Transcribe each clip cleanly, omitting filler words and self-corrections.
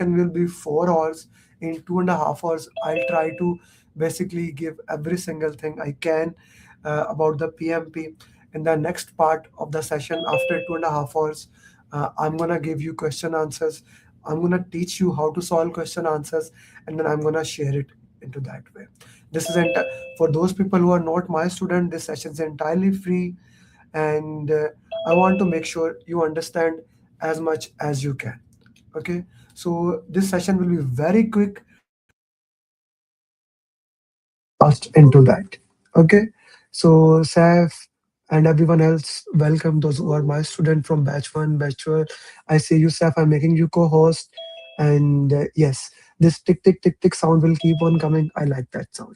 session will be 4 hours. In 2.5 hours, I'll try to basically give every single thing I can about the PMP. In the next part of the session, after 2.5 hours, I'm gonna give you question answers. I'm gonna teach you how to solve question answers, and then I'm gonna share it into that way. This is for those people who are not my student. This session is entirely free, and I want to make sure you understand as much as you can. Okay, so this session will be very quick. Fast into that. Okay, so Saf and everyone else, welcome those who are my student from batch 1, batch 2. I see you, Saf. I'm making you co-host, and yes, this tick tick tick tick sound will keep on coming. I like that sound.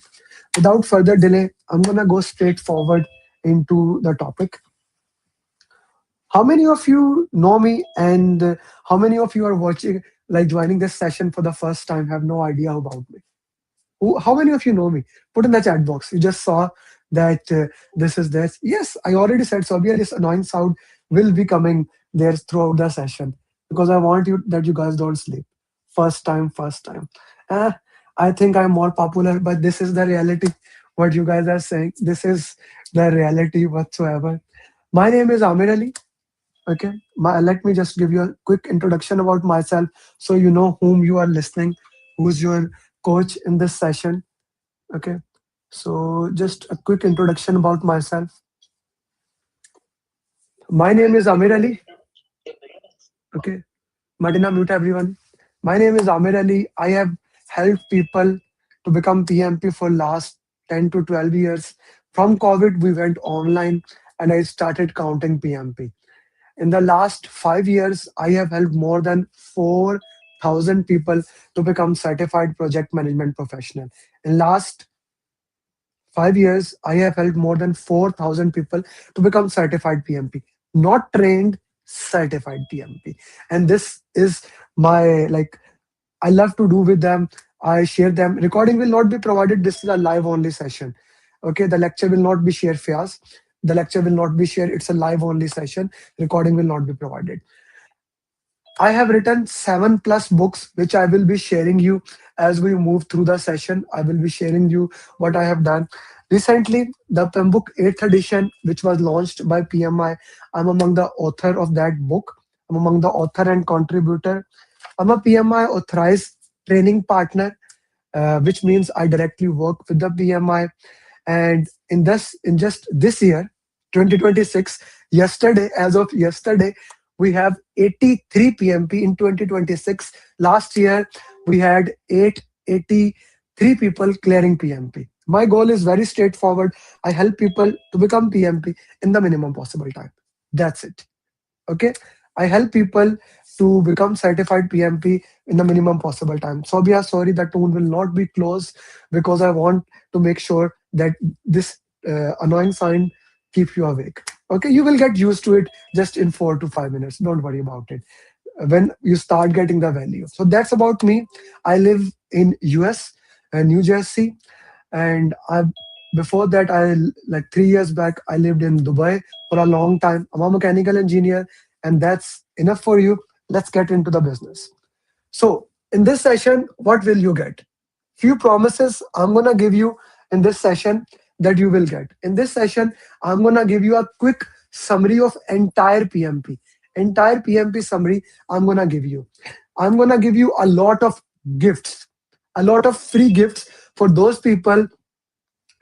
Without further delay, I'm gonna go straight forward into the topic. How many of you know me, and how many of you are watching, like joining this session for the first time, have no idea about me? How many of you know me? Put in the chat box. You just saw that this is this. Yes, I already said so. This annoying sound will be coming there throughout the session because I want you that you guys don't sleep. First time, first time. Eh, I think I'm more popular, but this is the reality. What you guys are saying, this is the reality whatsoever. My name is Amir Ali. Okay, let me just give you a quick introduction about myself so you know whom you are listening, who's your coach in this session. Okay, so just a quick introduction about myself. My name is Amir Ali. Okay, Martina, mute everyone. My name is Amir Ali. I have helped people to become PMP for last 10 to 12 years. From COVID, we went online and I started counting PMP. In the last 5 years, I have helped more than 4,000 people to become certified project management professional. In last 5 years, I have helped more than 4,000 people to become certified PMP, not trained, certified PMP. And this is my, like, I love to do with them. I share them. Recording will not be provided. This is a live only session. Okay, the lecture will not be shared fast. The lecture will not be shared. It's a live only session. Recording will not be provided. I have written 7+ books, which I will be sharing you as we move through the session. I will be sharing you what I have done. Recently, the PEM book 8th edition, which was launched by PMI, I'm among the author of that book. I'm among the author and contributor. I'm a PMI authorized training partner, which means I directly work with the PMI. And in just this year, 2026, yesterday, as of yesterday, we have 83 PMP in 2026. Last year, we had 883 people clearing PMP. My goal is very straightforward. I help people to become PMP in the minimum possible time. That's it. Okay, I help people to become certified PMP in the minimum possible time. So we are sorry, the tone will not be closed because I want to make sure that this annoying sound keeps you awake. Okay, you will get used to it just in 4 to 5 minutes. Don't worry about it when you start getting the value. So that's about me. I live in US, New Jersey, and before that, I, like 3 years back, I lived in Dubai for a long time. I'm a mechanical engineer, and that's enough for you. Let's get into the business. So in this session, what will you get? Few promises I'm gonna give you in this session that you will get. In this session, I'm gonna give you a quick summary of entire PMP. Entire PMP summary I'm gonna give you. I'm gonna give you a lot of gifts, a lot of free gifts for those people,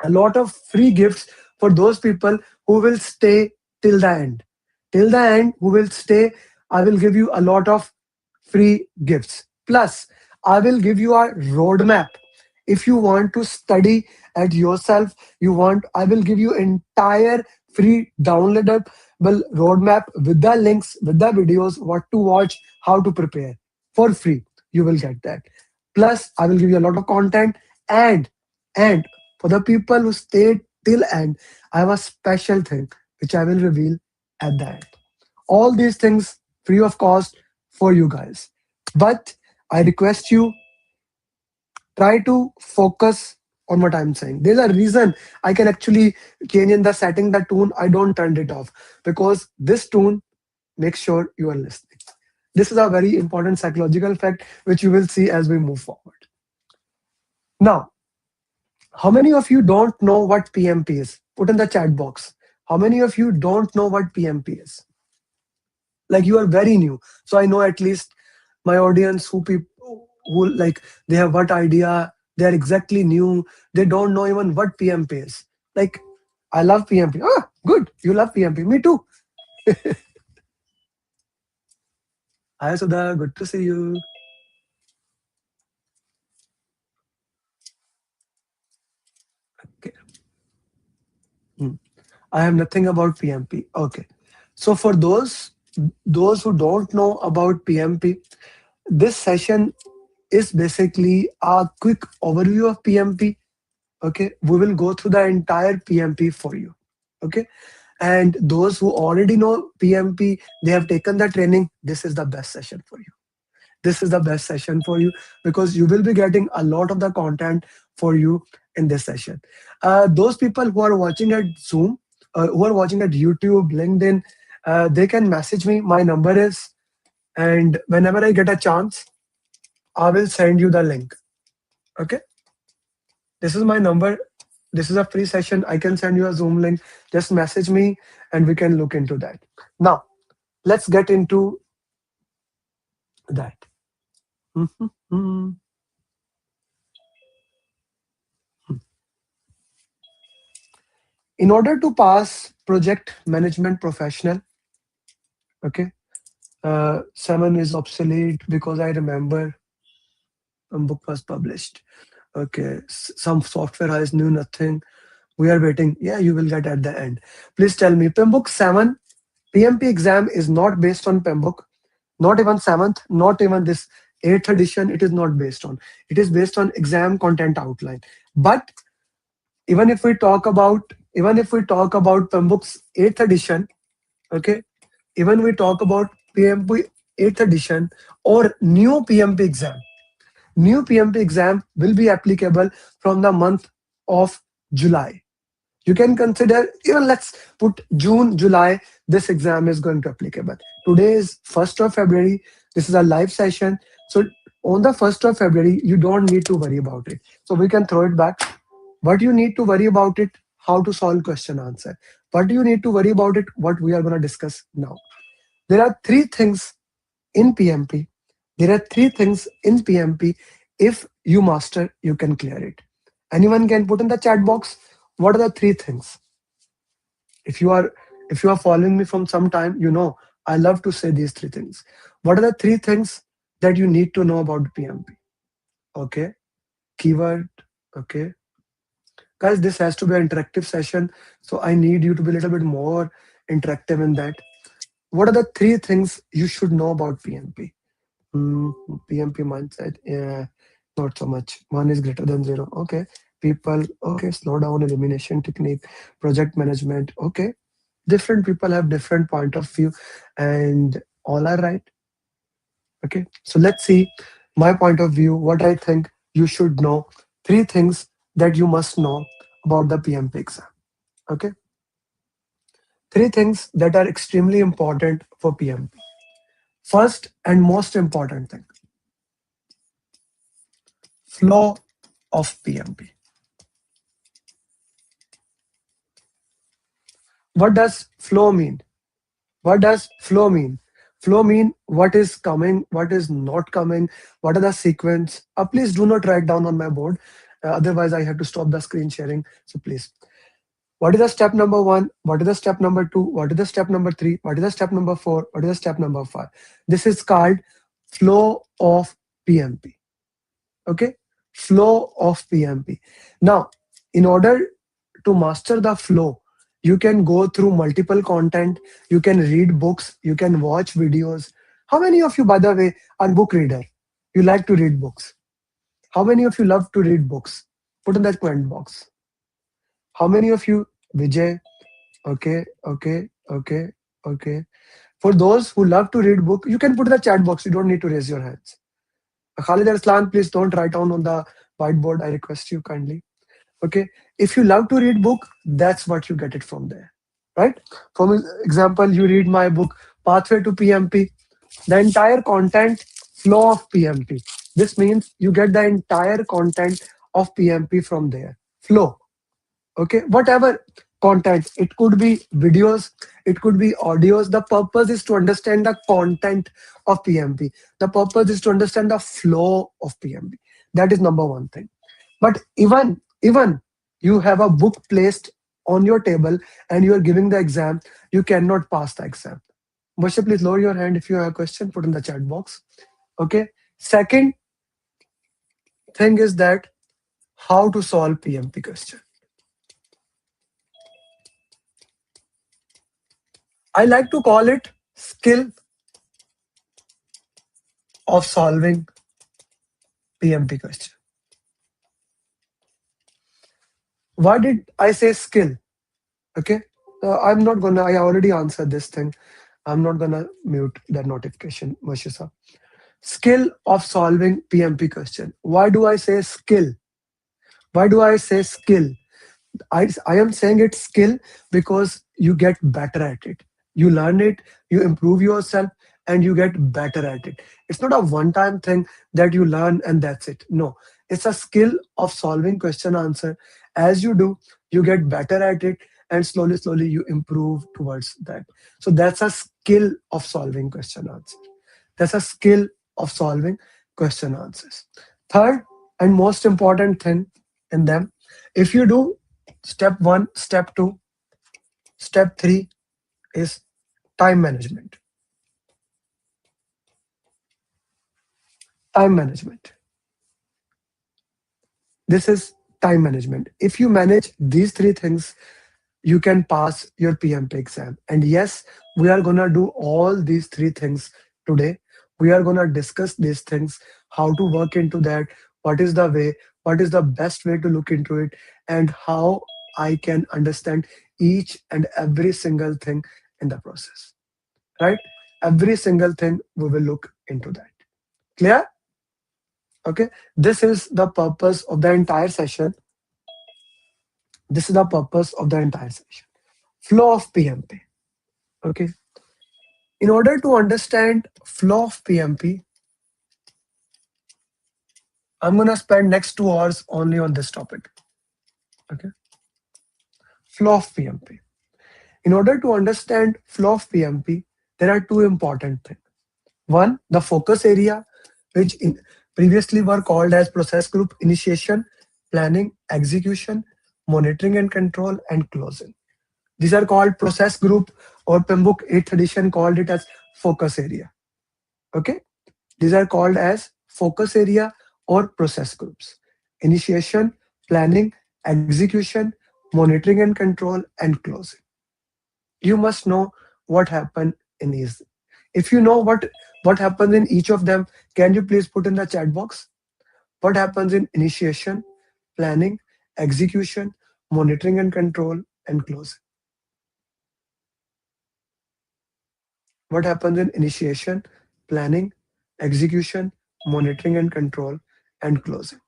a lot of free gifts for those people who will stay till the end. Till the end, who will stay, I will give you a lot of free gifts. Plus, I will give you a roadmap. If you want to study at yourself, I will give you entire free downloadable roadmap with the links, with the videos, what to watch, how to prepare for free. You will get that. Plus, I will give you a lot of content, and for the people who stayed till end, I have a special thing which I will reveal at the end. All these things free of cost for you guys. But I request you, try to focus on what I'm saying. There's a reason I can actually change in the setting, the tune. I don't turn it off because this tune makes sure you are listening. This is a very important psychological fact which you will see as we move forward. Now, how many of you don't know what PMP is? Put in the chat box. How many of you don't know what PMP is? Like you are very new. So I know at least my audience who people who like they have what idea, they are exactly new, they don't know even what PMP is. Like I love PMP. Ah, good. You love PMP. Me too. Hi Sudha, good to see you. Okay. Hmm. I have nothing about PMP. Okay. So for those who don't know about PMP, this session is basically a quick overview of PMP. Okay, we will go through the entire PMP for you. Okay, and those who already know PMP, they have taken the training. This is the best session for you. This is the best session for you because you will be getting a lot of the content for you in this session. Those people who are watching at Zoom, who are watching at YouTube, LinkedIn, they can message me. My number is, and whenever I get a chance, I will send you the link. Okay, this is my number. This is a free session. I can send you a Zoom link. Just message me and we can look into that. Now, let's get into that. In order to pass project management professional, okay, 7 is obsolete because I remember a book was published. Okay, some software has knew nothing. We are waiting. Yeah, you will get at the end. Please tell me, PMBOK 7 PMP exam is not based on PMBOK, not even 7th, not even this 8th edition. It is not based on. It is based on exam content outline. But even if we talk about PMBOK's 8th edition, okay, even we talk about PMP 8th edition or new PMP exam, new PMP exam will be applicable from the month of July. You can consider, even let's put June, July, this exam is going to applicable. Today is 1st of February. This is a live session. So on the 1st of February, you don't need to worry about it. So we can throw it back. What you need to worry about it, how to solve question answer. What do you need to worry about it, what we are going to discuss now. There are three things in PMP. There are three things in PMP. If you master, you can clear it. Anyone can put in the chat box, what are the three things? If you are following me from some time, you know I love to say these three things. What are the three things that you need to know about PMP? Okay, keyword. Okay, guys, this has to be an interactive session, so I need you to be a little bit more interactive in that. What are the three things you should know about PMP? PMP mindset, yeah, not so much. One is greater than zero. Okay, people. Okay, slow down, elimination technique, project management. Okay, different people have different point of view, and all are right. Okay, so let's see my point of view. What I think you should know. Three things that you must know about the PMP exam. Okay, three things that are extremely important for PMP. First and most important thing, flow of PMP. What does flow mean? What does flow mean? Flow mean what is coming, what is not coming, what are the sequence. Please do not write down on my board. Otherwise, I have to stop the screen sharing. So please, what is the step number one? What is the step number two? What is the step number three? What is the step number four? What is the step number five? This is called flow of PMP. Okay, flow of PMP. Now, in order to master the flow, you can go through multiple content, you can read books, you can watch videos. How many of you, by the way, are book reader? You like to read books? How many of you love to read books? Put in that comment box. How many of you, Vijay? Okay, okay, okay, okay. For those who love to read book, you can put in the chat box. You don't need to raise your hands. Khalid Arslan, please don't write down on the whiteboard. I request you kindly. Okay, if you love to read book, that's what you get it from there, right? For example, you read my book Pathway to PMP. The entire content flow of PMP. This means you get the entire content of PMP from there. Flow. Okay, whatever content, it could be videos, it could be audios. The purpose is to understand the content of PMP. The purpose is to understand the flow of PMP. That is number one thing. But even you have a book placed on your table and you are giving the exam, you cannot pass the exam. Moshe, please lower your hand if you have a question, put in the chat box. Okay, second thing is that how to solve PMP question. I like to call it skill of solving PMP question. Why did I say skill? Okay, I'm not gonna. I already answered this thing. I'm not gonna mute that notification, Mashisa. Skill of solving PMP question. Why do I say skill? Why do I say skill? I am saying it's skill because you get better at it. You learn it, you improve yourself, and you get better at it. It's not a one-time thing that you learn and that's it. No, it's a skill of solving question answer. As you do, you get better at it, and slowly you improve towards that. So that's a skill of solving question answer. That's a skill of solving question answers. Third and most important thing in them, if you do step 1, step 2, step 3 is time management. Time management. This is time management. If you manage these 3 things, you can pass your PMP exam. And yes, we are going to do all these 3 things today. We are going to discuss these things, how to work into that, what is the way, what is the best way to look into it, and how I can understand each and every single thing in the process. Right? Every single thing we will look into that. Clear? Okay. This is the purpose of the entire session. This is the purpose of the entire session. Flow of PMP. Okay. In order to understand flow of PMP, I'm going to spend next 2 hours only on this topic. Okay. Flow of PMP. In order to understand flow of PMP, there are 2 important things. One, the focus area, which previously were called as process group: initiation, planning, execution, monitoring and control, and closing. These are called process group, or PMBOK 8th edition called it as focus area. Okay. These are called as focus area or process groups: initiation, planning, execution, monitoring and control, and closing. You must know what happened in these. If you know what happens in each of them, can you please put in the chat box? What happens in initiation, planning, execution, monitoring and control, and closing? What happens in initiation, planning, execution, monitoring and control, and closing?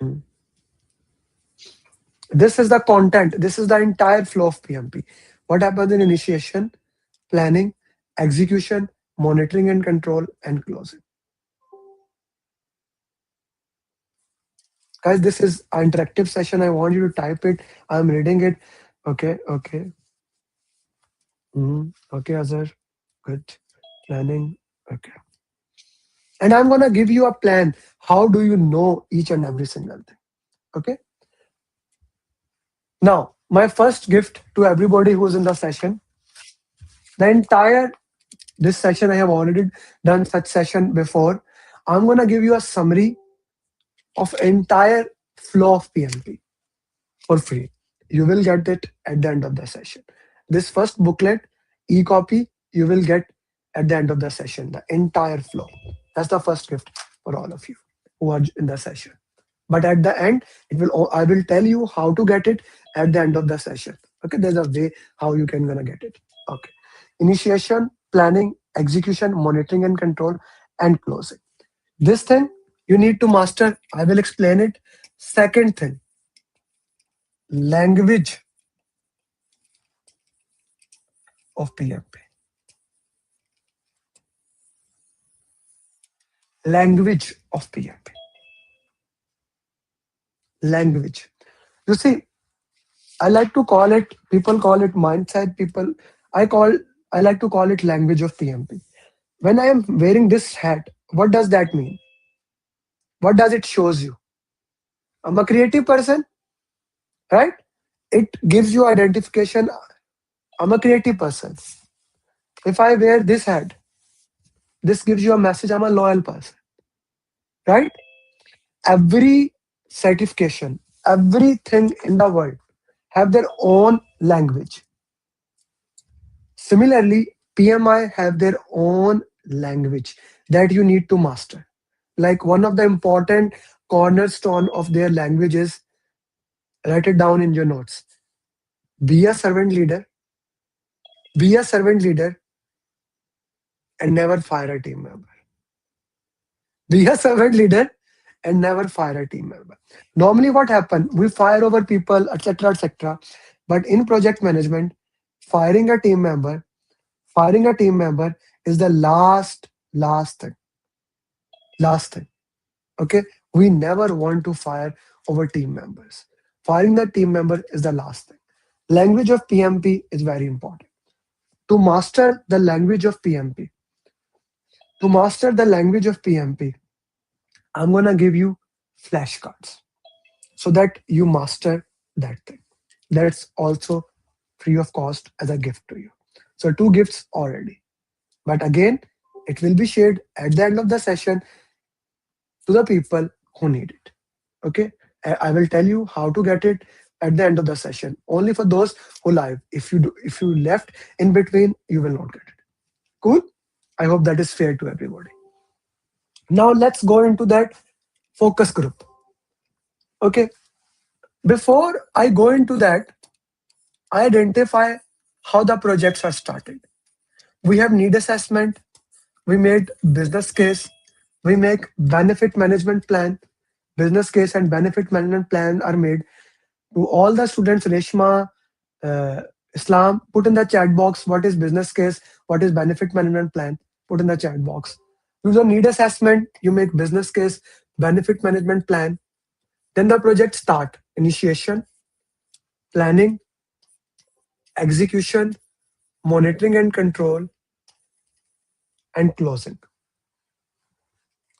Hmm. This is the content. This is the entire flow of PMP. What happens in initiation, planning, execution, monitoring and control, and closing? Guys, this is an interactive session. I want you to type it. I'm reading it. Okay, okay. Okay, Azhar. Good. Planning. Okay. And I'm going to give you a plan. How do you know each and every single thing? Okay. Now, my first gift to everybody who's in the session, the entire this session, I have already done such session before. I'm going to give you a summary of entire flow of PMP for free. You will get it at the end of the session. This first booklet, e-copy, you will get at the end of the session, the entire flow. That's the first gift for all of you who are in the session. But at the end, I will tell you how to get it at the end of the session. Okay, there's a way how you can gonna get it. Okay. Initiation, planning, execution, monitoring and control, and closing. This thing you need to master. I will explain it. Second thing, language. of PMP. Language of PMP. Language. You see, I like to call it, people call it mindset, I call, I like to call it language of PMP. When I am wearing this hat, what does that mean? What does it shows you? I'm a creative person, right? It gives you identification. I'm a creative person. If I wear this hat, this gives you a message. I'm a loyal person, right? Every certification, everything in the world have their own language. Similarly, PMI have their own language that you need to master. Like one of the important cornerstone of their language is, write it down in your notes. Be a servant leader, be a servant leader, and never fire a team member. Be a servant leader and never fire a team member. Normally, what happen? We fire over people, etc., etc. But in project management, firing a team member, firing a team member is the last thing. Last thing. Okay, we never want to fire over team members. Firing the team member is the last thing. Language of PMP is very important. To master the language of PMP, to master the language of PMP, I'm gonna give you flashcards so that you master that thing. That's also free of cost as a gift to you. So two gifts already. But again, it will be shared at the end of the session to the people who need it. Okay. I will tell you how to get it at the end of the session. Only for those who live. If you left in between, you will not get it. Cool. I hope that is fair to everybody. Now let's go into that focus group. Okay. Before I go into that, I identify how the projects are started. We have need assessment, we made business case, we make benefit management plan. Business case and benefit management plan are made to all the students. Reshma, uh, Islam, put in the chat box what is business case, what is benefit management plan, put in the chat box. Use a need assessment, you make business case, benefit management plan. Then the project start, initiation, planning, execution, monitoring and control, and closing.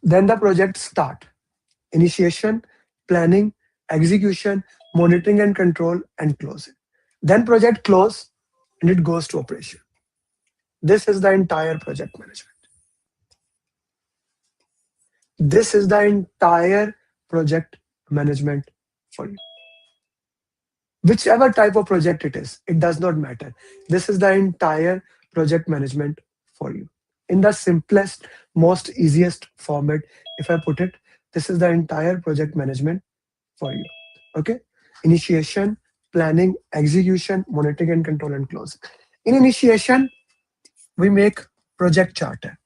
Then the project start, initiation, planning, execution, monitoring and control, and closing. Then project close and it goes to operation. This is the entire project management. This is the entire project management for you. Whichever type of project it is, it does not matter. This is the entire project management for you. In the simplest, most easiest format, if I put it, this is the entire project management for you. Okay. Initiation, planning, execution, monitoring and control, and closing. In initiation, we make project charter.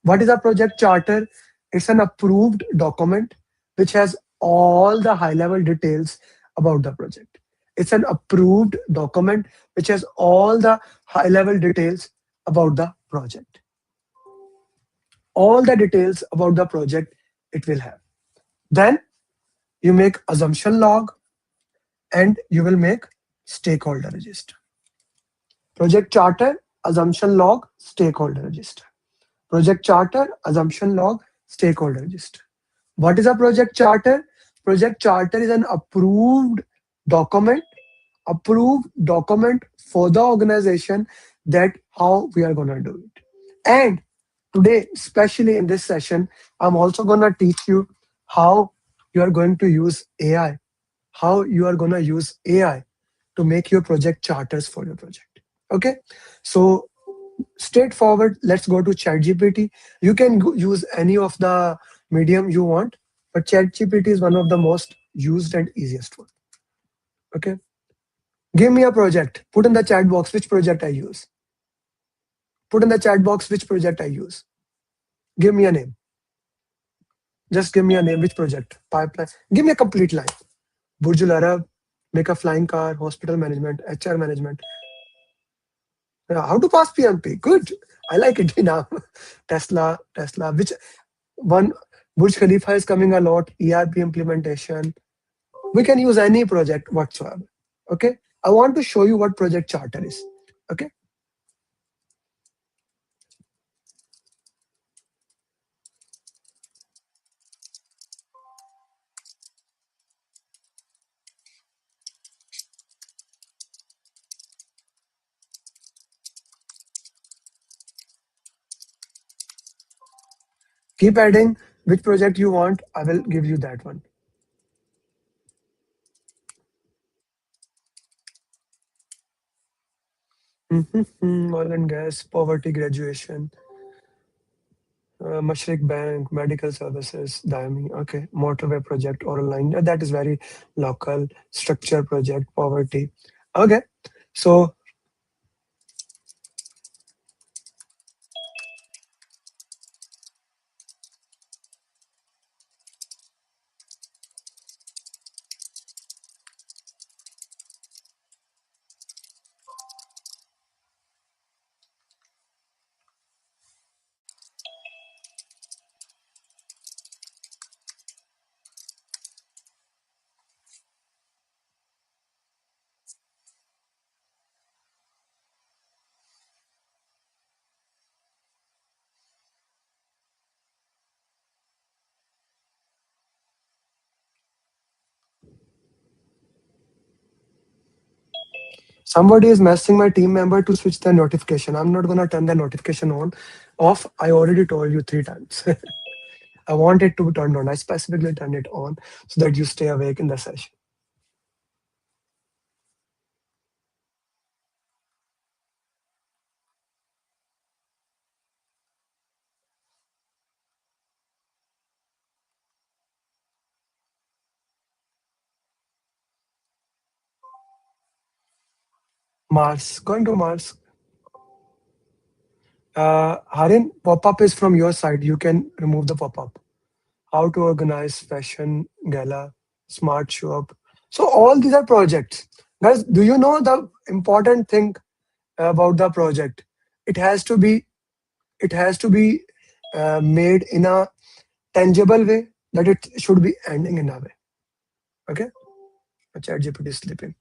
What is a project charter? It's an approved document which has all the high level details about the project. It's an approved document which has all the high level details about the project. All the details about the project it will have. Then you make assumption log and you will make stakeholder register. Project charter, assumption log, stakeholder register. Project charter, assumption log, stakeholder register. What is a project charter? Project charter is an document, approved document for the organization that how we are going to do it. And today, especially in this session, I'm also going to teach you how you are going to use AI, how you are going to use AI to make your project charters for your project. Okay, so straightforward, let's go to ChatGPT. You can use any of the medium you want, but ChatGPT is one of the most used and easiest one. Okay, give me a project, put in the chat box which project I use. Put in the chat box which project I use. Give me a name. Just give me a name, which project, pipeline. Give me a complete line. Burj Al Arab, make a flying car, hospital management, HR management. How to pass PMP? Good. I like it now. Tesla. Which one? Burj Khalifa is coming a lot. ERP implementation. We can use any project whatsoever. Okay. I want to show you what project charter is. Okay. Keep adding which project you want. I will give you that one. Oil and gas, poverty graduation, Mashrik Bank, medical services, Daimi. Okay, motorway project, oral line. That is very local. Structure project, poverty. Okay, so somebody is messaging my team member to switch the notification. I'm not gonna turn the notification on, off. I already told you 3 times. I want it to be turned on. I specifically turned it on so that you stay awake in the session. Mars, going to Mars. Harin, pop-up is from your side. You can remove the pop-up. How to organize fashion gala, smart show up. So all these are projects. Guys, do you know the important thing about the project? It has to be it has to be made in a tangible way that it should be ending in a way. Okay? Chat GPT is sleeping.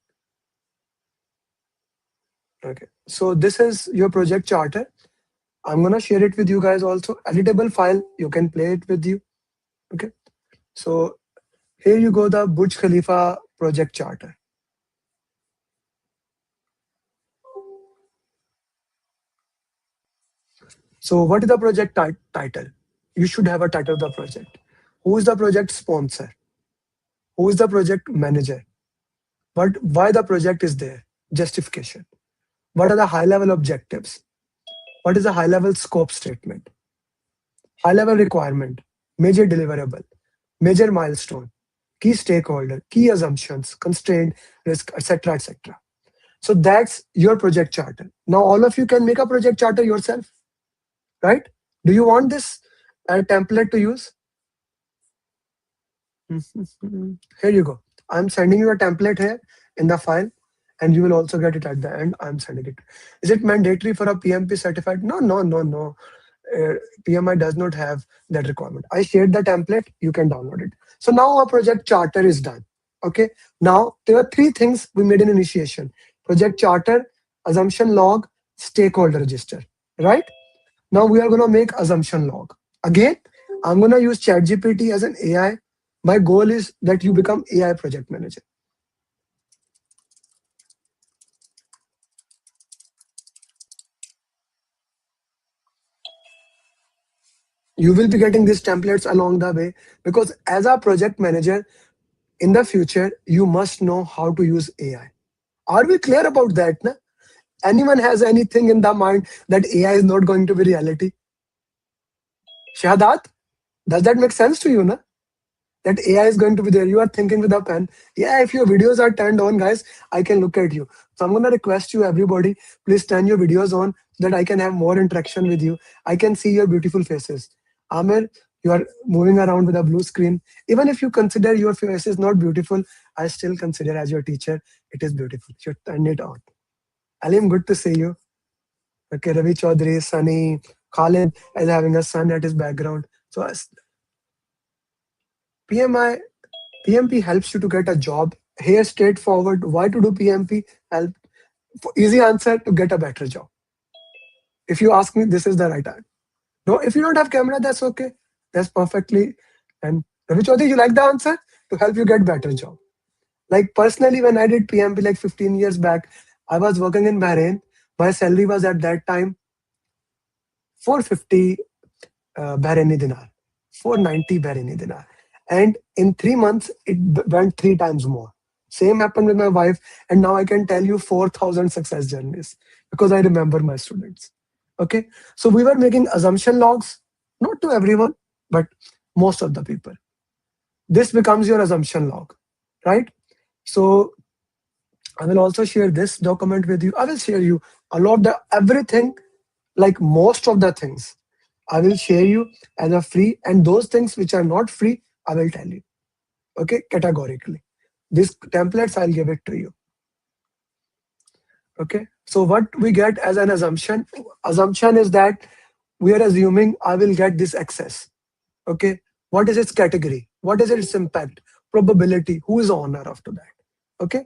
Okay. So this is your project charter. I'm gonna share it with you guys also. Editable file, you can play it with you. Okay. So here you go, the Burj Khalifa project charter. So what is the project title? You should have a title of the project. Who is the project sponsor? Who is the project manager? Why the project is there? Justification. What are the high level objectives? What is the high level scope statement? High level requirement, major deliverable, major milestone, key stakeholder, key assumptions, constraint, risk, etc. etc. So that's your project charter. Now all of you can make a project charter yourself, right? Do you want this template to use? Here you go. I'm sending you a template here in the file, and you will also get it at the end. I'm sending it. Is it mandatory for a PMP certified? No, no, no, no. PMI does not have that requirement. I shared the template. You can download it. So now our project charter is done. Okay. Now there are 3 things we made in initiation: project charter, assumption log, stakeholder register. Right. Now we are going to make assumption log. Again, I'm going to use ChatGPT as an AI. My goal is that you become AI project manager. You will be getting these templates along the way, because as a project manager in the future, you must know how to use AI. Are we clear about that? Na? Anyone has anything in the mind that AI is not going to be reality? Shahadat, does that make sense to you? Na? That AI is going to be there. You are thinking with a pen. Yeah, if your videos are turned on, guys, I can look at you. So I'm going to request you, everybody, please turn your videos on so that I can have more interaction with you. I can see your beautiful faces. Amir, you are moving around with a blue screen. Even if you consider your face is not beautiful, I still consider as your teacher, it is beautiful. You turn it on. Alim, good to see you. Okay, Ravi Chaudhary, Sunny, Khalid is having a son at his background. So PMI, PMP helps you to get a job. Here, straightforward. Why to do PMP? Help. Easy answer, to get a better job. If you ask me, this is the right answer. No, if you don't have camera, that's okay. That's perfectly. And Ravi Chaudhary, you like the answer? To help you get better job. Like personally, when I did PMP like 15 years back, I was working in Bahrain. My salary was at that time 450 Bahraini dinar, 490 Bahraini dinar. And in 3 months, it went three times more. Same happened with my wife. And now I can tell you 4,000 success journeys because I remember my students. Okay. So we were making assumption logs, not to everyone, but most of the people. This becomes your assumption log, right? So I will also share this document with you. I will share you a lot of the everything, like most of the things. I will share you as a free, and those things which are not free, I will tell you. Okay, categorically. These templates, I'll give it to you. Okay. So what we get as an assumption is that we are assuming I will get this access. Okay. What is its category? What is its impact? Probability? Who is the owner after that? Okay.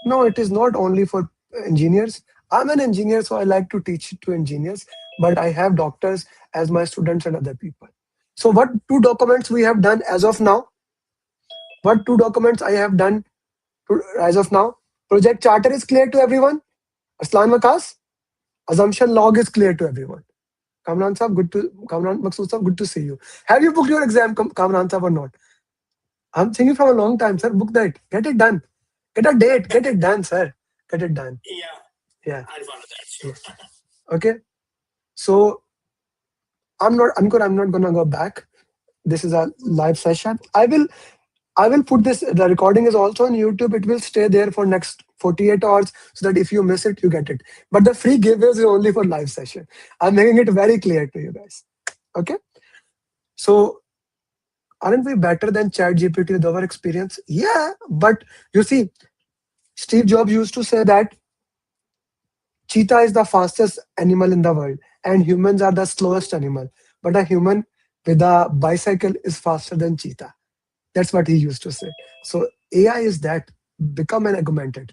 No, it is not only for engineers. I'm an engineer, so I like to teach to engineers, but I have doctors as my students and other people. So what two documents we have done as of now? What two documents I have done as of now? Project charter is clear to everyone. Aslan Wakas, assumption log is clear to everyone. Kamran Sahab, Kamran Maksud Sahab, good to see you. Have you booked your exam, Kamran Sahab, or not? I'm thinking from a long time, sir. Book that. Get it done. Get a date. Get it done, sir. Get it done. Yeah. I'll follow that. Sure. Okay. So I'm not Ankur, I'm not gonna go back. This is a live session. I will put this, the recording is also on YouTube. It will stay there for next 48 hours so that if you miss it, you get it. But the free giveaways is only for live session. I'm making it very clear to you guys. Okay. So aren't we better than ChatGPT with our experience? Yeah, but you see, Steve Jobs used to say that cheetah is the fastest animal in the world and humans are the slowest animal. But a human with a bicycle is faster than cheetah. That's what he used to say. So AI is that, become an augmented.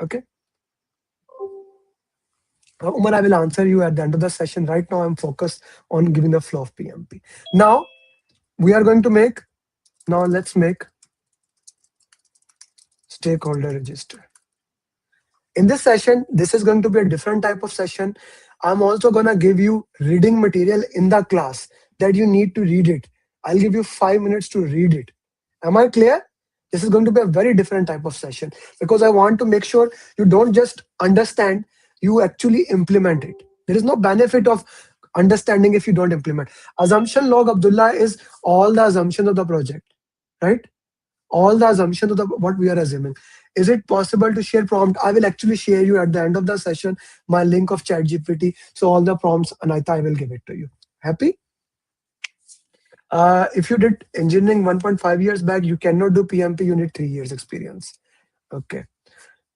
Okay. Umar, I will answer you at the end of the session. Right now, I'm focused on giving the flow of PMP. Now, we are going to make, now let's make stakeholder register. In this session, this is going to be a different type of session. I'm also going to give you reading material in the class that you need to read it. I'll give you 5 minutes to read it. Am I clear? This is going to be a very different type of session because I want to make sure you don't just understand, you actually implement it. There is no benefit of understanding if you don't implement. Assumption log, Abdullah, is all the assumptions of the project, right? All the assumptions of what we are assuming. Is it possible to share prompt? I will actually share you at the end of the session my link of ChatGPT. So all the prompts, Anita, I will give it to you. Happy? If you did engineering 1.5 years back, you cannot do PMP. You need 3 years experience. Okay,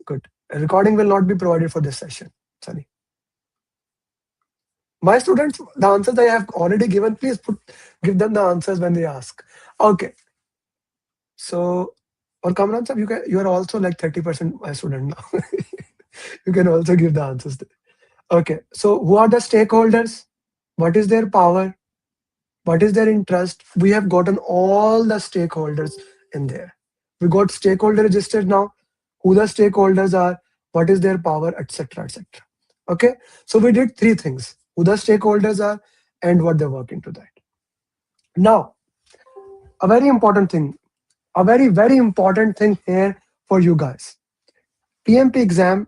good. A recording will not be provided for this session. Sorry. My students, the answers I have already given, please give them the answers when they ask. Okay. So, or Kamran sir, you are also like 30% my student now. You can also give the answers there. Okay. So who are the stakeholders? What is their power? What is their interest? We have gotten all the stakeholders in there. We got stakeholder registered now. Who the stakeholders are? What is their power, etc., etc. Okay. So we did three things: who the stakeholders are and what they work into that. Now, a very important thing, a very important thing here for you guys. PMP exam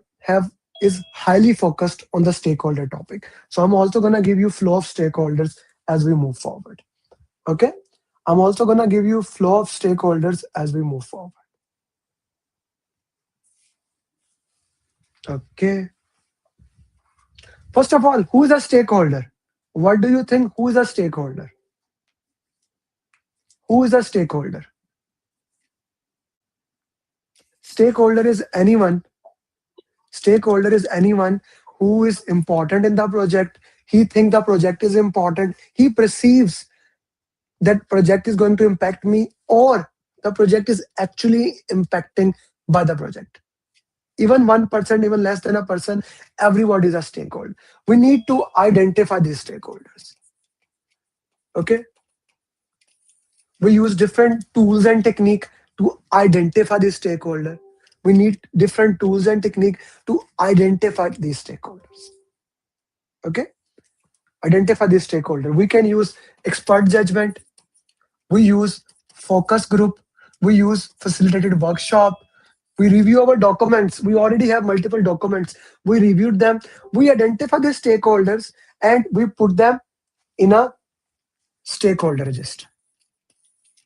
is highly focused on the stakeholder topic. So I'm also going to give you flow of stakeholders as we move forward. Okay. I'm also going to give you flow of stakeholders as we move forward. Okay. First of all, who is a stakeholder? What do you think? Who is a stakeholder? Who is a stakeholder? Stakeholder is anyone. Stakeholder is anyone who is important in the project. He think the project is important. He perceives that project is going to impact me, or the project is actually impacting by the project. Even 1%, even less than a person, everybody is a stakeholder. We need to identify these stakeholders. Okay, we use different tools and technique to identify the stakeholder. We need different tools and technique to identify these stakeholders. Okay, identify the stakeholder. We can use expert judgment. We use focus group. We use facilitated workshop. We review our documents. We already have multiple documents. We reviewed them. We identify the stakeholders and we put them in a stakeholder register.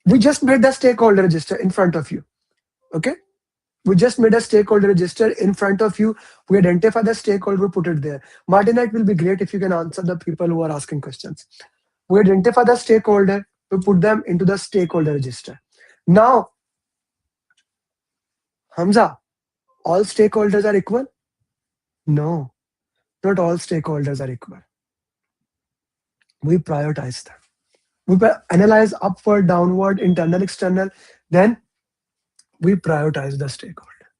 We just made the stakeholder register in front of you. Okay, we just made a stakeholder register in front of you. We identify the stakeholder, we put it there. Martina, it will be great if you can answer the people who are asking questions. We identify the stakeholder, we put them into the stakeholder register. Now, Hamza, all stakeholders are equal? No, not all stakeholders are equal. We prioritize them. We analyze upward, downward, internal, external. Then we prioritize the stakeholder.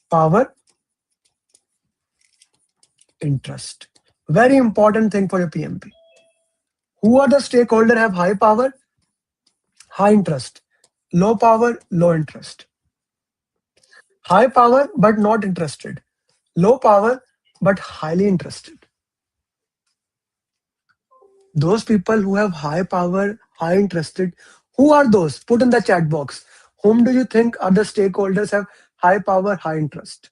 Power, interest. Very important thing for your PMP. Who are the stakeholder have high power, high interest? Low power, low interest. High power but not interested. Low power but highly interested. Those people who have high power, high interested, who are those? Put in the chat box. Whom do you think are the stakeholders have high power, high interest?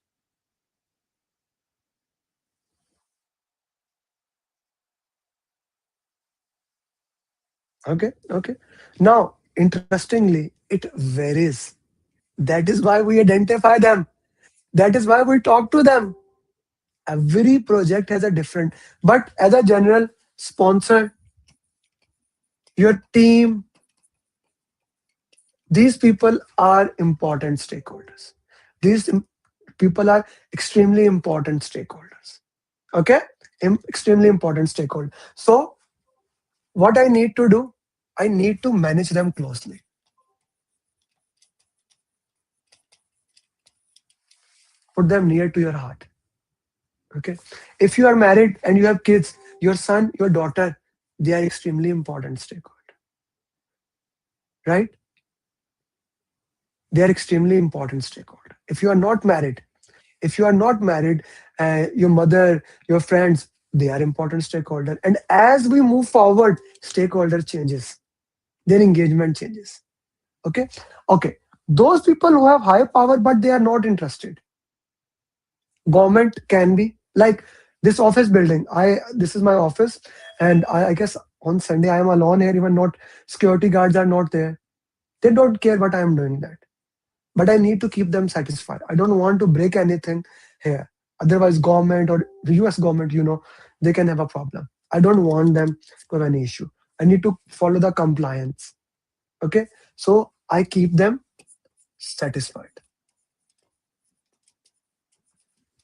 Okay, okay. Now, interestingly, it varies. That is why we identify them. That is why we talk to them. Every project has a different, but as a general sponsor, your team, these people are important stakeholders. These people are extremely important stakeholders. Okay, extremely important stakeholder. So what I need to do, I need to manage them closely. Put them near to your heart. Okay, if you are married and you have kids, your son, your daughter, they are extremely important stakeholder, right? They are extremely important stakeholder. If you are not married, if you are not married, your mother, your friends, they are important stakeholder. And as we move forward, stakeholder changes, their engagement changes. Okay, okay. Those people who have high power but they are not interested. Government can be like this office building. This is my office, and I guess on Sunday I am alone here. Even not security guards are not there. They don't care what I am doing that. But I need to keep them satisfied. I don't want to break anything here. Otherwise, government or the US government, they can have a problem. I don't want them to have any issue. I need to follow the compliance. Okay. So I keep them satisfied.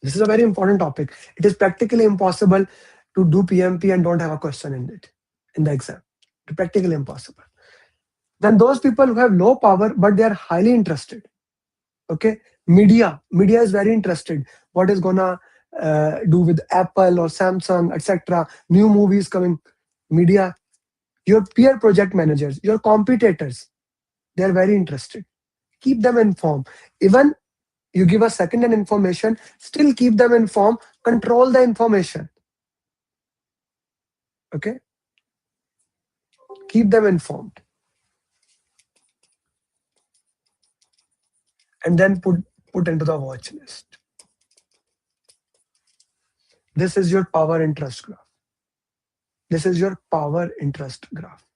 This is a very important topic. It is practically impossible to do PMP and don't have a question in it in the exam. It's practically impossible. Then those people who have low power but they are highly interested. Okay, media is very interested. What is gonna do with Apple or Samsung, etc. New movies coming. Media, your peer project managers, your competitors, they are very interested. Keep them informed. Even you give a second-hand information, still keep them informed. Control the information. Okay, keep them informed, and then put into the watch list. This is your power interest graph. This is your power interest graph.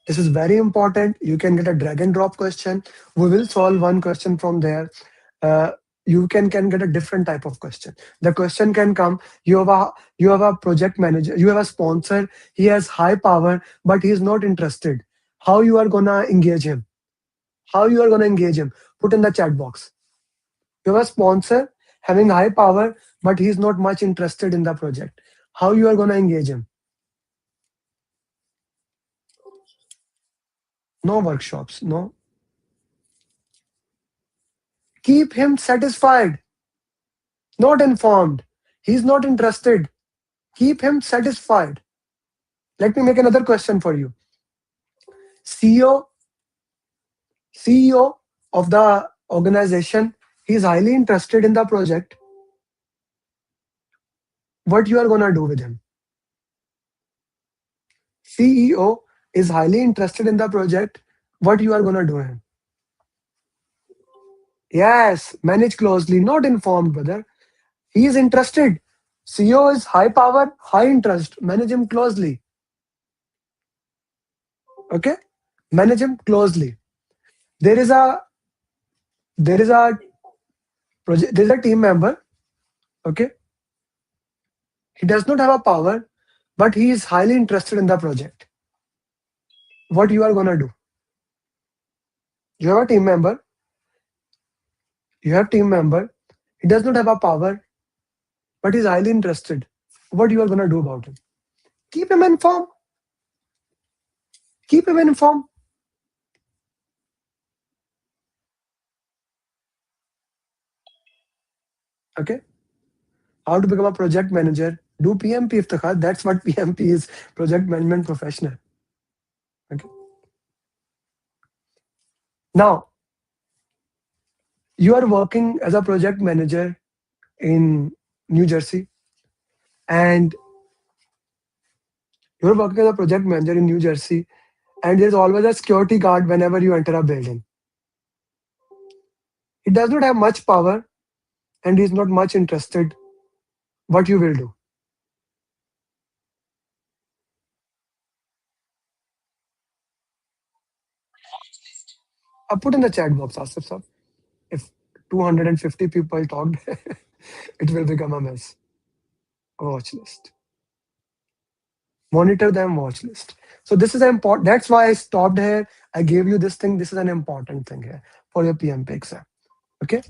This is very important. You can get a drag and drop question. We will solve one question from there. You can get a different type of question. The question can come, you have a project manager, you have a sponsor, he has high power, but he is not interested. How you are gonna engage him? How you are gonna engage him? Put in the chat box. You have a sponsor, having high power, but he's not much interested in the project. How you are going to engage him? No workshops, no. Keep him satisfied, not informed. He's not interested. Keep him satisfied. Let me make another question for you. CEO, CEO of the organization, he's highly interested in the project. What you are going to do with him? CEO is highly interested in the project. What you are going to do him? Yes, manage closely, not informed, brother. He is interested. CEO is high power, high interest. Manage him closely. Okay? Manage him closely. There is a there is a project, there is a team member. Okay? He does not have a power, but he is highly interested in the project. What you are gonna do? You have a team member. You have team member. He does not have a power, but he's highly interested. What you are gonna do about him? Keep him informed. Keep him informed. Okay? How to become a project manager? Do PMP Iftikhar. That's what PMP is. Project management professional. Okay. Now you are working as a project manager in New Jersey, and you're working as a project manager in New Jersey, and there's always a security guard whenever you enter a building. He does not have much power, and he's not much interested. What you will do? I put in the chat box, Asif sir. If 250 people talked, it will become a mess. Watch list. Monitor them, watch list. So this is important. That's why I stopped here. I gave you this thing. This is an important thing here for your PMP exam. Okay.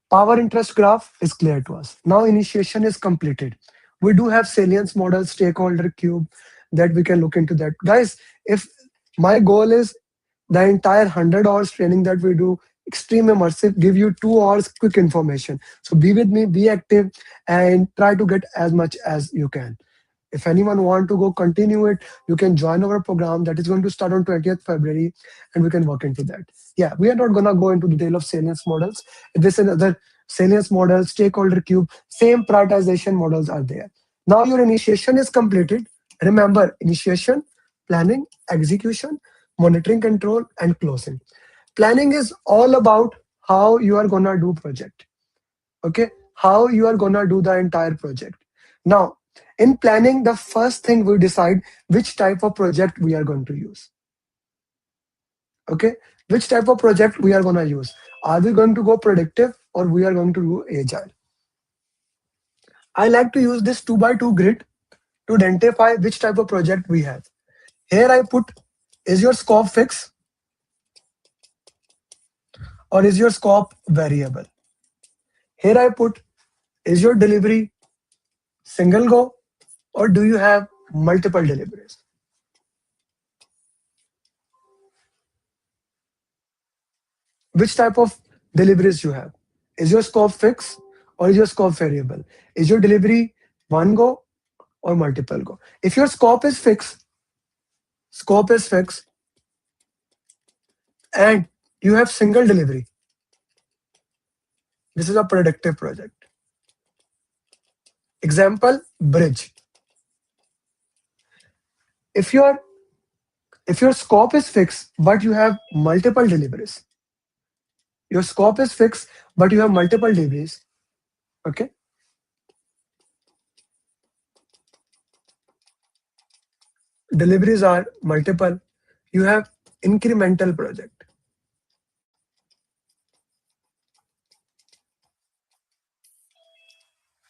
Power interest graph is clear to us. Now initiation is completed. We do have salience model, stakeholder cube that we can look into that. Guys, if my goal is the entire 100 hours training that we do, extreme immersive, give you 2 hours quick information. So be with me, be active, and try to get as much as you can. If anyone want to go continue it, you can join our program that is going to start on 20th February, and we can work into that. Yeah, we are not gonna go into detail of salience models. This and other salience models, stakeholder cube, same prioritization models are there. Now your initiation is completed. Remember, initiation, planning, execution, monitoring, control, and closing. Planning is all about how you are gonna do project. Okay, how you are gonna do the entire project. Now in planning, the first thing we decide which type of project we are going to use. Okay, which type of project we are going to use. Are we going to go predictive or we are going to do agile? I like to use this 2 by 2 grid to identify which type of project we have. Here I put, is your scope fixed or is your scope variable? Here I put, is your delivery single go or do you have multiple deliveries? Which type of deliveries you have? Is your scope fixed or is your scope variable? Is your delivery one go or multiple go? If your scope is fixed and you have single delivery, this is a predictive project. Example, bridge. If your scope is fixed but you have multiple deliveries, your scope is fixed but you have multiple deliveries, okay? Deliveries are multiple, you have incremental project.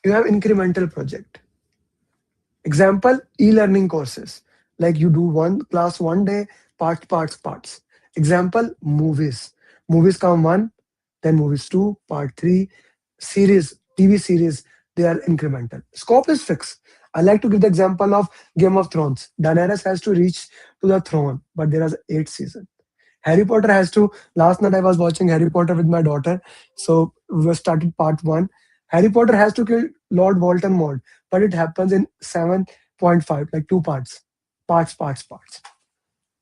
You have incremental project. Example, e-learning courses. Like you do one class one day, parts. Example, movies. Movies come one, then movies two, part three, series, TV series, they are incremental. Scope is fixed. I like to give the example of Game of Thrones. Daenerys has to reach to the throne, but there are 8 seasons. Harry Potter has to. Last night I was watching Harry Potter with my daughter, so we started part 1. Harry Potter has to kill Lord Voldemort, but it happens in 7.5, like 2 parts, parts.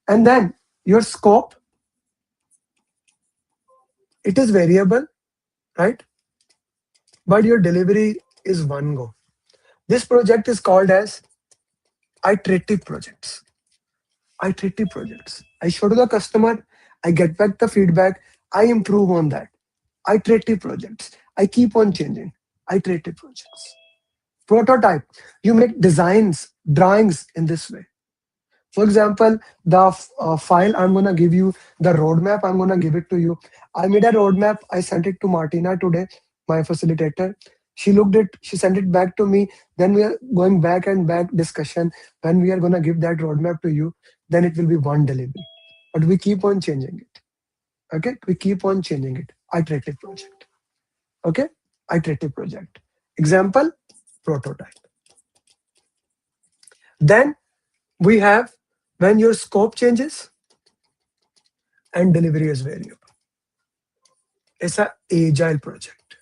And then your scope, it is variable, right? But your delivery is one go. This project is called as iterative projects. Iterative projects. I show to the customer, I get back the feedback, I improve on that. Iterative projects. I keep on changing. Iterative projects. Prototype. You make designs, drawings in this way. For example, the file I'm gonna give you, the roadmap I'm gonna give it to you. I made a roadmap. I sent it to Martina today, my facilitator. She looked it. She sent it back to me. Then we are going back and back discussion. When we are gonna give that roadmap to you, then it will be one delivery. But we keep on changing it. Okay, we keep on changing it. Iterative project. Okay, iterative project. Example, prototype. Then we have when your scope changes and delivery is variable. It's a agile project.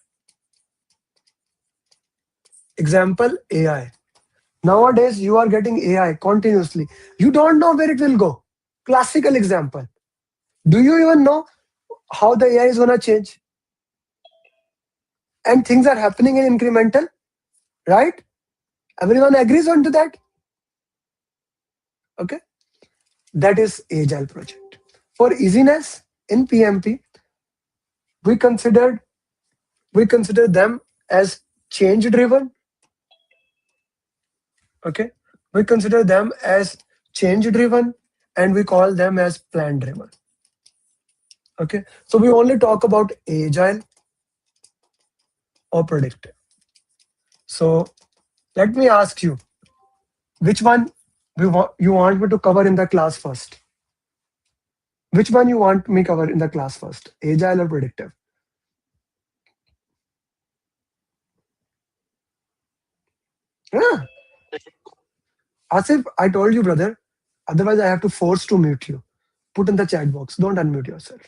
Example, AI. Nowadays, you are getting AI continuously. You don't know where it will go. Classical example. Do you even know how the AI is going to change? And things are happening in incremental, right? Everyone agrees on to that. Okay. That is agile project. For easiness in PMP, we considered we consider them as change driven. Okay, we consider them as change driven, and we call them as plan driven. Okay, so we only talk about agile or predictive. So let me ask you, which one you want me to cover in the class first? Which one you want me cover in the class first, agile or predictive? Yeah, Asif, I told you, brother. Otherwise, I have to force to mute you. Put in the chat box. Don't unmute yourself.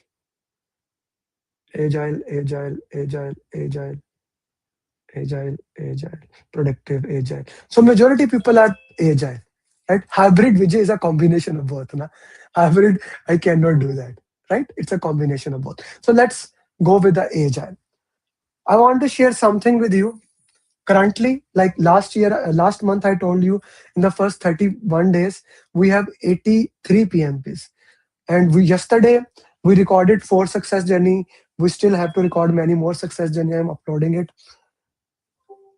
Agile, productive, agile. So majority people are agile, right? Hybrid, Vijay, is a combination of both. Na? Hybrid, I cannot do that, right? It's a combination of both. So let's go with the agile. I want to share something with you. Currently, like last month, I told you in the first 31 days, we have 83 PMPs. And yesterday, we recorded 4 success journey. We still have to record many more success journey. I'm uploading it.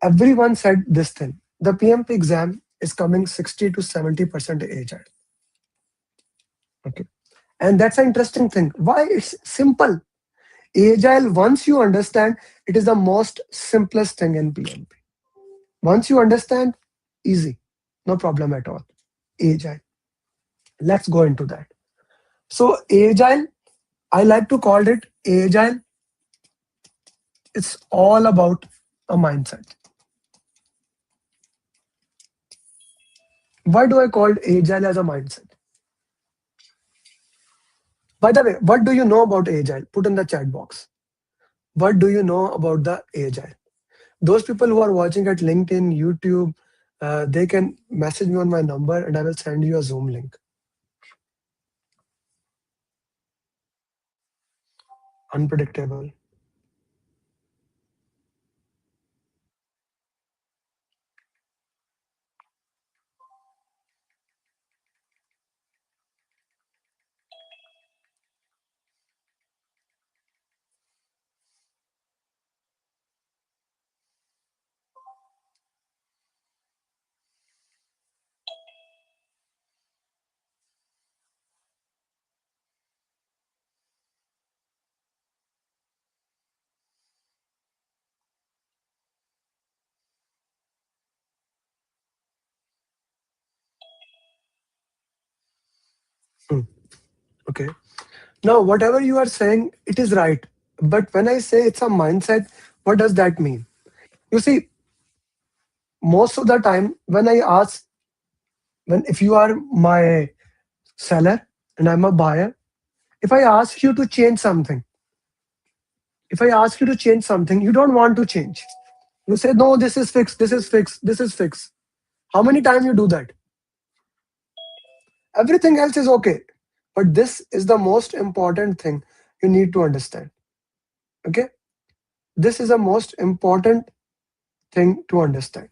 Everyone said this thing. The PMP exam is coming 60 to 70% agile. Okay. And that's an interesting thing. Why? It's simple. Agile, once you understand, it is the most simplest thing in PMP. Once you understand, easy. No problem at all. Agile. Let's go into that. So agile, I like to call it agile. It's all about a mindset. Why do I call agile as a mindset? By the way, what do you know about agile? Put in the chat box. What do you know about the agile? Those people who are watching at LinkedIn, YouTube, they can message me on my number and I will send you a Zoom link. Unpredictable. Hmm. Okay. Now, whatever you are saying, it is right. But when I say it's a mindset, What does that mean? You see, most of the time when I ask, when if you are my seller and I'm a buyer, if I ask you to change something, if I ask you to change something, you don't want to change. You say, no, this is fixed, this is fixed, this is fixed. How many times you do that? Everything else is okay. But this is the most important thing you need to understand. Okay? This is the most important thing to understand.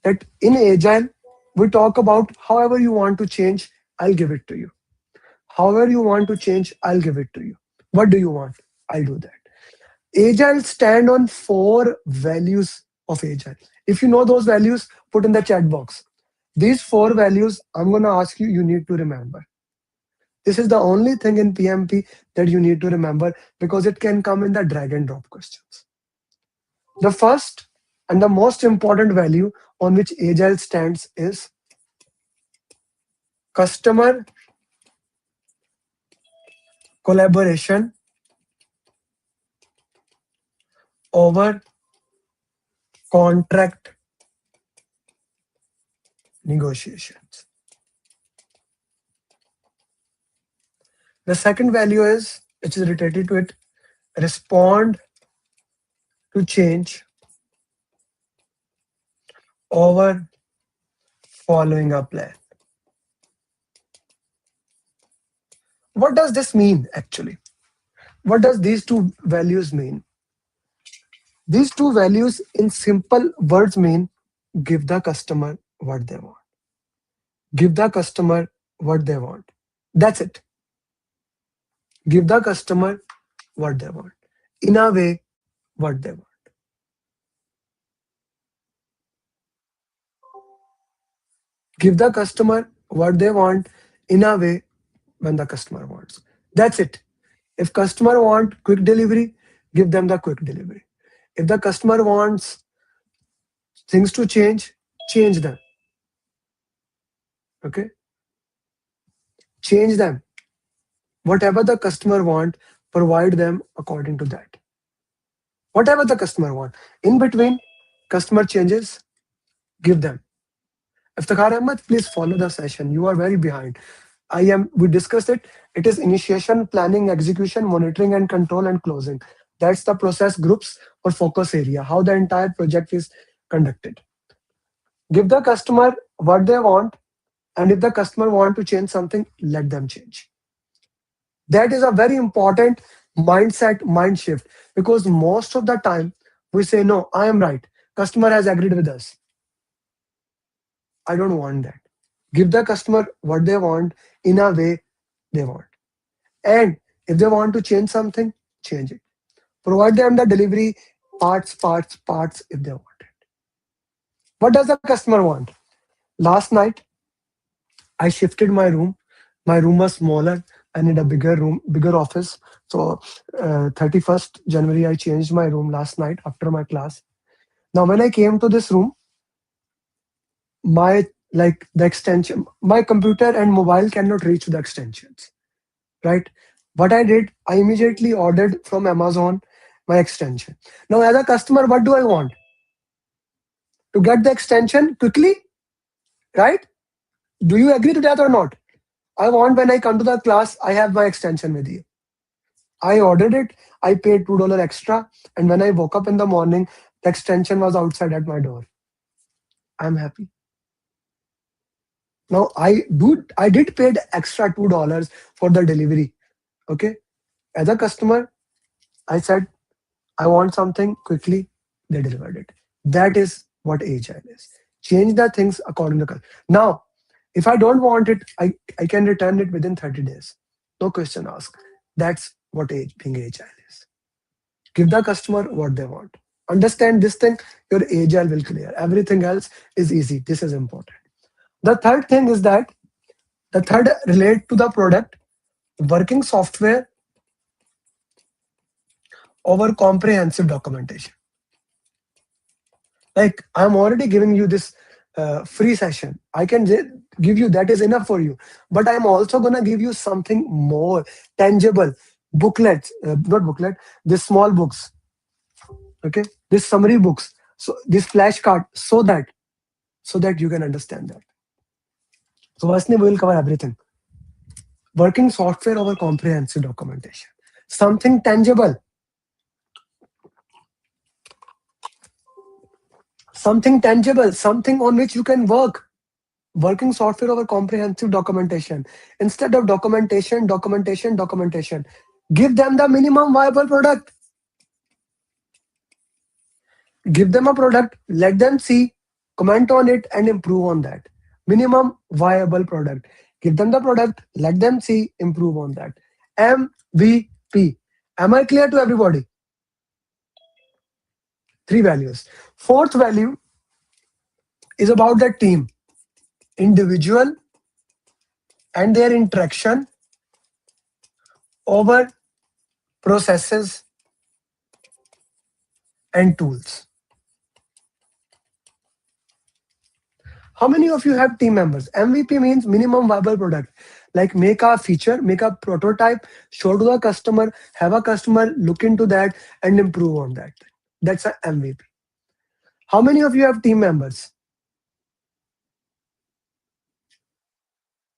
That in Agile, we talk about however you want to change, I'll give it to you. However you want to change, I'll give it to you. What do you want? I'll do that. Agile stand on 4 values of Agile. If you know those values, put in the chat box. These 4 values, I'm going to ask you, you need to remember. This is the only thing in PMP that you need to remember because it can come in the drag and drop questions. The first and the most important value on which Agile stands is customer collaboration over contract negotiations. The second value is, which is related to it, respond to change over following a plan. What does this mean actually? What does these 2 values mean? These 2 values in simple words mean give the customer what they want. Give the customer what they want. That's it. Give the customer what they want. In a way, what they want. Give the customer what they want in a way when the customer wants. That's it. If customer want quick delivery, give them the quick delivery. If the customer wants things to change, change them. Okay? Change them. Whatever the customer want, provide them according to that. Whatever the customer want. In between, customer changes, give them. Iftikhar Ahmed, please follow the session. You are very behind. We discussed it. It is initiation, planning, execution, monitoring and control and closing. That's the process groups or focus area, how the entire project is conducted. Give the customer what they want, and if the customer want to change something, let them change. That is a very important mindset, mind shift, because most of the time we say, no, I am right. Customer has agreed with us. I don't want that. Give the customer what they want in a way they want. And if they want to change something, change it. Provide them the delivery parts if they want it. What does the customer want? Last night, I shifted my room. My room was smaller. I need a bigger room, bigger office. So 31st January, I changed my room last night after my class. Now, when I came to this room, the extension, my computer and mobile cannot reach the extensions, right? What I did, I immediately ordered from Amazon my extension. Now, as a customer, what do I want? To get the extension quickly, right? Do you agree to that or not? I want when I come to the class, I have my extension with you. I ordered it, I paid $2 extra, and when I woke up in the morning, the extension was outside at my door. I'm happy. Now I did pay the extra $2 for the delivery. Okay. As a customer, I said, I want something quickly, they delivered it. That is what Agile is. Change the things according to customer. Now, if I don't want it, I can return it within 30 days. No question asked. That's what being Agile is. Give the customer what they want. Understand this thing, your Agile will clear. Everything else is easy. This is important. The third thing is that the third relate to the product, working software over comprehensive documentation. Like I'm already giving you this free session. I can give you that is enough for you. But I'm also going to give you something more tangible, booklets, not booklet, these small books. Okay, this summary books, so this flashcard, so that you can understand that. So firstly, we will cover everything. Working software over comprehensive documentation. Something tangible, something on which you can work. Working software over comprehensive documentation. Instead of documentation. Give them the minimum viable product. Give them a product, let them see, comment on it, and improve on that. Minimum viable product. Give them the product, let them see, improve on that. MVP. Am I clear to everybody? Three values. Fourth value is about the team, individual, and their interaction over processes and tools. How many of you have team members? MVP means minimum viable product. Like make a feature, make a prototype, show to the customer, have a customer look into that and improve on that. That's a MVP. How many of you have team members?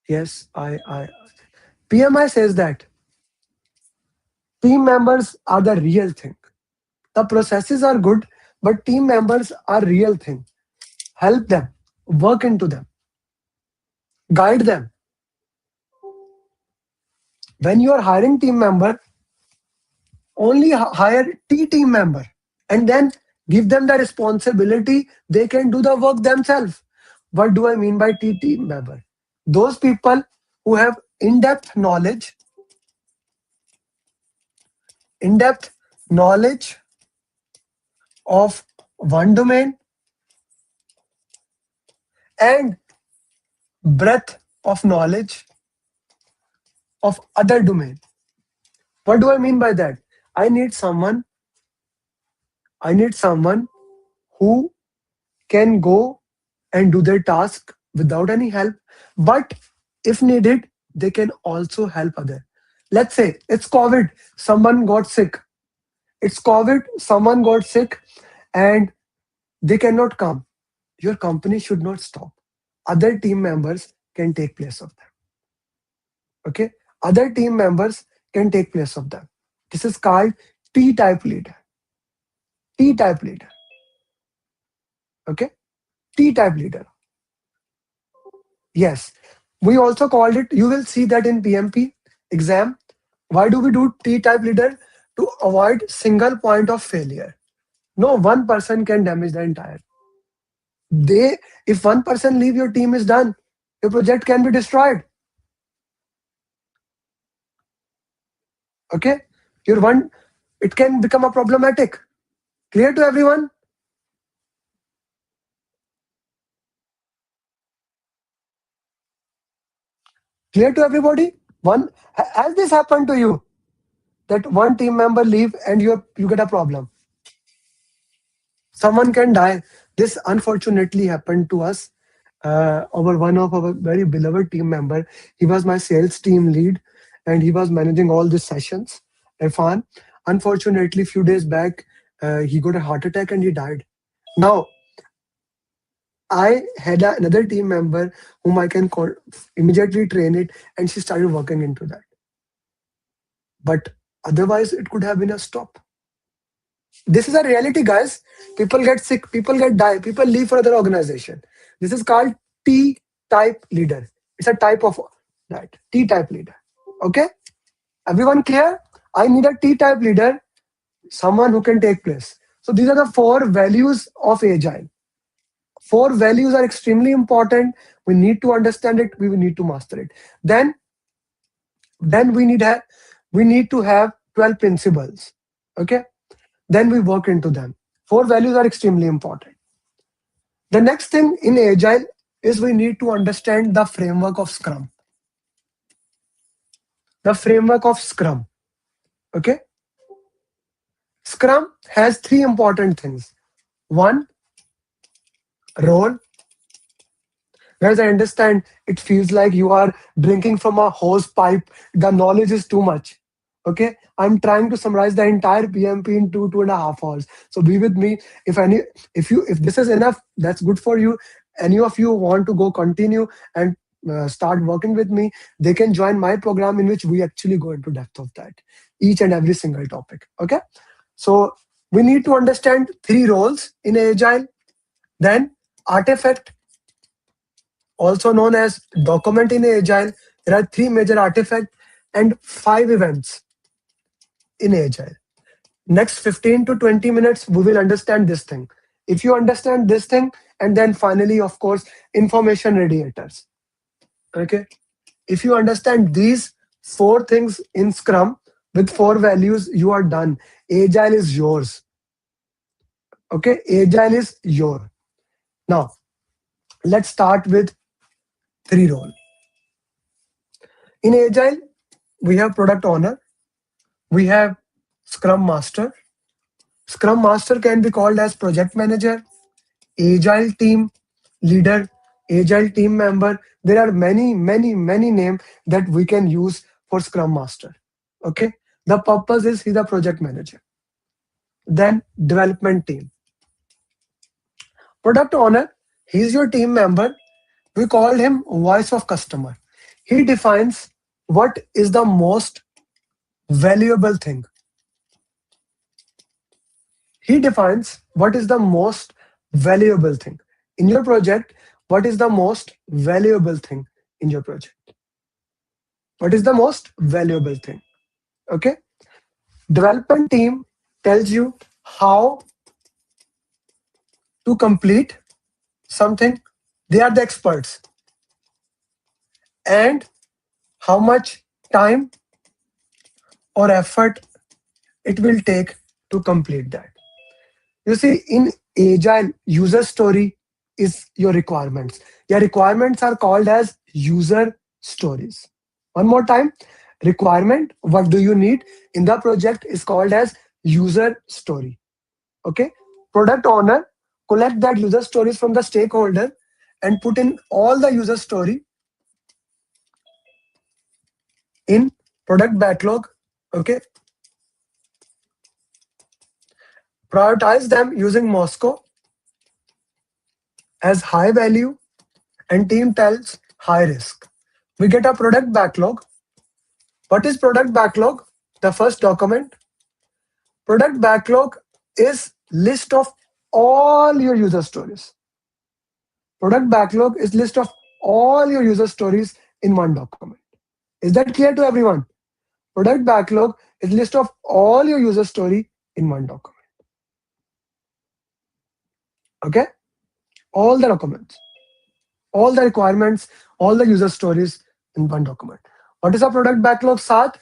Yes, I. PMI says that team members are the real thing. The processes are good, but team members are real thing. Help them, work into them, guide them. When you are hiring team member, only hire T team member and then give them the responsibility. They can do the work themselves. What do I mean by T team member? Those people who have in-depth knowledge of one domain and breadth of knowledge of other domain. What do I mean by that? I need someone, I need someone who can go and do their task without any help, but if needed, they can also help other. Let's say it's COVID, someone got sick. It's COVID, someone got sick and they cannot come. Your company should not stop. Other team members can take place of them. Okay? Other team members can take place of them. This is called T-type leader. T-type leader. Okay? T-type leader. Yes. We also called it, you will see that in PMP exam. Why do we do T-type leader? To avoid single point of failure. No one person can damage the entire. If one person leave, your team is done. Your project can be destroyed. Okay? Your one, it can become a problematic. Clear to everyone? Clear to everybody? Has this happened to you? That one team member leave and you get a problem. Someone can die. This unfortunately happened to us. Our one of our very beloved team member. He was my sales team lead, and he was managing all these sessions. Irfan. Unfortunately, few days back, he got a heart attack and he died. Now, I had another team member whom I can call, immediately train it, and she started working into that. But otherwise, it could have been a stop. This is a reality, guys. People get sick, people get die, people leave for other organization. This is called T-type leader. It's a type of that T-type leader. Okay, everyone clear? I need a T-type leader, someone who can take place. So these are the four values of agile. Four values are extremely important. We need to understand it. We need to master it. Then we need to have 12 principles. Okay. Then we work into them. Four values are extremely important. The next thing in agile is we need to understand the framework of Scrum. The framework of Scrum. Okay. Scrum has three important things. One, role. Guys, I understand it feels like you are drinking from a hose pipe. The knowledge is too much. Okay, I'm trying to summarize the entire PMP in 2.5 hours. So be with me. If this is enough, that's good for you. Any of you want to go continue and start working with me, they can join my program in which we actually go into depth of that, each and every single topic. Okay, so we need to understand three roles in Agile. Then artifact, also known as document in Agile. There are three major artifacts and five events in Agile. Next 15 to 20 minutes, we will understand this thing. If you understand this thing, and then finally, of course, information radiators. Okay. If you understand these four things in Scrum with four values, you are done. Agile is yours. Okay. Agile is your. Now, let's start with three role. In Agile, we have product owner, we have Scrum Master. Scrum Master can be called as project manager, Agile team leader, Agile team member. There are many names that we can use for Scrum Master. Okay. The purpose is he's a project manager. Then development team. Product owner, he's your team member. We call him voice of customer. He defines what is the most valuable thing. He defines what is the most valuable thing in your project. What is the most valuable thing in your project? What is the most valuable thing? Okay. Development team tells you how to complete something. They are the experts. And how much time or effort it will take to complete that. You see, in Agile, user story is your requirements. Your requirements are called as user stories. One more time, requirement, what do you need in the project is called as user story. Okay. Product owner collect that user stories from the stakeholder and put in all the user story in product backlog. Okay. Prioritize them using Moscow as high value and team tells high risk. We get a product backlog. What is product backlog? The first document. Product backlog is list of all your user stories. Product backlog is list of all your user stories in one document. Is that clear to everyone? Product backlog is list of all your user story in one document. Okay? All the documents, all the requirements, all the user stories in one document. What is a product backlog, Saad?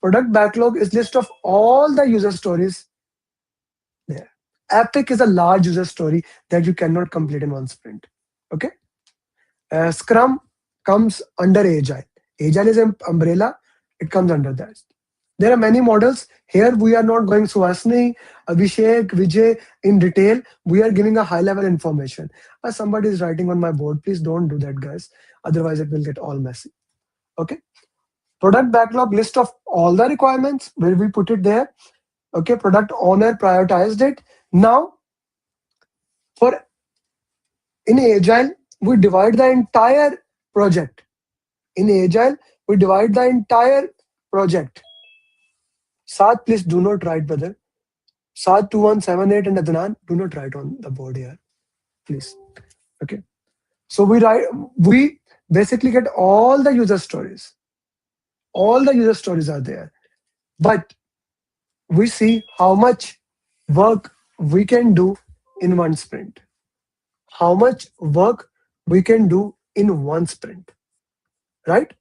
Product backlog is list of all the user stories there. Epic is a large user story that you cannot complete in one sprint. Okay. Scrum comes under Agile. Agile is an umbrella. It comes under that. There are many models. Here we are not going Suhasini, Abhishek, Vijay in detail. We are giving a high level information. Somebody is writing on my board. Please don't do that, guys. Otherwise, it will get all messy. Okay. Product backlog list of all the requirements. Where we put it there. Okay. Product owner prioritized it. Now, for in Agile, we divide the entire project. In Agile, we divide the entire project. Saad, please do not write, brother. Saad 2178 and Adnan, do not write on the board here, please. Okay. So we basically get all the user stories. All the user stories are there. But we see how much work we can do in one sprint. How much work we can do in one sprint. Right?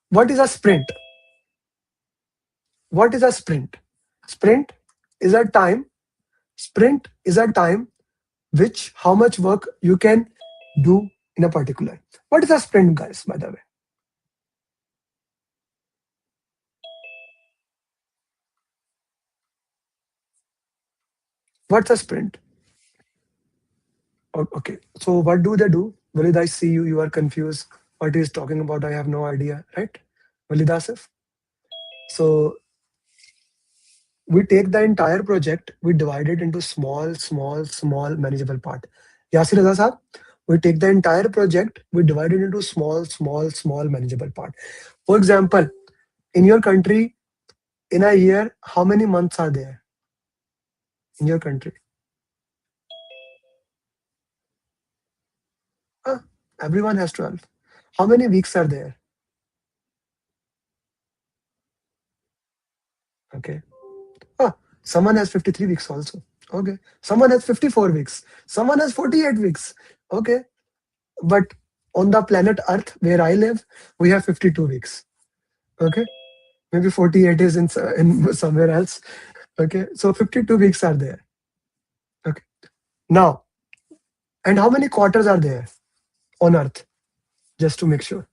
What is a sprint? What is a sprint? Sprint is a time. Sprint is a time which how much work you can do in a particular. What is a sprint, guys, by the way? What's a sprint? Okay, so what do they do? Walid, I see you. You are confused. What he is talking about, I have no idea, right? Walid Asif. So We take the entire project, we divide it into small manageable part. Yasir Raza sir, we take the entire project, we divide it into small manageable part. For example, in your country, in a year, how many months are there in your country? Huh, everyone has 12. How many weeks are there? Okay. Huh, someone has 53 weeks also. Okay. Someone has 54 weeks. Someone has 48 weeks. Okay. But on the planet Earth, where I live, we have 52 weeks. Okay. Maybe 48 is in somewhere else. Okay. So 52 weeks are there. Okay. Now, and how many quarters are there on Earth? Just to make sure.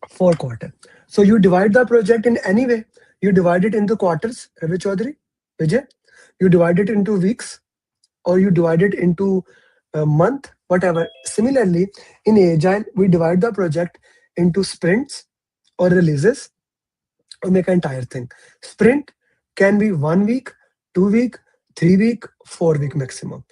4 quarters. So you divide the project in any way. You divide it into quarters, Ravi Chaudhary, Vijay. You divide it into weeks, or you divide it into a month, whatever. Similarly, in Agile, we divide the project into sprints or releases or make an entire thing. Sprint can be 1 week, 2 week, 3 week, 4 week maximum.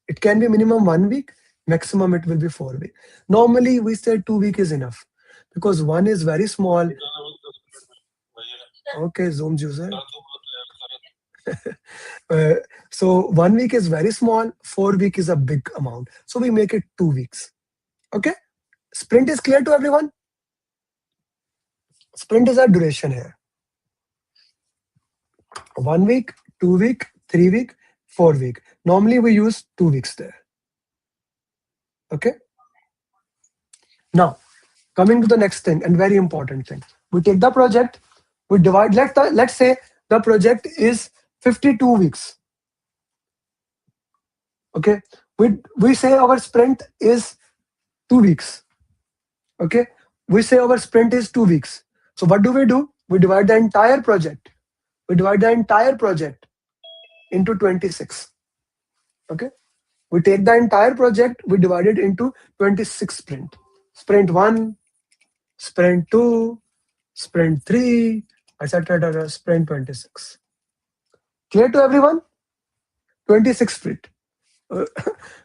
It can be minimum 1 week, maximum it will be 4 week. Normally, we say 2 week is enough because one is very small. Okay, Zoom user. Uh, so 1 week is very small, 4 week is a big amount. So we make it 2 weeks. Okay. Sprint is clear to everyone? Sprint is our duration here. 1 week, 2 week, 3 week, 4 week. Normally we use 2 weeks there. Okay. Now, coming to the next thing and very important thing. We take the project, we divide, let's say the project is 52 weeks. Okay. We say our sprint is 2 weeks. Okay. We say our sprint is 2 weeks. So what do? We divide the entire project. We divide the entire project into 26. Okay. We take the entire project, we divide it into 26 sprint. Sprint 1, sprint 2, sprint 3, etc. Sprint 26. Clear to everyone? 26 sprint. Uh,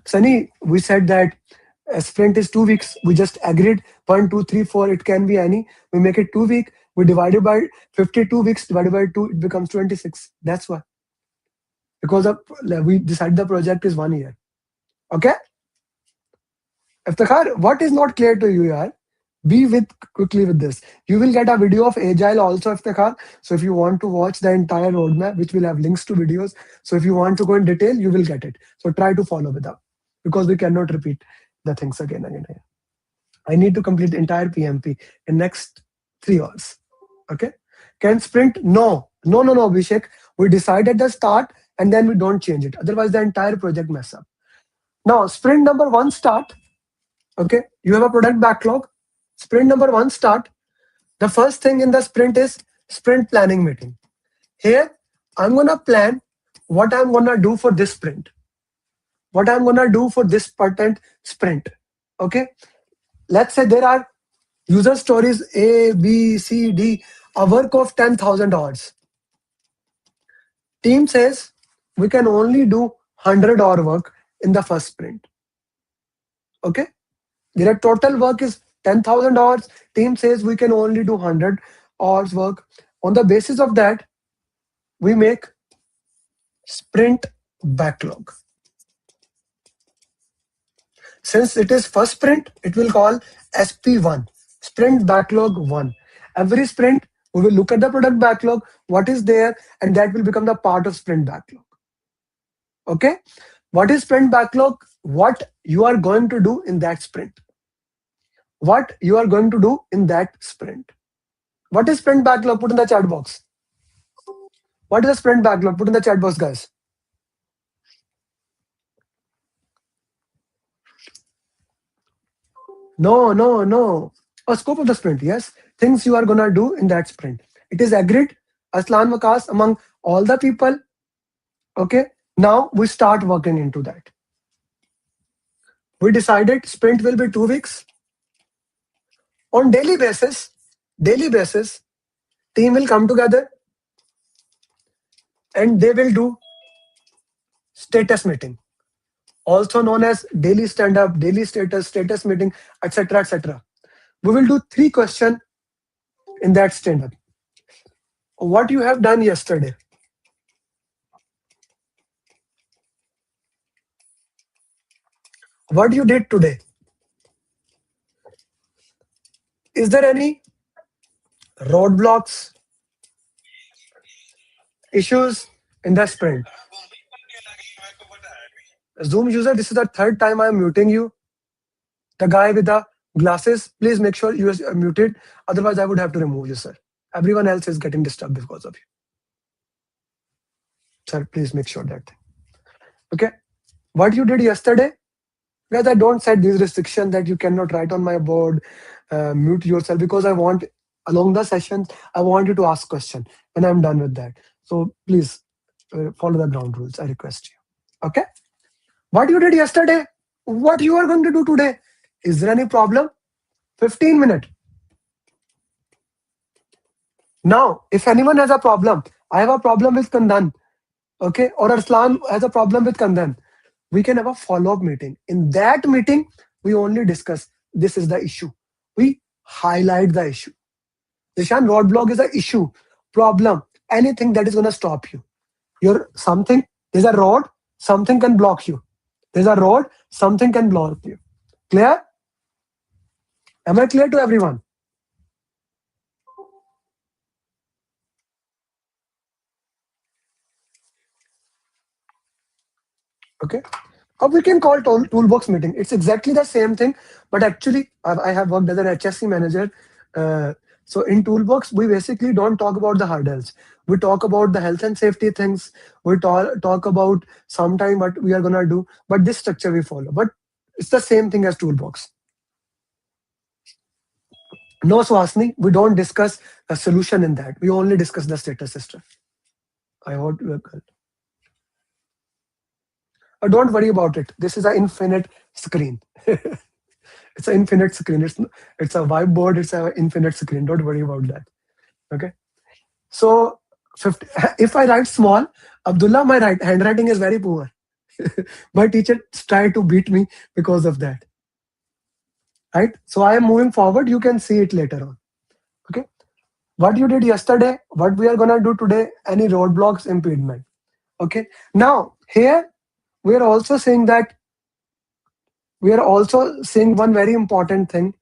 Sunny, we said that a sprint is 2 weeks. We just agreed 1, 2, 3, 4. It can be any. We make it 2 week. We divide it by 52 weeks divided by 2. It becomes 26. That's why. Because we decided the project is 1 year. Okay. Iftikhar, what is not clear to you, yaar? Be with quickly with this. You will get a video of Agile also, Iftikhar. So if you want to watch the entire roadmap, which will have links to videos. So if you want to go in detail, you will get it. So try to follow with that because we cannot repeat the things again and again. I need to complete the entire PMP in next 3 hours. Okay. Can sprint? No, Abhishek. We decide at the start and then we don't change it. Otherwise, the entire project mess up. Now, sprint number 1 start. Okay. You have a product backlog. Sprint number 1 start. The first thing in the sprint is sprint planning meeting. Here, I'm going to plan what I'm going to do for this sprint. What I'm going to do for this patent sprint. Okay. Let's say there are user stories A, B, C, D, a work of 10,000 hours. Team says we can only do 100-hour work in the first sprint. Okay. Their total work is 10,000 hours. Team says we can only do 100 hours work. On the basis of that, we make sprint backlog. Since it is first sprint, it will call SP1, sprint backlog 1. Every sprint, we will look at the product backlog, what is there, and that will become the part of sprint backlog. Okay. What is sprint backlog? What you are going to do in that sprint. What you are going to do in that sprint. What is sprint backlog? Put in the chat box. What is the sprint backlog? Put in the chat box, guys. No. A scope of the sprint, yes. Things you are going to do in that sprint. It is agreed, Aslan Wakas, among all the people. Okay. Now we start working into that. We decided sprint will be 2 weeks. On daily basis, team will come together and they will do status meeting, also known as daily stand up, daily status meeting, etc. etc. We will do 3 questions in that stand up. What you have done yesterday? What you did today? Is there any roadblocks, issues in the sprint? Zoom user, this is the third time I am muting you. The guy with the glasses, please make sure you are muted. Otherwise, I would have to remove you, sir. Everyone else is getting disturbed because of you. Sir, please make sure that. Okay. What you did yesterday? Guys, I don't set these restrictions that you cannot write on my board, mute yourself, because I want, along the sessions, I want you to ask question when I'm done with that. So please follow the ground rules. I request you. Okay. What you did yesterday? What you are going to do today? Is there any problem? 15 minutes. Now, if anyone has a problem, I have a problem with Kandan, okay, or Arslan has a problem with Kandan, we can have a follow-up meeting. In that meeting, we only discuss this is the issue. We highlight the issue. Dishan, roadblock is an issue, problem, anything that is going to stop you. You're something, there's a road, something can block you. There's a road, something can block you. Clear? Am I clear to everyone? Okay. Or we can call toolbox meeting. It's exactly the same thing, but actually, I have worked as an HSC manager. So in toolbox, we basically don't talk about the hurdles. We talk about the health and safety things. We talk about sometime what we are gonna do, but this structure we follow. But it's the same thing as toolbox. No, Swasni, we don't discuss a solution in that. We only discuss the status system. I hope you are good. Don't worry about it. This is an infinite screen. It's an infinite screen. It's a whiteboard. It's an infinite screen. Don't worry about that. Okay. So 50, if I write small, Abdullah, my handwriting is very poor. My teacher tried to beat me because of that. Right. So I am moving forward. You can see it later on. Okay. What you did yesterday, what we are gonna do today, any roadblocks, impediment. Okay. Now here we are also saying that we are also saying one very important thing,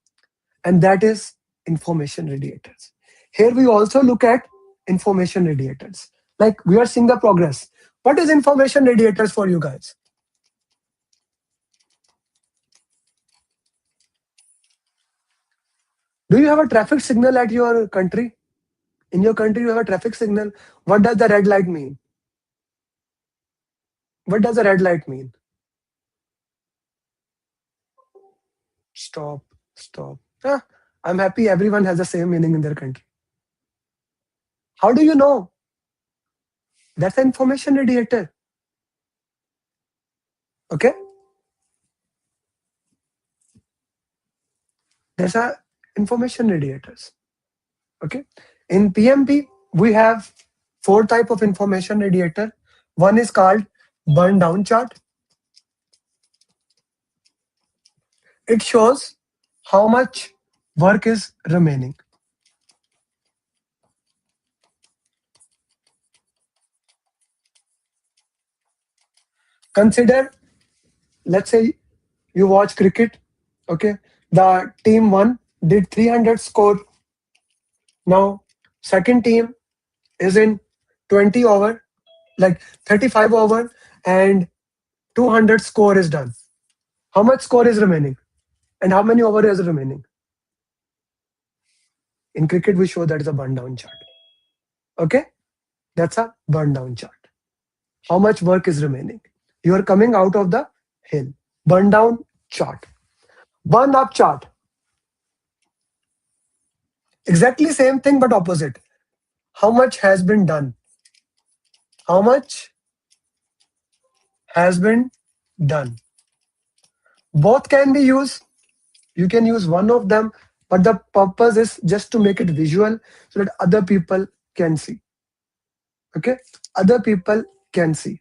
and that is information radiators. Here we also look at information radiators. Like we are seeing the progress. What is information radiators for you guys? Do you have a traffic signal at your country? In your country, you have a traffic signal. What does the red light mean? What does the red light mean? Stop, stop. Ah, I'm happy everyone has the same meaning in their country. How do you know? That's an information radiator. Okay? There's a information radiators. Okay? In PMP, we have 4 type of information radiator. One is called burn down chart. It shows how much work is remaining. Consider, let's say you watch cricket. Okay? The team 1 did 300 score. Now, second team is in 20 over, like 35 over, and 200 score is done. How much score is remaining? And how many over is remaining? In cricket, we show that is a burn down chart. Okay? That's a burn down chart. How much work is remaining? You are coming out of the hill. Burn down chart. Burn up chart. Exactly same thing, but opposite. How much has been done? How much has been done? Both can be used. You can use one of them. but the purpose is just to make it visual so that other people can see. Okay, other people can see.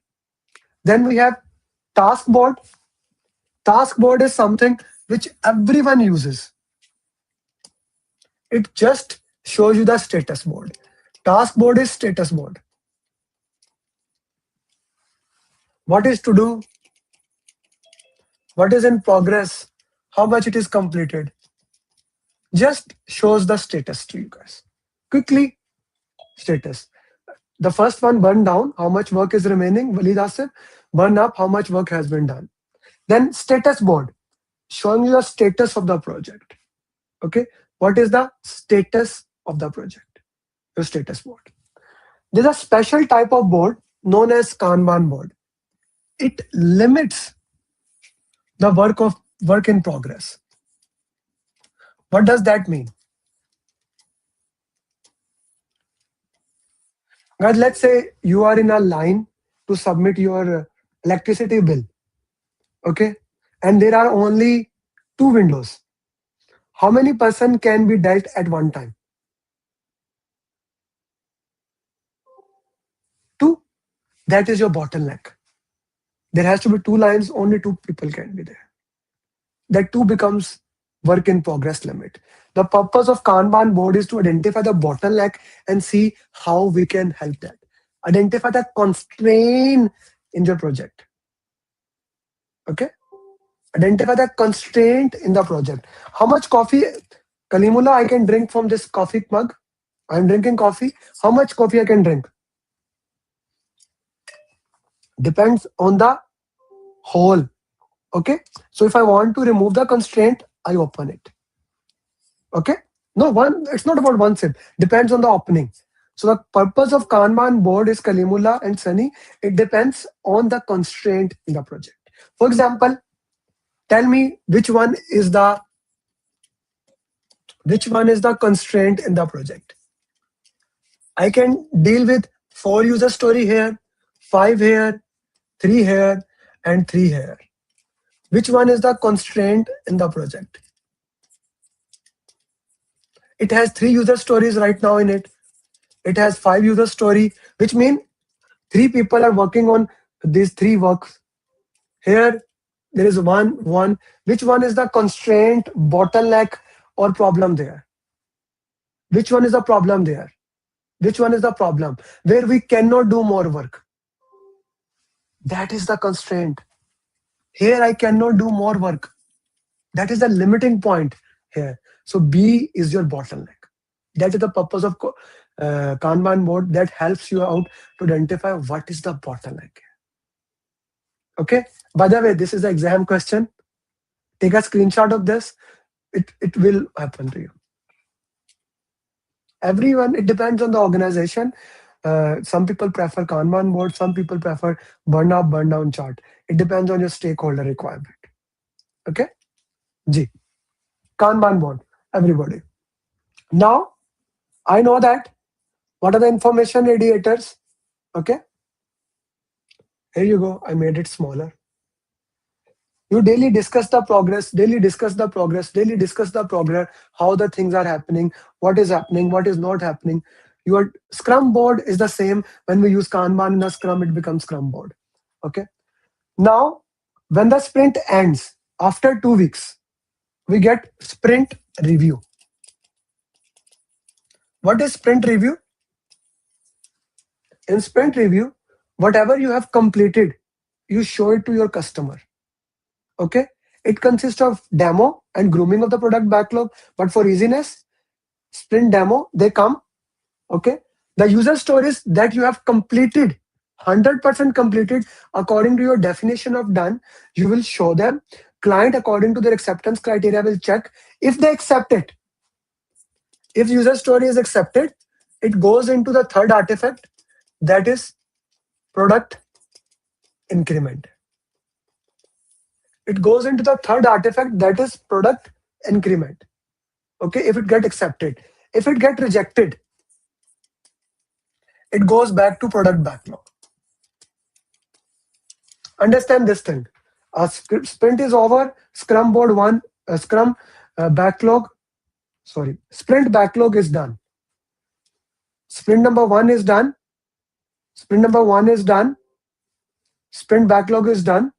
Then we have task board. Task board is something which everyone uses. It just shows you the status board. Task board is status board. What is to do, what is in progress, how much it is completed. Just shows the status to you guys. Quickly, status. The first one, burn down, how much work is remaining. Walid Asif, burn up, how much work has been done. Then status board, showing you the status of the project. Okay, what is the status of the project? Your status board. There's a special type of board known as Kanban board. It limits the work in progress. What does that mean? Guys, let's say you are in a line to submit your electricity bill. Okay, and there are only 2 windows. How many person can be dealt at one time? 2. That is your bottleneck. There has to be 2 lines, only 2 people can be there. That 2 becomes work in progress limit. The purpose of Kanban board is to identify the bottleneck and see how we can help that. Identify the constraint in your project. Okay? Identify the constraint in the project. How much coffee, Kalimullah, I can drink from this coffee mug? I'm drinking coffee. How much coffee I can drink? Depends on the whole. Okay, so if I want to remove the constraint, I open it. Okay, no one, it's not about one sip, depends on the opening. So the purpose of Kanban board is, Kalimullah and Sunny, it depends on the constraint in the project. For example, tell me which one is the constraint in the project. I can deal with 4 user story here, 5 here, 3 here, and 3 here. Which one is the constraint in the project? It has 3 user stories right now in it. It has 5 user story, which means 3 people are working on these 3 works. Here, there is one. Which one is the constraint, bottleneck, or problem there? Which one is the problem there? Which one is the problem? Where we cannot do more work. That is the constraint. Here, I cannot do more work. That is the limiting point here. So B is your bottleneck. That is the purpose of Kanban board, that helps you out to identify what is the bottleneck. Okay. By the way, this is the exam question. Take a screenshot of this. It will happen to you. Everyone, it depends on the organization. Some people prefer Kanban board. Some people prefer burn up, burn down chart. It depends on your stakeholder requirement. Okay. G. Kanban board, everybody. Now, I know that what are the information radiators? Okay. Here you go. I made it smaller. You daily discuss the progress, how the things are happening, what is not happening. Your Scrum board is the same. When we use Kanban in a Scrum, it becomes Scrum board. Okay. Now, when the sprint ends, after 2 weeks, we get sprint review. What is sprint review? In sprint review, whatever you have completed, you show it to your customer. Okay, it consists of demo and grooming of the product backlog, but for easiness, sprint demo, they come. Okay, the user stories that you have completed, 100% completed according to your definition of done, you will show them. Client, according to their acceptance criteria, will check if they accept it. If user story is accepted, it goes into the third artifact, that is product increment. It goes into the third artifact, that is product increment. Okay, if it get accepted. If it get rejected, it goes back to product backlog. Understand this thing. A sprint is over, Scrum board 1, Scrum backlog, Sprint backlog is done. Sprint number one is done. Sprint number one is done. Sprint backlog is done.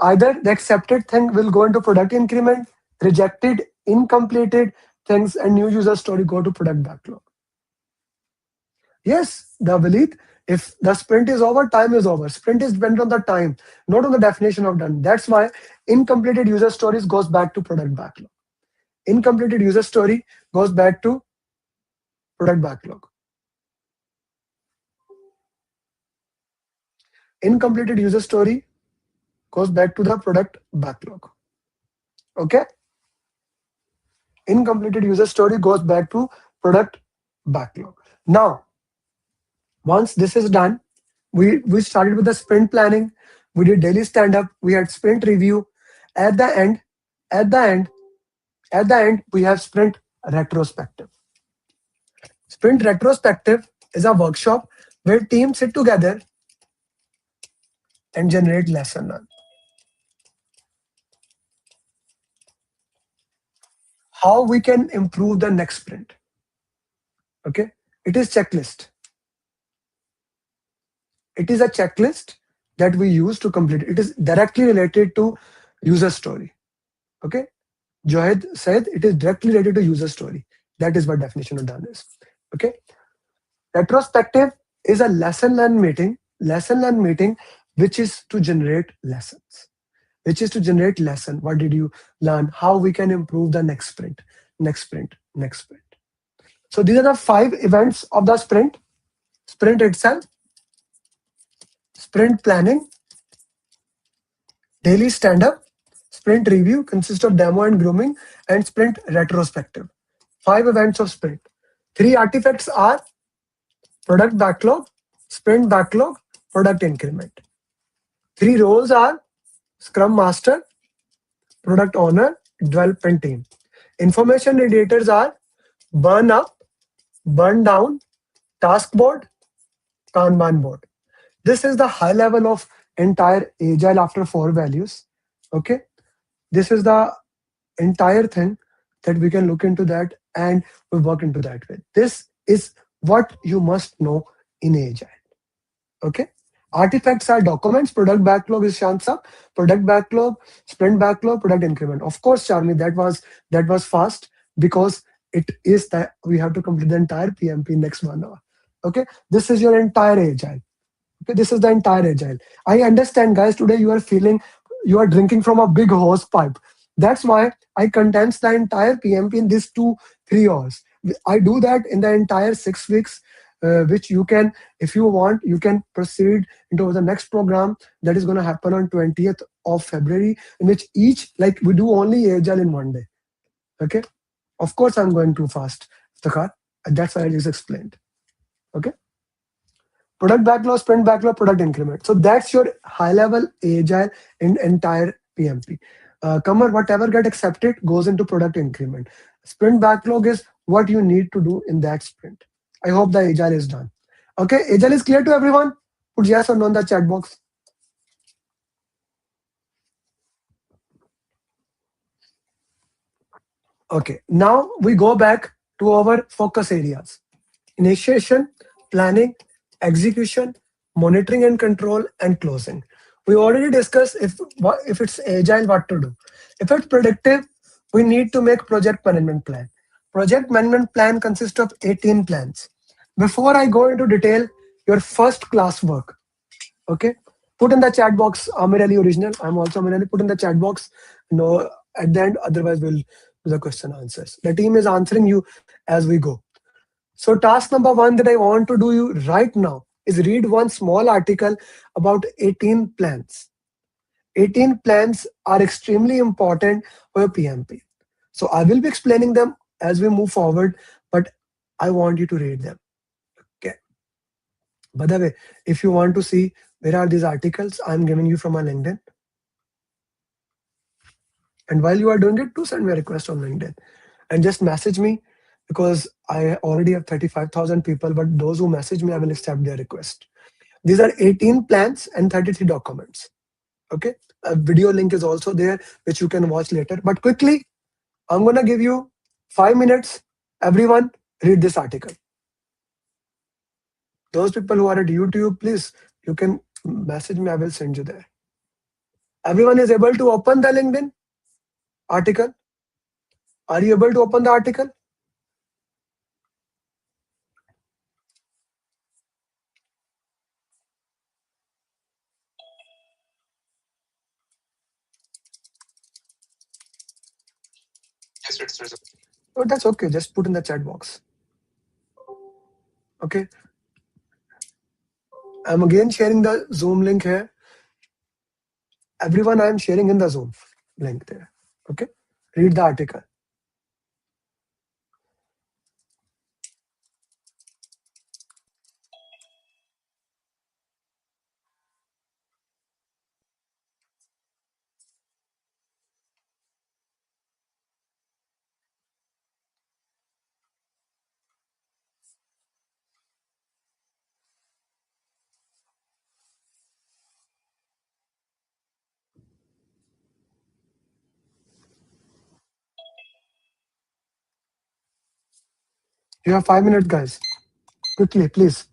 Either the accepted thing will go into product increment, rejected, incompleted things, and new user story go to product backlog. Yes, the Vilit, if the sprint is over, time is over. Sprint is dependent on the time, not on the definition of done. That's why incompleted user stories goes back to product backlog. Incompleted user story goes back to product backlog. Incompleted user story goes back to the product backlog. Okay? Incompleted user story goes back to product backlog. Now, once this is done, we started with the sprint planning. We did daily stand-up. We had sprint review. At the end, we have sprint retrospective. Sprint retrospective is a workshop where teams sit together and generate lesson learned. How we can improve the next sprint. Okay, it is checklist. It is a checklist that we use to complete. It is directly related to user story. Okay, Johed said it is directly related to user story. That is what definition of done is. Okay, retrospective is a lesson learned meeting. Lesson learned meeting, which is to generate lessons. Which is to generate lesson. What did you learn? How we can improve the next sprint, next sprint, next sprint. So these are the 5 events of the sprint. Sprint itself, sprint planning, daily stand-up, sprint review consists of demo and grooming, and sprint retrospective. 5 events of sprint. 3 artifacts are product backlog, sprint backlog, product increment. 3 roles are Scrum Master, Product Owner, Development Team. Information indicators are burn up, burn down, task board, Kanban board. This is the high level of entire Agile after 4 values. Okay, this is the entire thing that we can look into that and we work into that way. This is what you must know in Agile. Okay. Artifacts are documents, product backlog is Shansab, product backlog, sprint backlog, product increment. Of course, Charmi, that was fast because it is that we have to complete the entire PMP in next 1 hour. Okay, this is your entire Agile. Okay, this is the entire Agile. I understand, guys, today you are feeling you are drinking from a big hose pipe. That's why I condense the entire PMP in these 2-3 hours. I do that in the entire 6 weeks. Which you can, if you want, you can proceed into the next program that is going to happen on 20th of February, in which like we do only Agile in 1 day. Okay. Of course, I'm going too fast, Takar. That's why I just explained. Okay. Product backlog, sprint backlog, product increment. So that's your high level Agile in entire PMP. Kamar, whatever get accepted goes into product increment. Sprint backlog is what you need to do in that sprint. I hope the Agile is done. Okay, Agile is clear to everyone? Put yes or no in the chat box. Okay, now we go back to our focus areas. Initiation, planning, execution, monitoring and control, and closing. We already discussed if it's Agile, what to do. If it's predictive, we need to make project management plan. Project management plan consists of 18 plans. Before I go into detail, your first class work, okay? Put in the chat box, Amir Ali original. I'm also Amir Ali. Put in the chat box. No, at the end, otherwise we'll do the question answers. The team is answering you as we go. So task number 1 that I want to do you right now is read one small article about 18 plans. 18 plans are extremely important for PMP. So I will be explaining them as we move forward, but I want you to read them. Okay. By the way, if you want to see where are these articles, I'm giving you from my LinkedIn. And while you are doing it, do send me a request on LinkedIn and just message me, because I already have 35,000 people, but those who message me, I will accept their request. These are 18 plans and 33 documents. Okay. A video link is also there, which you can watch later. But quickly, I'm going to give you 5 minutes. Everyone, read this article. Those people who are at YouTube, please, you can message me. I will send you there. Everyone is able to open the LinkedIn article. Are you able to open the article? Oh, that's okay. Just put in the chat box. Okay. I'm again sharing the Zoom link here. Everyone, I am sharing in the Zoom link there. Okay. Read the article. You have 5 minutes, guys. Quickly, please.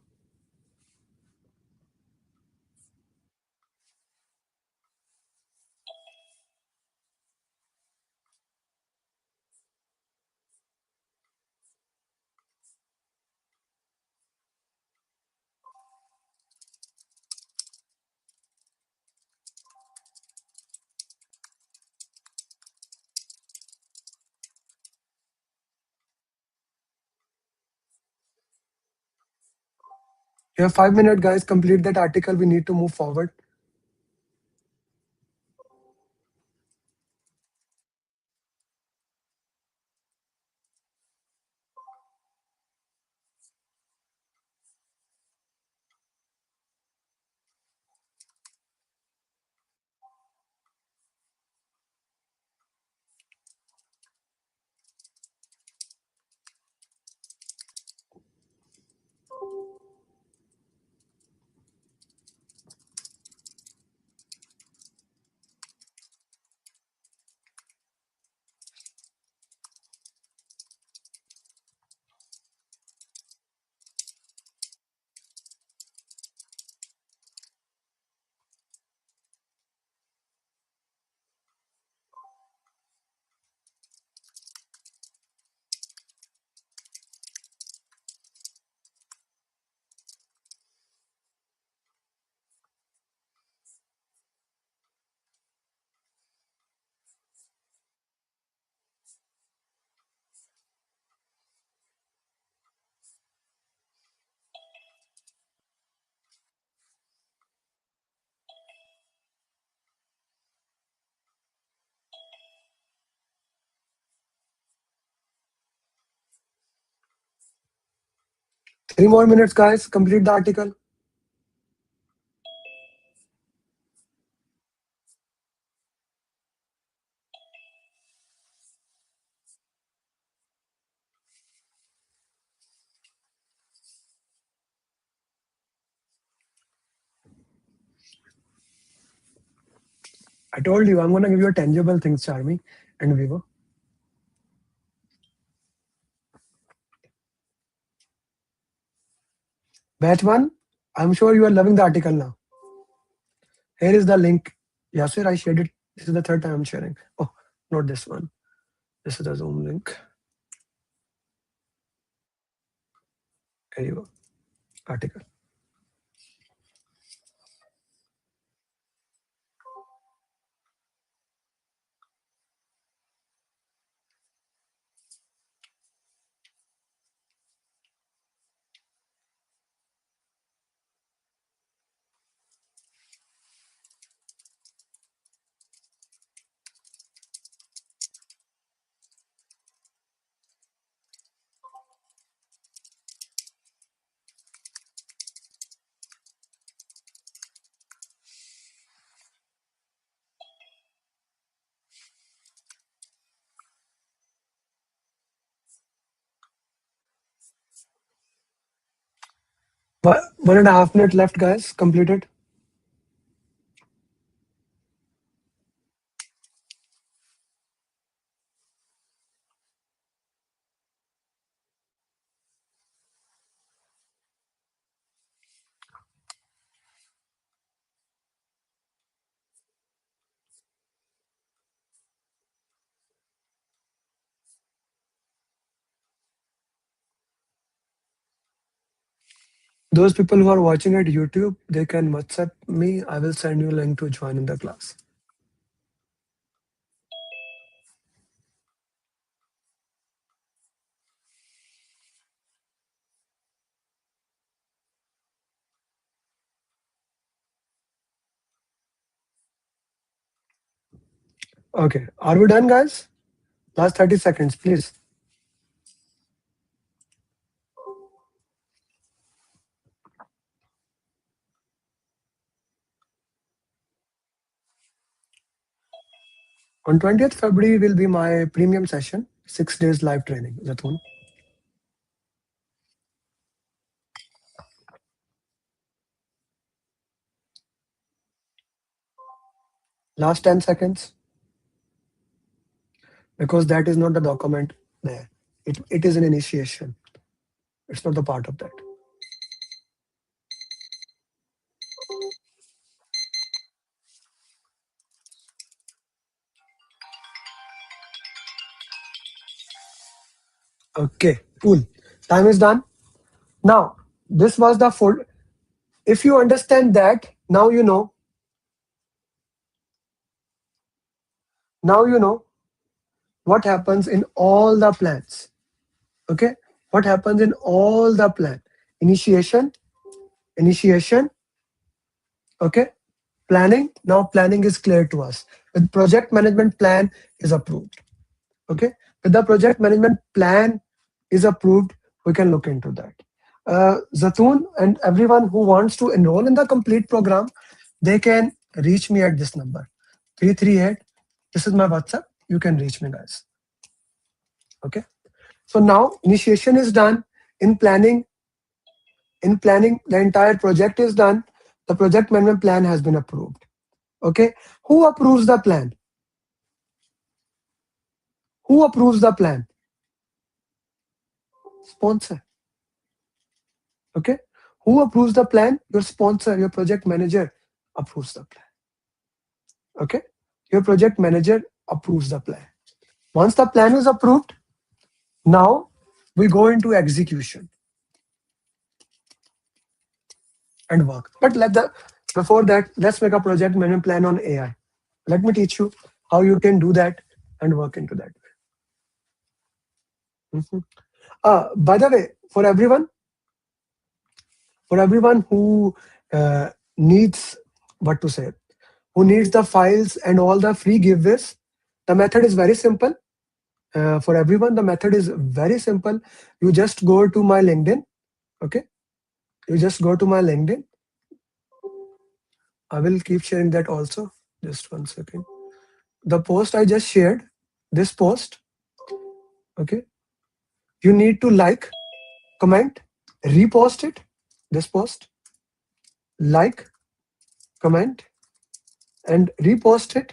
You have 5 minutes, guys. Complete that article. We need to move forward. Three more minutes, guys. Complete the article. I told you, I'm going to give you a tangible things, Charmy and Vivo. Batch one, I'm sure you are loving the article now. Here is the link. Yasir, I shared it. This is the third time I'm sharing. Oh, not this one. This is the Zoom link. Here you go. Article. But 1.5 minutes left, guys. Completed. Those people who are watching at YouTube, they can WhatsApp me. I will send you a link to join in the class. Okay, are we done, guys? Last 30 seconds, please. On 20th February will be my premium session, 6 days live training. Zatun. Last 10 seconds, because that is not the document there. It is an initiation. It's not the part of that. Okay, cool. Time is done. Now, this was the full. If you understand that, now you know. Now you know what happens in all the plans. Okay, what happens in all the plan? Initiation, initiation. Okay, planning. Now planning is clear to us. With project management plan is approved. Okay, with the project management plan is approved, we can look into that. Zatoon and everyone who wants to enroll in the complete program, they can reach me at this number 338. This is my WhatsApp. You can reach me, guys. Okay. So now initiation is done. In planning, the entire project is done. The project management plan has been approved. Okay. Who approves the plan? Who approves the plan? Sponsor. Okay. Who approves the plan? Your sponsor, your project manager approves the plan. Okay. Your project manager approves the plan. Once the plan is approved, now we go into execution and work. But before that, let's make a project management plan on AI. Let me teach you how you can do that and work into that. Mhm. By the way, for everyone who needs what to say, who needs the files and all the free giveaways, the method is very simple. For everyone, the method is very simple. You just go to my LinkedIn. Okay, you just go to my LinkedIn. I will keep sharing that also. Just 1 second. The post I just shared, this post. Okay, you need to like, comment, repost it. This post, like, comment, and repost it,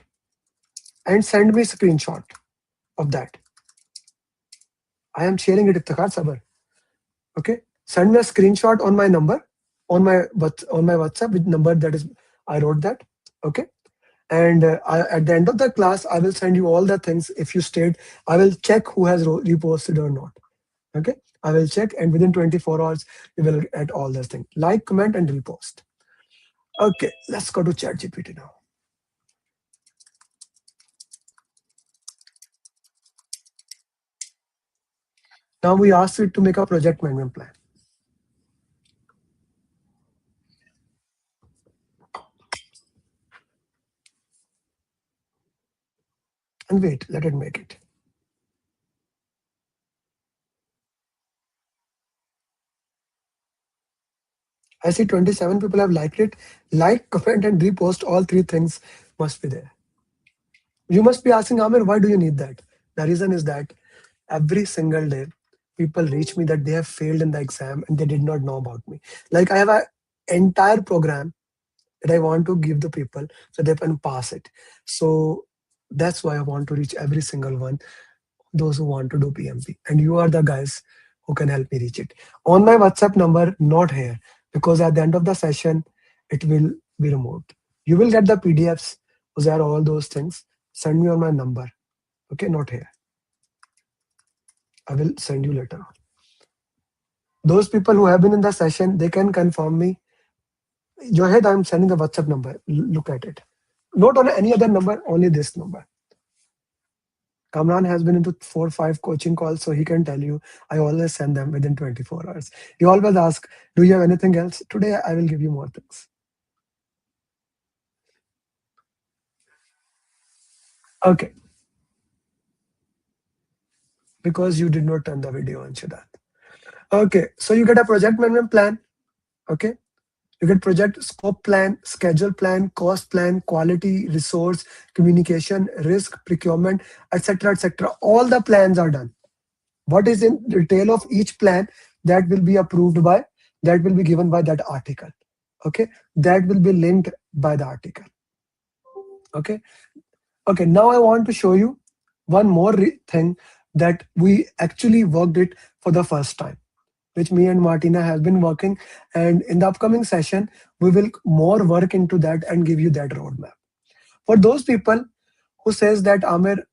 and send me a screenshot of that. I am sharing it, Iftikhar Sabar. Okay, send me a screenshot on my number, on my WhatsApp with number that is I wrote that. Okay, and at the end of the class, I will send you all the things. If you stayed, I will check who has reposted or not. Okay, I will check, and within 24 hours, you will get all those things. Like, comment, and repost. Okay, let's go to ChatGPT now. Now we ask it to make a project management plan. And wait, let it make it. I see 27 people have liked it. Like, comment, and repost, all three things must be there. You must be asking, Amir, why do you need that? The reason is that every single day, people reach me that they have failed in the exam and they did not know about me. Like I have an entire program that I want to give the people so they can pass it. So that's why I want to reach every single one, those who want to do PMP. And you are the guys who can help me reach it. On my WhatsApp number, not here, because at the end of the session, it will be removed. You will get the PDFs, those are all those things. Send me on my number. Okay, not here. I will send you later on. Those people who have been in the session, they can confirm me. Johed, I'm sending the WhatsApp number. Look at it. Not on any other number, only this number. Kamran has been into 4 or 5 coaching calls, so he can tell you I always send them within 24 hours. He always asks, do you have anything else? Today I will give you more things. Okay. Because you did not turn the video on, Siddharth. Okay, so you get a project management plan. Okay. You get project scope plan, schedule plan, cost plan, quality, resource, communication, risk, procurement, etc., etc. All the plans are done. What is in detail of each plan that will be approved by, that will be given by that article. Okay, that will be linked by the article. Okay, okay. Now I want to show you one more thing that we actually worked it for the first time, which me and Martina has been working. And in the upcoming session, we will more work into that and give you that roadmap. For those people who says that Amir,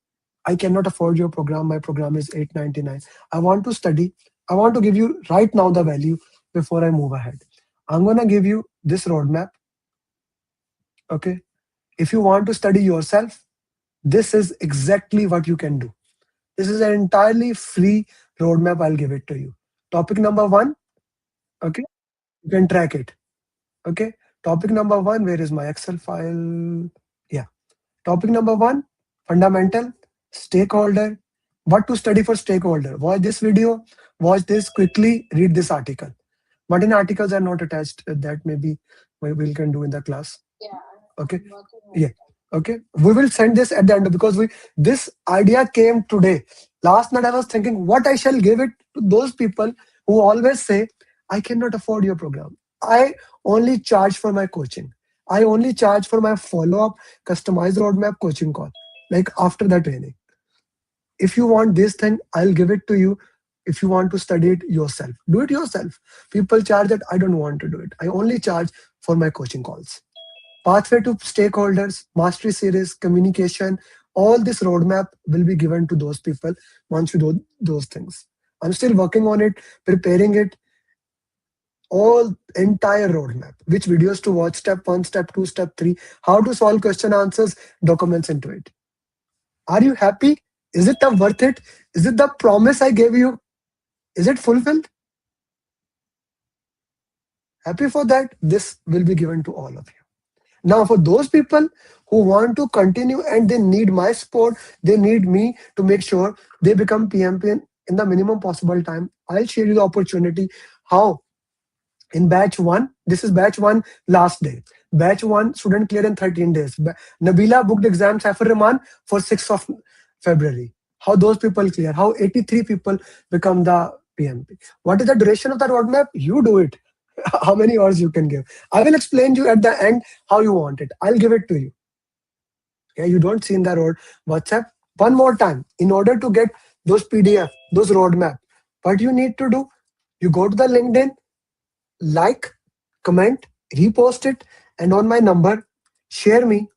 I cannot afford your program. My program is 899. I want to study. I want to give you right now the value before I move ahead. I'm going to give you this roadmap. Okay. If you want to study yourself, this is exactly what you can do. This is an entirely free roadmap. I'll give it to you. Topic number 1. Okay. You can track it. Okay. Topic number 1. Where is my Excel file? Yeah. Topic number 1. Fundamental, stakeholder, what to study for stakeholder. Watch this video, watch this quickly, read this article. But in articles are not attached. That maybe we can do in the class. Okay. Yeah. Okay. We will send this at the end because this idea came today. Last night I was thinking what I shall give it to those people who always say, I cannot afford your program. I only charge for my coaching. I only charge for my follow-up, customized roadmap coaching call, like after the training. If you want this thing, I'll give it to you. If you want to study it yourself, do it yourself. People charge that. I don't want to do it. I only charge for my coaching calls. Pathway to stakeholders, mastery series, communication, all this roadmap will be given to those people once you do those things. I'm still working on it, preparing it, all entire roadmap, which videos to watch, step 1, step 2, step 3, how to solve question answers, documents into it. Are you happy? Is it worth it? Is it the promise I gave you? Is it fulfilled? Happy for that? This will be given to all of you. Now, for those people who want to continue and they need my support, they need me to make sure they become PMP in the minimum possible time. I'll share you the opportunity how in batch 1, this is batch 1 last day. Batch 1 student clear in 13 days. Nabila booked exam Saifur Rahman for 6th of February. How those people clear, how 83 people become the PMP. What is the duration of the roadmap? You do it. How many hours you can give. I will explain to you at the end how you want it. I'll give it to you. Yeah, you don't see in the road WhatsApp. One more time, in order to get those PDF, those roadmap, what you need to do, you go to the LinkedIn, like, comment, repost it, and on my number, share me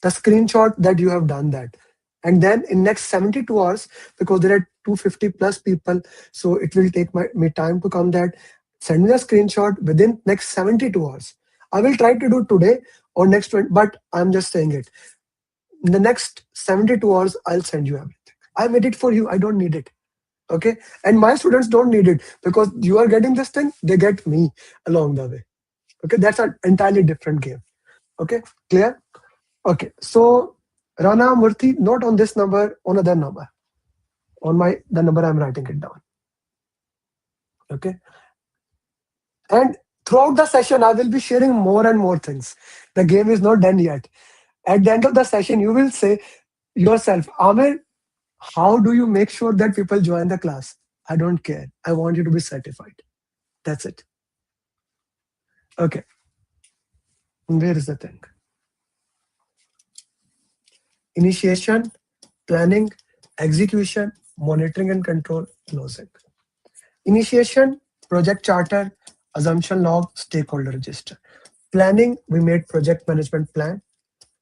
the screenshot that you have done that. And then in next 72 hours, because there are 250 plus people, so it will take me time to come that. Send me the screenshot within next 72 hours. I will try to do today or next 20, but I'm just saying it. In the next 72 hours, I'll send you everything. I made it for you. I don't need it. Okay. And my students don't need it because you are getting this thing. They get me along the way. Okay. That's an entirely different game. Okay. Clear? Okay. So Rana Murthy, not on this number, on another number. On the number I'm writing it down. Okay. And throughout the session, I will be sharing more and more things. The game is not done yet. At the end of the session, you will say yourself, Amir, how do you make sure that people join the class? I don't care. I want you to be certified. That's it. Okay. Where is the thing? Initiation, planning, execution, monitoring and control, closing. Initiation, project charter, assumption log, stakeholder register. Planning, we made project management plan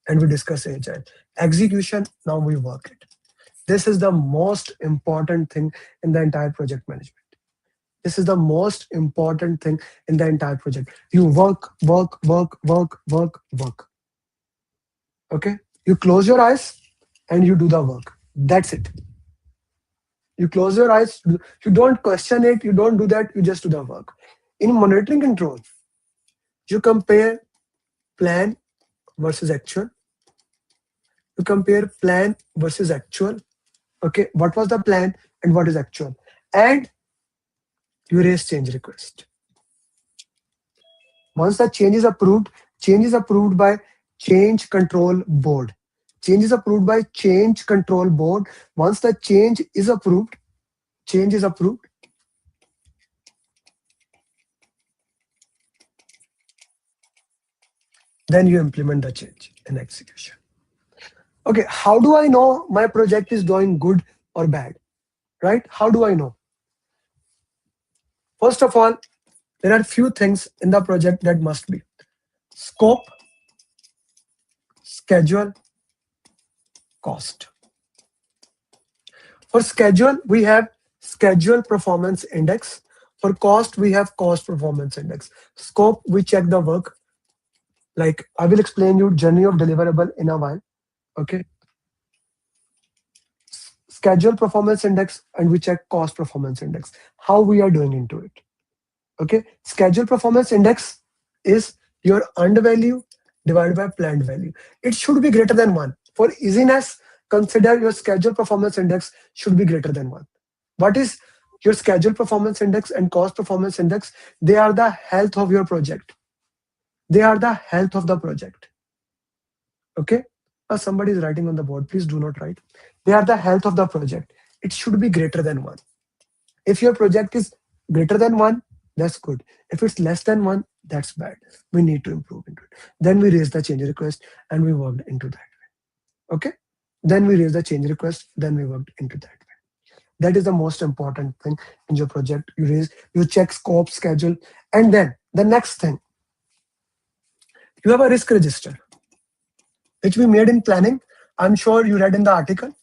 and we discuss agile. Execution, now we work it. This is the most important thing in the entire project management. This is the most important thing in the entire project. You work, work, work, work, work, work. Okay? You close your eyes and you do the work. That's it. You close your eyes, you don't question it, you don't do that, you just do the work. In monitoring control, you compare plan versus actual. You compare plan versus actual. Okay, what was the plan and what is actual? And you raise change request. Once the change is approved by change control board. Change is approved by change control board. Once the change is approved, then you implement the change in execution. Okay, how do I know my project is doing good or bad? Right? How do I know? First of all, there are few things in the project that must be: scope, schedule, cost. For schedule, we have schedule performance index. For cost, we have cost performance index. Scope, we check the work. Like I will explain you journey of deliverable in a while. Okay. Schedule performance index, and we check cost performance index. How we are doing into it. Okay. Schedule performance index is your earned value divided by planned value. It should be greater than 1. For easiness, consider your schedule performance index should be greater than 1. What is your schedule performance index and cost performance index? They are the health of your project. They are the health of the project. Okay. Somebody is writing on the board. Please do not write. They are the health of the project. It should be greater than 1. If your project is greater than 1, that's good. If it's less than 1, that's bad. We need to improve into it. Then we raise the change request and we worked into that way. Okay. Then we raise the change request. Then we worked into that way. That is the most important thing in your project. You check scope, schedule, and then the next thing, you have a risk register, which we made in planning. I'm sure you read in the article.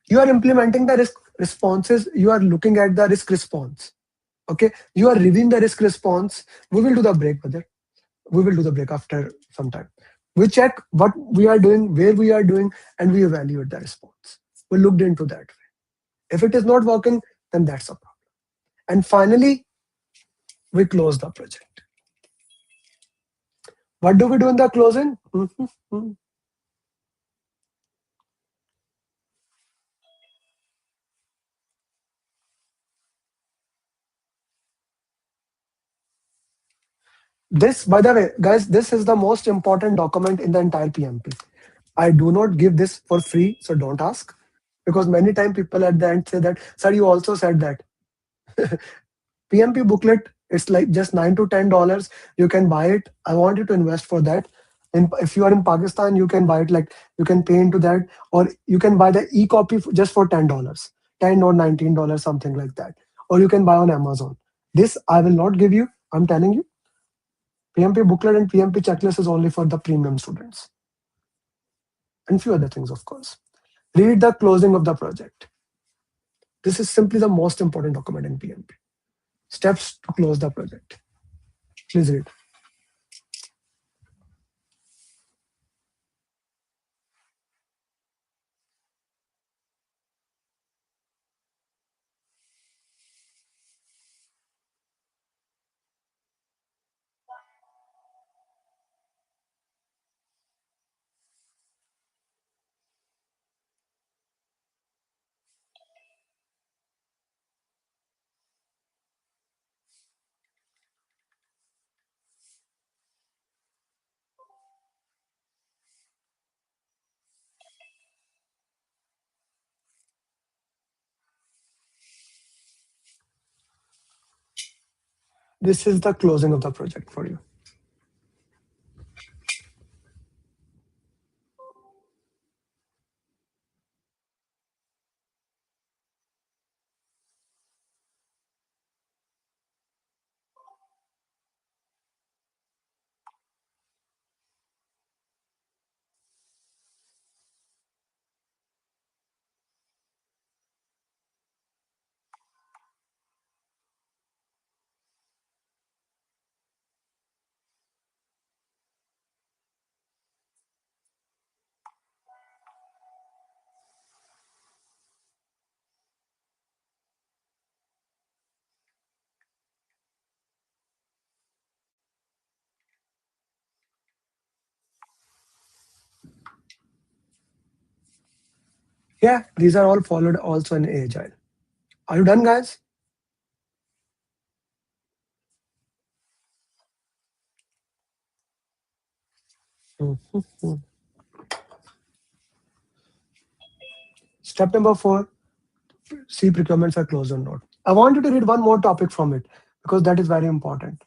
You are implementing the risk responses. You are looking at the risk response. Okay, you are reviewing the risk response. We will do the break, brother. We will do the break after some time. We check what we are doing, where we are doing, and we evaluate the response. We looked into that way. If it is not working, then that's a problem. And finally, we close the project. What do we do in the closing? This, by the way, guys, this is the most important document in the entire PMP. I do not give this for free, so don't ask. Because many times people at the end say that, sir, you also said that. PMP booklet, it's like just $9 to $10. You can buy it. I want you to invest for that. And if you are in Pakistan, you can buy it, like you can pay into that, or you can buy the e-copy just for $10, 10 or $19, something like that. Or you can buy on Amazon. This I will not give you. I'm telling you. PMP booklet and PMP checklist is only for the premium students. And few other things, of course. Read the closing of the project. This is simply the most important document in PMP. Steps to close the project. Please read. This is the closing of the project for you. Yeah, these are all followed also in Agile. Are you done, guys? Mhm. Step number 4, see procurements are closed or not. I want you to read one more topic from it because that is very important.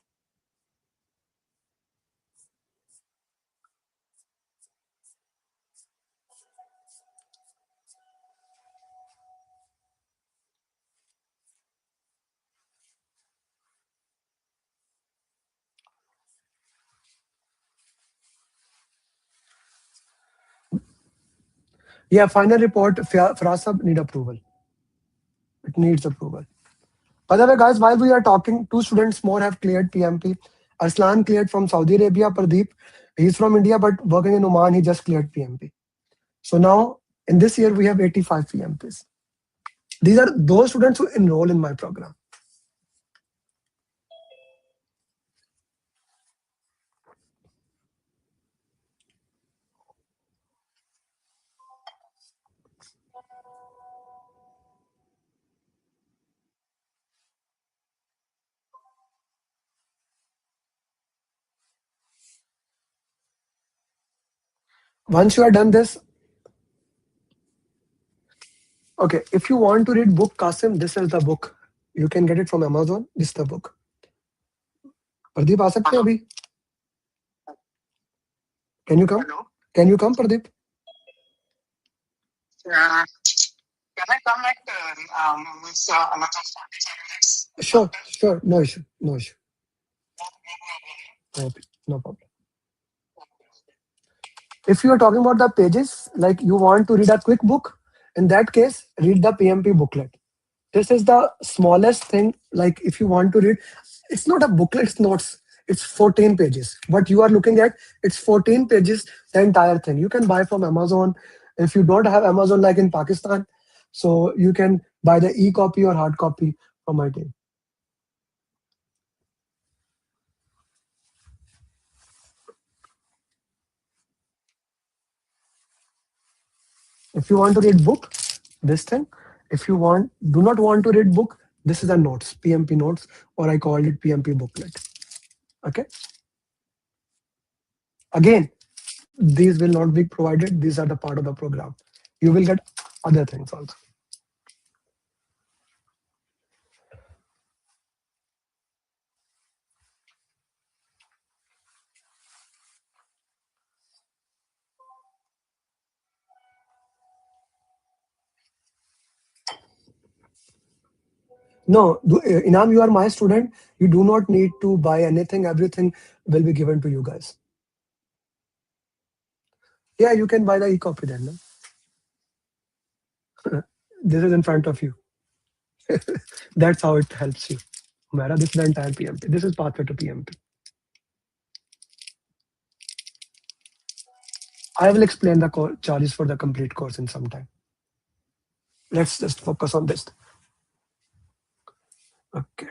Yeah, final report, Firasab need approval. It needs approval. By the way, guys, while we are talking, two students more have cleared PMP. Arslan cleared from Saudi Arabia. Pradeep, he's from India but working in Oman. He just cleared PMP. So now in this year we have 85 PMPs. These are those students who enroll in my program. Once you are done this, okay, if you want to read book Qasim, this is the book. You can get it from Amazon. This is the book. Pradeep, आ सकते हैं अभी? Can you come? Can you come, Pradeep? Sure, sure. No issue. No issue. No, no problem. If you are talking about the pages, like you want to read a quick book, in that case, read the PMP booklet. This is the smallest thing. Like if you want to read, it's not a booklet, it's notes. It's 14 pages. What you are looking at, it's 14 pages, the entire thing. You can buy from Amazon. If you don't have Amazon like in Pakistan, so you can buy the e-copy or hard copy from my team. If you want to read book, this thing. If you do not want to read book, this is a notes, PMP notes, or I called it PMP booklet. Okay. Again, these will not be provided. These are the part of the program. You will get other things also. No, Inam, you are my student. You do not need to buy anything. Everything will be given to you guys. Yeah, you can buy the e-copy then. No? This is in front of you. That's how it helps you. Mera, this is the entire PMP. This is pathway to PMP. I will explain the charges for the complete course in some time. Let's just focus on this. Okay.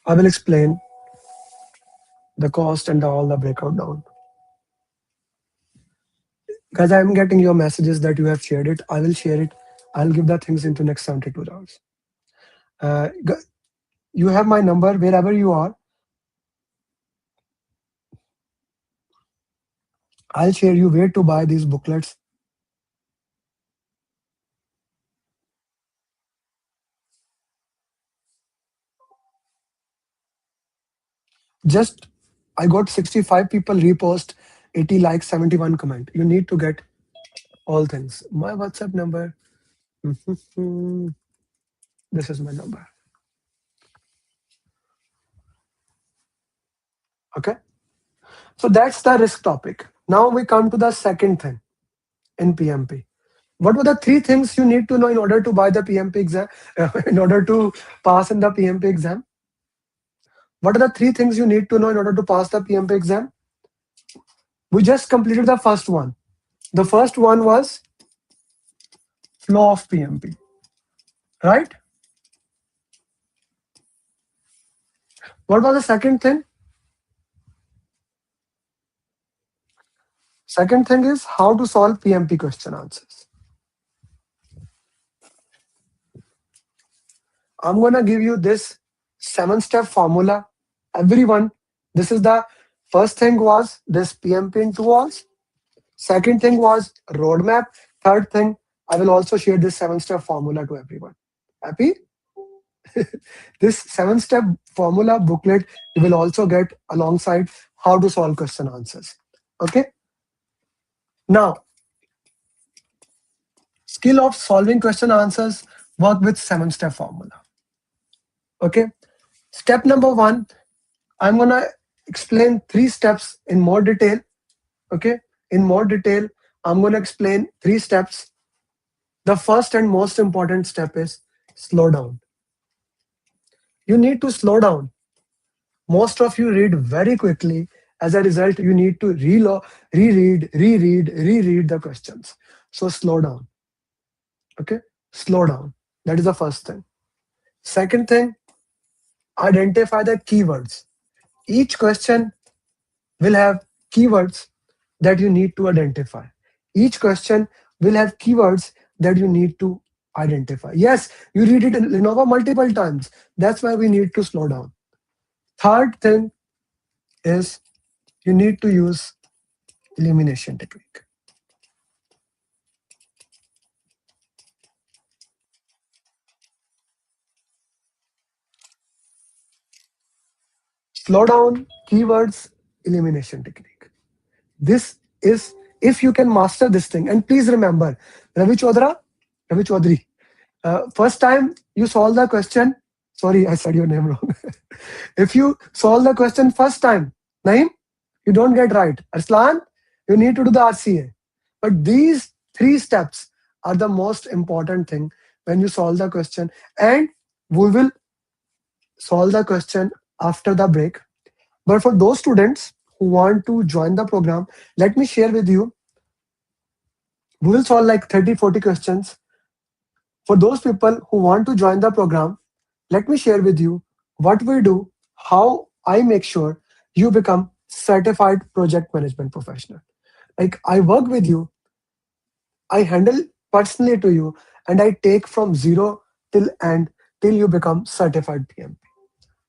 I will explain the cost and all the breakout down. Guys, I am getting your messages that you have shared it. I will share it. I'll give the things into next 72 hours. You have my number wherever you are. I'll share you where to buy these booklets. Just I got 65 people repost, 80 likes, 71 comment. You need to get all things. My WhatsApp number. This is my number. Okay. So that's the risk topic. Now we come to the second thing in PMP. What were the three things you need to know in order to buy the PMP exam, in order to pass in the PMP exam? What are the three things you need to know in order to pass the PMP exam? We just completed the first one. The first one was flow of PMP, right? What was the second thing? Second thing is how to solve PMP question answers. I'm gonna give you this 7-step formula. Everyone, this is the first thing was this PMP in 2 hours. Second thing was roadmap. Third thing, I will also share this 7-step formula to everyone. Happy? This 7-step formula booklet you will also get alongside how to solve question answers. Okay. Now, skill of solving question answers work with 7-step formula. Okay. Step number one, I'm gonna explain 3 steps in more detail. Okay. In more detail, I'm gonna explain 3 steps. The first and most important step is slow down. You need to slow down. Most of you read very quickly. As a result, you need to reread the questions. So slow down. Okay, slow down. That is the first thing. Second thing, identify the keywords. Each question will have keywords that you need to identify. Each question will have keywords that you need to identify. Yes, you read it in Lenovo multiple times. That's why we need to slow down. Third thing is you need to use elimination technique. Slow down, keywords, elimination technique. This is if you can master this thing. And please remember, Ravi Chodra, Ravi Chaudhary, first time you solve the question, sorry, I said your name wrong. If you solve the question first time, Naeem, you don't get right. Arslan, you need to do the RCA. But these 3 steps are the most important thing when you solve the question. And we will solve the question after the break. But for those students who want to join the program, let me share with you. We will solve like 30, 40 questions. For those people who want to join the program, let me share with you what we do, how I make sure you become certified project management professional. Like I work with you, I handle personally to you, and I take from zero till end till you become certified PMP.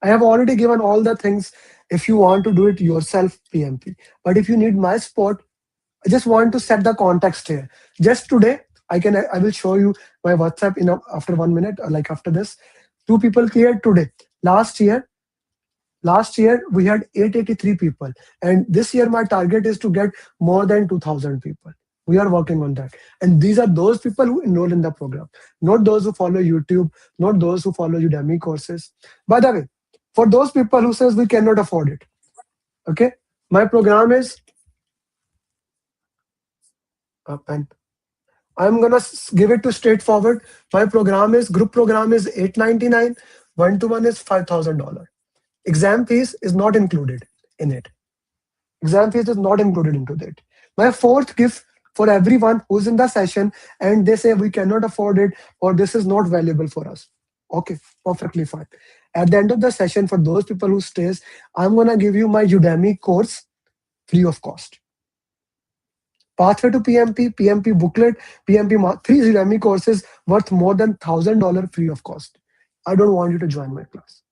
I have already given all the things if you want to do it yourself, PMP. But if you need my support, I just want to set the context here. Just today, I will show you my WhatsApp in after 1 minute, or like after this. 2 people cleared today. Last year, we had 883 people, and this year my target is to get more than 2,000 people. We are working on that, and these are those people who enroll in the program, not those who follow YouTube, not those who follow Udemy courses. By the way, for those people who says we cannot afford it, okay, my program is and I'm gonna give it to straightforward. My program is group program is $899, one-to-one is $5,000. Exam fees is not included in it. Exam fees is not included into that. My fourth gift for everyone who's in the session and they say we cannot afford it or this is not valuable for us. Okay, perfectly fine. At the end of the session, for those people who stays, I'm gonna give you my Udemy course free of cost. Pathway to PMP, PMP booklet, PMP 3 Udemy courses worth more than $1,000 free of cost. I don't want you to join my class.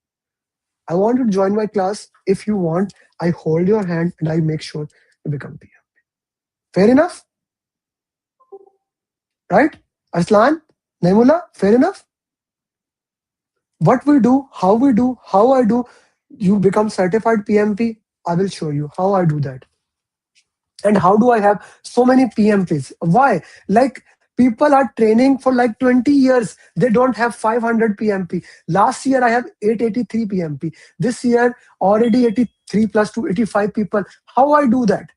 I want you to join my class. If you want, I hold your hand and I make sure you become PMP. Fair enough? Right? Aslan, Naimullah, fair enough? What we do, how I do, you become certified PMP. I will show you how I do that. And how do I have so many PMPs? Why? Like people are training for like 20 years. They don't have 500 PMP. Last year, I have 883 PMP. This year, already 83 plus 285 people. How I do that?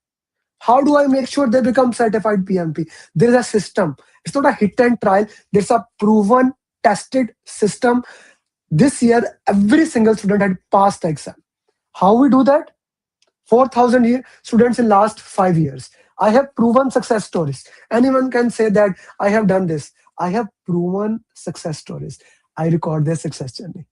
How do I make sure they become certified PMP? There is a system. It's not a hit and trial. There's a proven, tested system. This year, every single student had passed the exam. How we do that? 4,000 students in last 5 years. I have proven success stories. Anyone can say that I have done this. I have proven success stories. I record their success journey.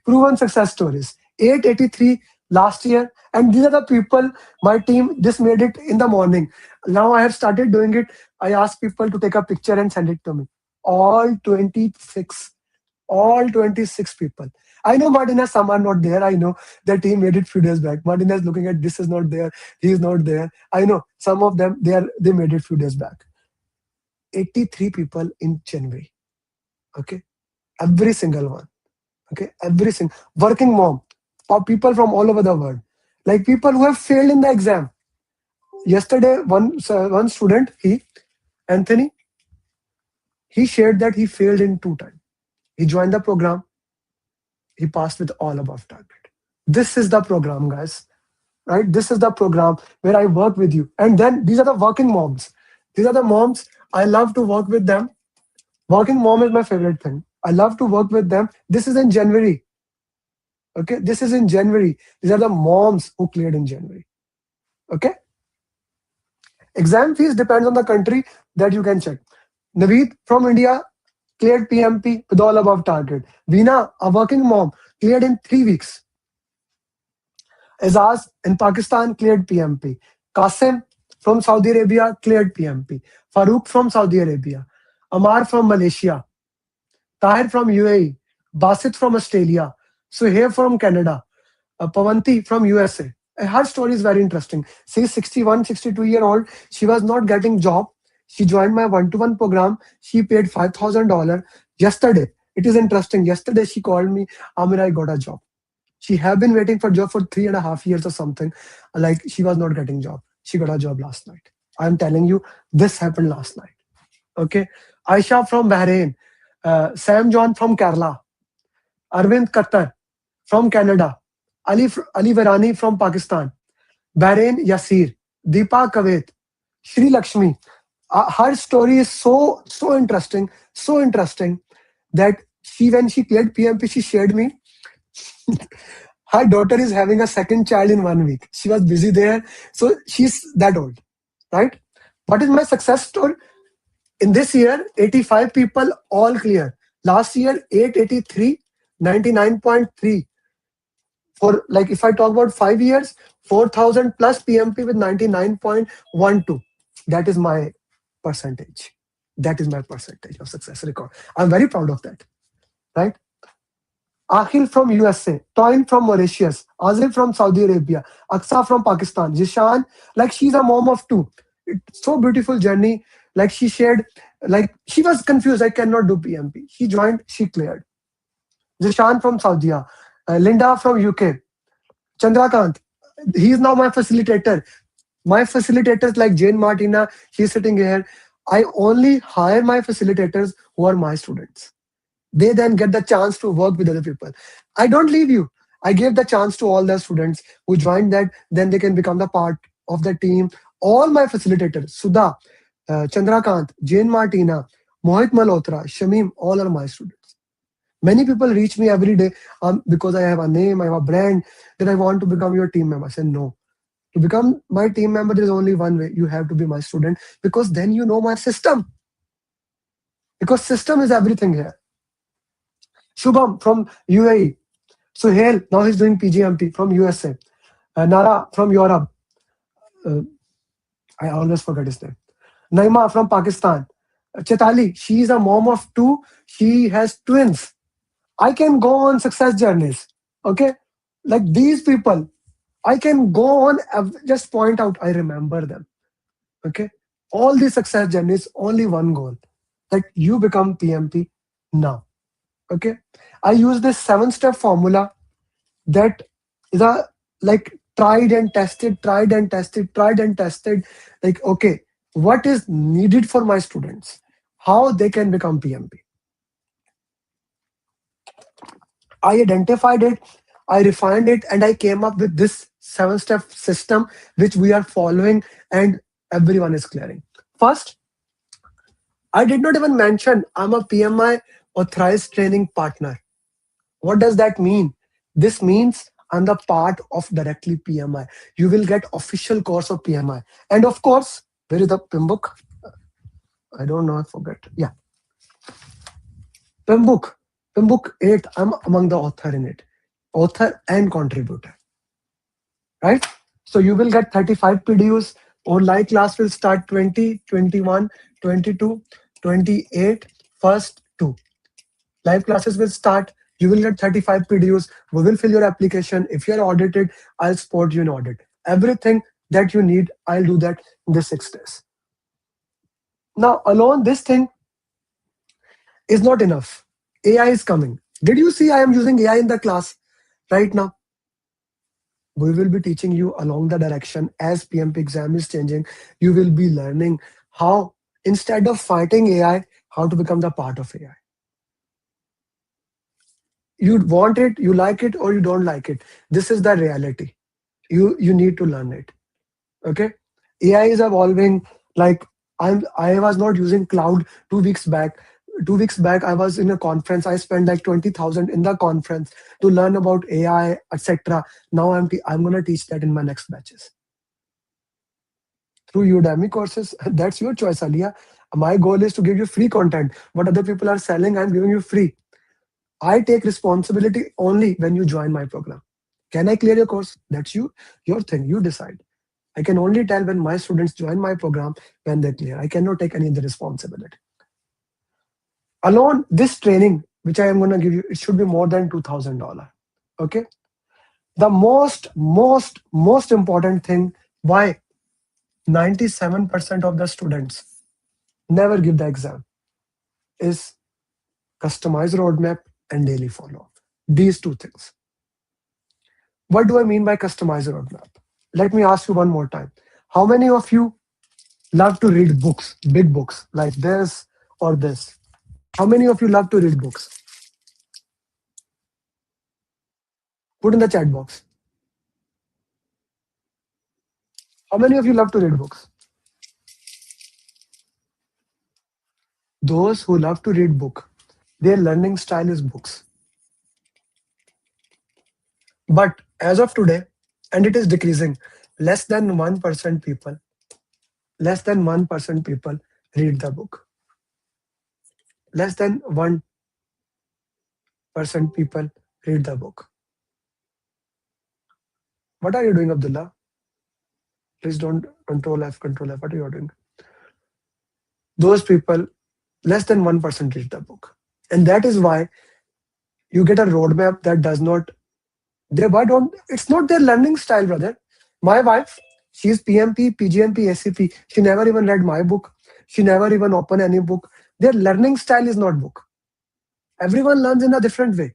Proven success stories. 883 last year. And these are the people, my team just made it in the morning. Now I have started doing it. I ask people to take a picture and send it to me. All 26. All 26 people. I know Martina, some are not there. I know their team made it few days back. Martina is looking at this is not there. He is not there. I know some of them, they made it few days back. 83 people in January. Okay. Every single one. Okay, every single working mom, or people from all over the world, like people who have failed in the exam. Yesterday, one student, he Anthony, he shared that he failed in 2 times. He joined the program, he passed with all above target. This is the program, guys. Right? This is the program where I work with you. And then these are the working moms. These are the moms. I love to work with them. Working mom is my favorite thing. I love to work with them. This is in January. Okay, this is in January. These are the moms who cleared in January. Okay, exam fees depends on the country that you can check. Naveed from India cleared PMP with all above target. Veena, a working mom, cleared in 3 weeks. Azaz in Pakistan cleared PMP. Qasim from Saudi Arabia cleared PMP. Farouk from Saudi Arabia. Amar from Malaysia. Tahir from UAE. Basit from Australia. Suhaib from Canada. Pavanti from USA. Her story is very interesting. She's 61, 62-year-old. She was not getting job. She joined my one-to-one program. She paid $5,000 yesterday. It is interesting. Yesterday she called me, Amir, I got a job. She have been waiting for job for 3.5 years or something. Like she was not getting job. She got a job last night. I'm telling you, this happened last night. Okay. Aisha from Bahrain. Sam John from Kerala. Arvind Qatar from Canada. Ali Virani from Pakistan. Bahrain Yasir. Deepa Kavit. Sri Lakshmi. Her story is so interesting that when she cleared PMP, she shared me. Her daughter is having a second child in 1 week. She was busy there, so she's that old, right? What is my success story? In this year, 85 people all clear. Last year, 883, 99.3. For like if I talk about 5 years, 4,000 plus PMP with 99.12. That is my percentage. That is my percentage of success record. I'm very proud of that, right? Akhil from USA, Toyin from Mauritius, Azim from Saudi Arabia, Aksa from Pakistan, Jishan, like she's a mom of two. It's so beautiful journey. Like she shared, like she was confused. I cannot do PMP. She joined, she cleared. Jishan from Saudi, Linda from UK, Chandrakant, he is now my facilitator. My facilitators like Jane Martina, she's sitting here. I only hire my facilitators who are my students. They then get the chance to work with other people. I don't leave you. I gave the chance to all the students who joined that, then they can become the part of the team. All my facilitators, Sudha, Chandrakant, Jane Martina, Mohit Malhotra, Shamim, all are my students. Many people reach me every day because I have a name, I have a brand, that I want to become your team member. I say, no. To become my team member, there is only one way. You have to be my student because then you know my system. Because system is everything here. Shubham from UAE. Suhail, now he's doing PGMP from USA. Nara from Europe. I always forget his name. Naima from Pakistan. Chetali, she is a mom of two. She has twins. I can go on success journeys. Okay. Like these people, I can go on, just point out, I remember them. Okay. All these success journeys, only one goal, that you become PMP now. Okay. I use this 7-step formula that is a like tried and tested, tried and tested, tried and tested. Like, okay, what is needed for my students? How they can become PMP? I identified it, I refined it, and I came up with this 7-step system which we are following and everyone is clearing. First, I did not even mention I'm a PMI authorized training partner. What does that mean? This means I'm the part of directly PMI. You will get official course of PMI. And of course, where is the PMBOK? I don't know, I forget. Yeah. PMBOK. In book 8, I'm among the author in it, author and contributor, right? So you will get 35 PDUs. Online class will start 20, 21, 22, 28, first 2. Live classes will start. You will get 35 PDUs. We will fill your application. If you're audited, I'll support you in audit. Everything that you need, I'll do that in the 6 days. Now, alone, this thing is not enough. AI is coming. Did you see I am using AI in the class right now? We will be teaching you along the direction as PMP exam is changing. You will be learning how, instead of fighting AI, how to become the part of AI. You want it, you like it, or you don't like it. This is the reality. You need to learn it. Okay. AI is evolving. Like, I was not using cloud 2 weeks back. 2 weeks back, I was in a conference. I spent like 20,000 in the conference to learn about AI, etc. Now I'm gonna teach that in my next batches through Udemy courses. That's your choice, Alia. My goal is to give you free content. What other people are selling, I'm giving you free. I take responsibility only when you join my program. Can I clear your course? That's your thing. You decide. I can only tell when my students join my program when they clear. I cannot take any of the responsibility. Alone, this training, which I am going to give you, it should be more than $2,000. Okay. The most important thing, why 97% of the students never give the exam, is customized roadmap and daily follow up. These two things. What do I mean by customized roadmap? Let me ask you one more time. How many of you love to read books, big books like this or this? How many of you love to read books? Put in the chat box. How many of you love to read books? Those who love to read book, their learning style is books. But as of today, and it is decreasing, less than 1% people, less than 1% people read the book. Less than 1% people read the book. What are you doing, Abdullah? Please don't control F, control F. What are you doing? Those people, less than 1% read the book. And that is why you get a roadmap that does not, why don't, it's not their learning style, brother. My wife, she's PMP, PGMP, SCP. She never even read my book. She never even opened any book. Their learning style is not book. Everyone learns in a different way,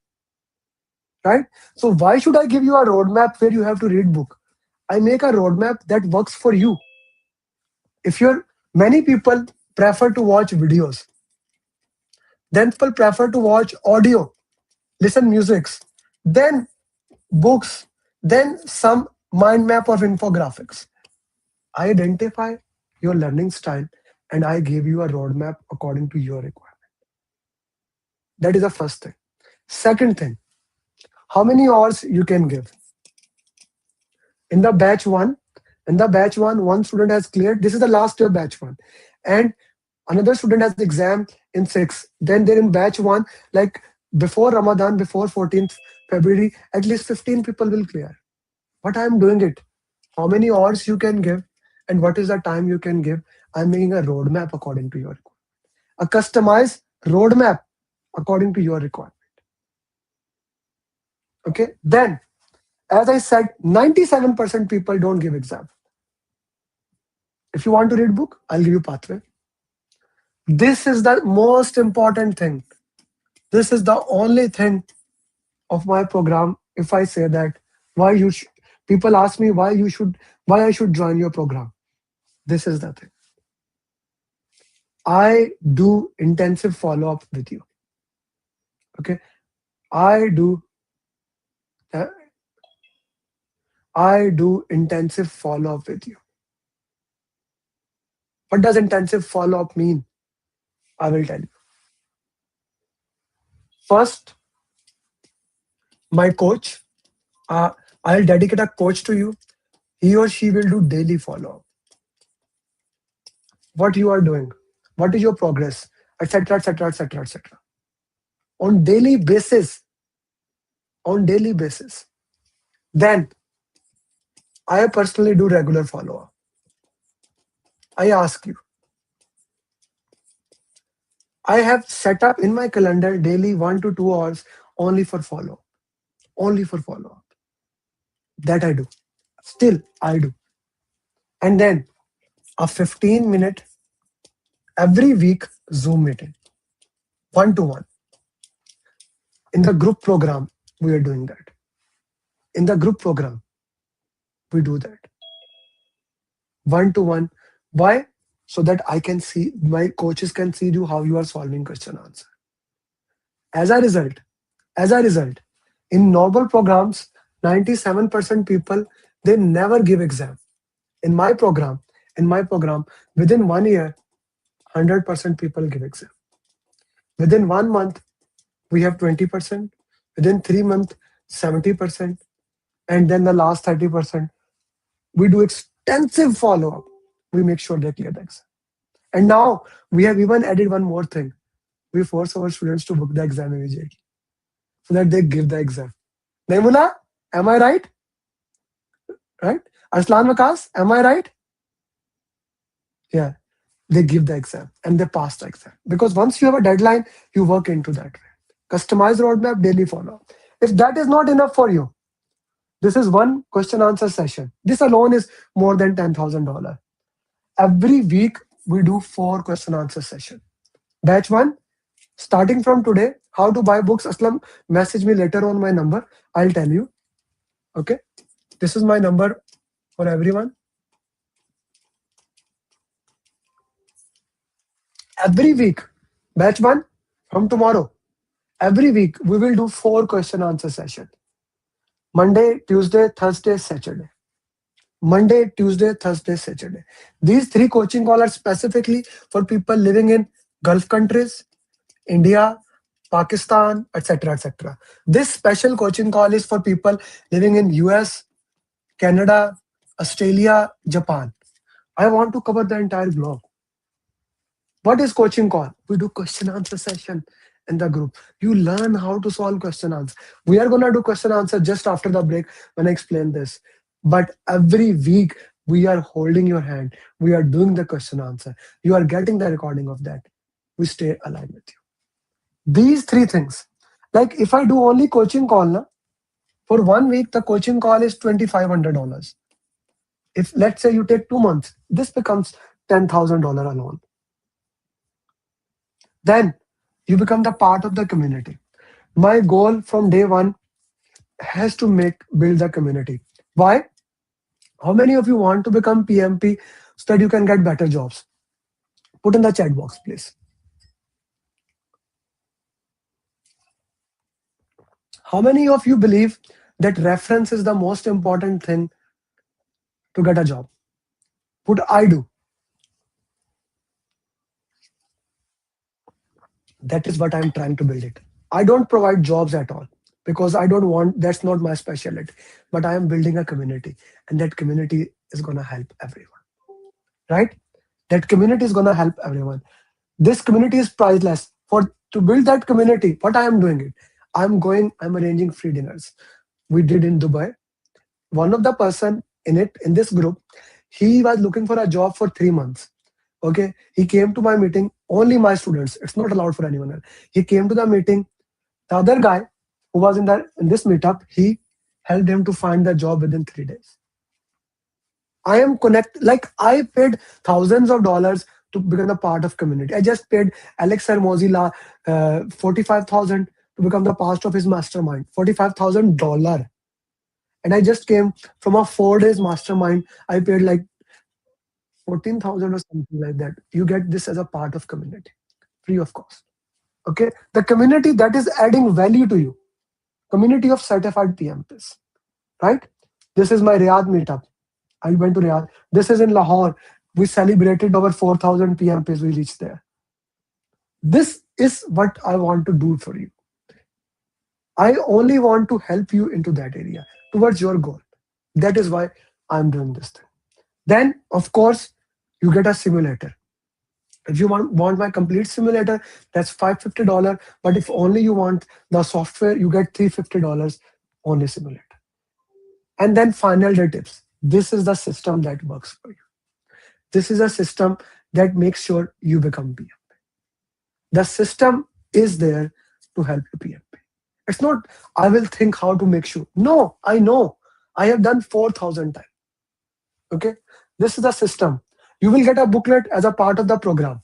right? So why should I give you a roadmap where you have to read book? I make a roadmap that works for you. If you're, many people prefer to watch videos, then people prefer to watch audio, listen musics, then books, then some mind map of infographics. I identify your learning style and I give you a roadmap according to your requirement. That is the first thing. Second thing, how many hours you can give? In the batch one, one student has cleared. This is the last year batch one. And another student has exam in 6. Then they're in batch one, like before Ramadan, before 14th February, at least 15 people will clear. What I'm doing it, how many hours you can give and what is the time you can give. I'm making a roadmap according to your requirement. A customized roadmap according to your requirement. Okay. Then, as I said, 97% people don't give exam. If you want to read book, I'll give you pathway. This is the most important thing. This is the only thing of my program. If I say that, why you people ask me why I should join your program. This is the thing. I do intensive follow-up with you. Okay. I do intensive follow-up with you. What does intensive follow-up mean? I will tell you. First, my coach, I'll dedicate a coach to you. He or she will do daily follow-up. What you are doing, what is your progress, etc., etc., etc., etc. on daily basis, on daily basis. Then I personally do regular follow up. I ask you, I have set up in my calendar daily 1 to 2 hours only for follow, only for follow up. That I do. Still, I do. And then a 15-minute every week Zoom meeting, 1 to 1. In the group program, we are doing that. In the group program, we do that 1 to 1. Why? So that I can see, my coaches can see you how you are solving question answer. As a result, as a result, in normal programs, 97% people they never give exam. In my program, in my program, within 1 year, 100% people give exam. Within 1 month, we have 20%. Within 3 months, 70%. And then the last 30%, we do extensive follow-up. We make sure they clear the exam. And now we have even added one more thing. We force our students to book the exam immediately so that they give the exam. Naimula, am I right? Right? Arslan Makas, am I right? Yeah, they give the exam and they pass the exam. Because once you have a deadline, you work into that. Customized roadmap, daily follow-up. If that is not enough for you, this is one question answer session. This alone is more than $10,000. Every week, we do 4 question answer session. Batch 1, starting from today, how to buy books. Aslam, message me later on my number. I'll tell you. Okay. This is my number for everyone. Every week, batch 1 from tomorrow. Every week, we will do 4 question answer session. Monday, Tuesday, Thursday, Saturday. Monday, Tuesday, Thursday, Saturday. These 3 coaching calls are specifically for people living in Gulf countries, India, Pakistan, etc., etc. This special coaching call is for people living in US, Canada, Australia, Japan. I want to cover the entire globe. What is coaching call? We do question answer session in the group. You learn how to solve question answer. We are going to do question answer just after the break when I explain this. But every week we are holding your hand. We are doing the question answer. You are getting the recording of that. We stay aligned with you. These 3 things. Like if I do only coaching call, na, for 1 week, the coaching call is $2,500. If let's say you take 2 months, this becomes $10,000 alone. Then you become the part of the community. My goal from day 1 has to build the community. Why? How many of you want to become PMP so that you can get better jobs? Put in the chat box, please. How many of you believe that reference is the most important thing to get a job? Put I do. That is what I'm trying to build it. I don't provide jobs at all because I don't want, that's not my specialty. But I am building a community, and that community is going to help everyone. Right? That community is going to help everyone. This community is priceless. To build that community, what I am doing it, I'm arranging free dinners. We did in Dubai. One of the person in this group, he was looking for a job for 3 months. Okay, he came to my meeting, only my students. It's not allowed for anyone else. He came to the meeting. The other guy who was in this meetup, he helped him to find the job within 3 days. I am like I paid thousands of dollars to become a part of community. I just paid Alex Hermozilla $45,000 to become the part of his mastermind. $45,000. And I just came from a 4 days mastermind. I paid like 14,000 or something like that. You get this as a part of community, free of cost. Okay, the community that is adding value to you, community of certified PMPs, right? This is my Riyadh meetup. I went to Riyadh. This is in Lahore. We celebrated over 4,000 PMPs. We reached there. This is what I want to do for you. I only want to help you into that area towards your goal. That is why I'm doing this thing. Then, of course, you get a simulator. If you want my complete simulator, that's $550. But if only you want the software, you get $350 only simulator. And then final day tips. This is the system that works for you. This is a system that makes sure you become PM. The system is there to help you PMP. It's not, I will think how to make sure. No, I know. I have done 4,000 times. Okay. This is the system. You will get a booklet as a part of the program.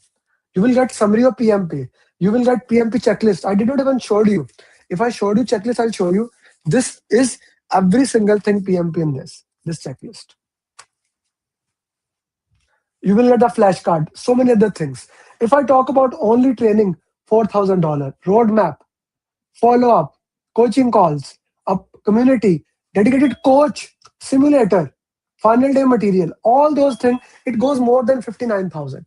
You will get summary of PMP. You will get PMP checklist. I did not even show you. If I showed you checklist, I'll show you. This is every single thing PMP in this checklist. You will get a flashcard, so many other things. If I talk about only training, $4,000, roadmap, follow up, coaching calls, a community, dedicated coach, simulator, final day material, all those things, it goes more than 59,000.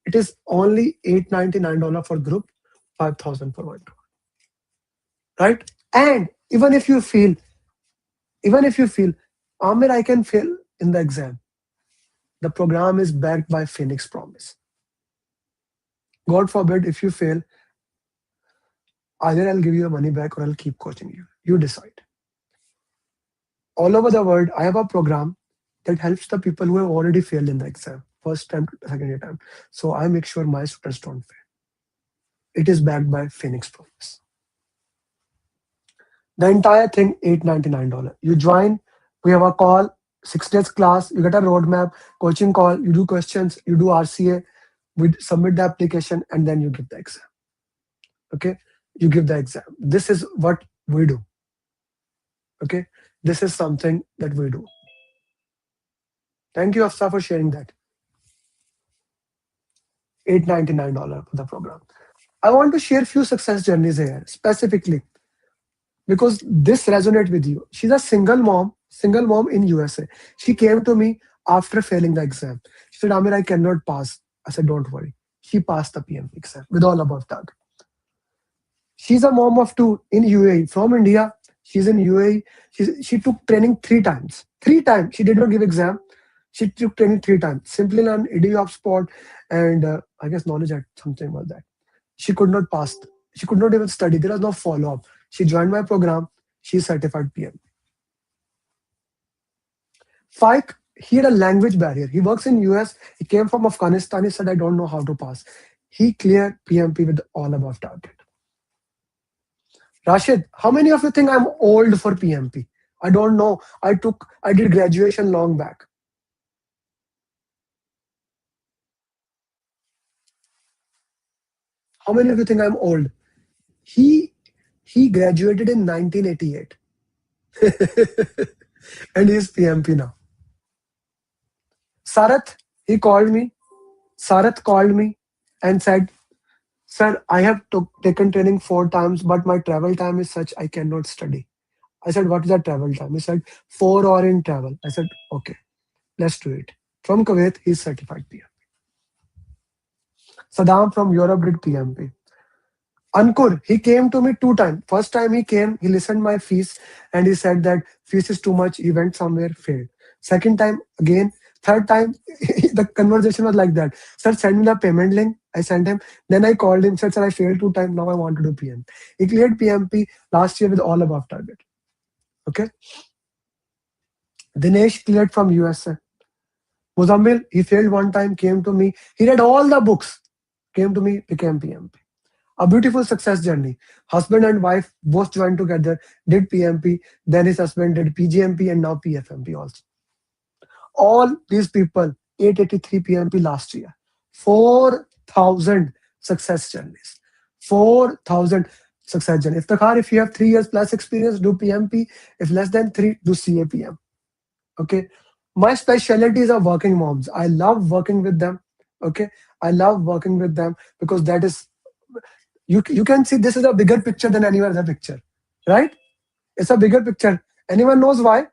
It is only $899 for group, 5,000 for one, right? And even if you feel, Amir, I can fail in the exam. The program is backed by Phoenix Promise. God forbid if you fail, either I'll give you your money back or I'll keep coaching you. You decide. All over the world, I have a program that helps the people who have already failed in the exam, first time to second time. So I make sure my students don't fail. It is backed by Phoenix Promise. The entire thing, $899. You join, we have a call, 6 days class, you get a roadmap, coaching call, you do questions, you do RCA, we submit the application, and then you give the exam. Okay, you give the exam. This is what we do. Okay, this is something that we do. Thank you, Afsa, for sharing that. $899 for the program. I want to share few success journeys here specifically because this resonates with you. She's a single mom in USA. She came to me after failing the exam. She said, Amir, I cannot pass. I said, don't worry. She passed the PMP exam with all above target. She's a mom of two in UAE from India. She's in UAE. She took training 3 times. 3 times. She did not give exam. She took training 3 times. Simply learn EDU of sport and I guess knowledge had something about that. She could not pass. She could not even study. There was no follow up. She joined my program. She's certified PM. Faik, he had a language barrier. He works in US. He came from Afghanistan. He said, I don't know how to pass. He cleared PMP with all above target. Rashid, how many of you think I'm old for PMP? I don't know. I did graduation long back. How many of you think I'm old? He he graduated in 1988 and he's PMP now. Sarath, he called me. Sarath called me and said, Sir, I have taken training 4 times, but my travel time is such I cannot study. I said, What is that travel time? He said, 4 hours in travel. I said, Okay, let's do it. From Kuwait, he's certified PM. Saddam from Europe did PMP. Ankur, he came to me 2 times. First time he came, he listened my fees and he said that fees is too much. He went somewhere, failed. Second time again. Third time, the conversation was like that. Sir, send me the payment link. I sent him. Then I called him. Said, Sir, I failed 2 times. Now I want to do PM. He cleared PMP last year with all above target. Okay. Dinesh cleared from USA. Muzammil, he failed 1 time, came to me. He read all the books, came to me, became PMP. A beautiful success journey. Husband and wife both joined together, did PMP, then his husband did PGMP and now PFMP also. All these people, 883 PMP last year. 4,000 success journeys. 4,000 success journeys. Iftikhar, if you have 3 years plus experience, do PMP. If less than 3, do CAPM. Okay. My specialty is working moms. I love working with them. Okay. I love working with them because that is, you can see this is a bigger picture than any other picture, right? It's a bigger picture. Anyone knows why?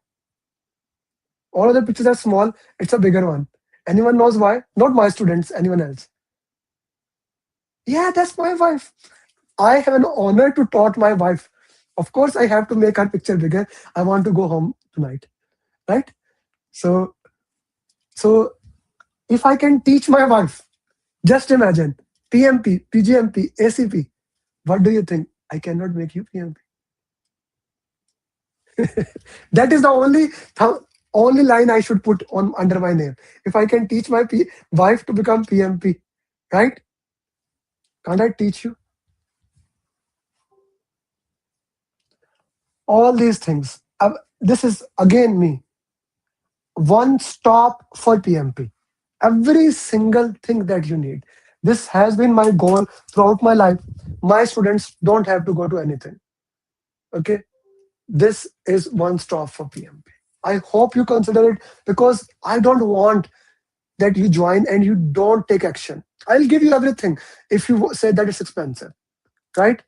All other pictures are small. It's a bigger one. Anyone knows why? Not my students, anyone else. Yeah, that's my wife. I have an honor to taught my wife. Of course, I have to make her picture bigger. I want to go home tonight, right? So if I can teach my wife, Just imagine PMP, PGMP, ACP. What do you think? I cannot make you PMP. That is the only line I should put on under my name. If I can teach my wife to become PMP, right? Can't I teach you all these things? This is again me. One stop for PMP. Every single thing that you need. This has been my goal throughout my life. My students don't have to go to anything. Okay. This is one stop for PMP. I hope you consider it because I don't want that you join and you don't take action. I'll give you everything if you say that it's expensive, right?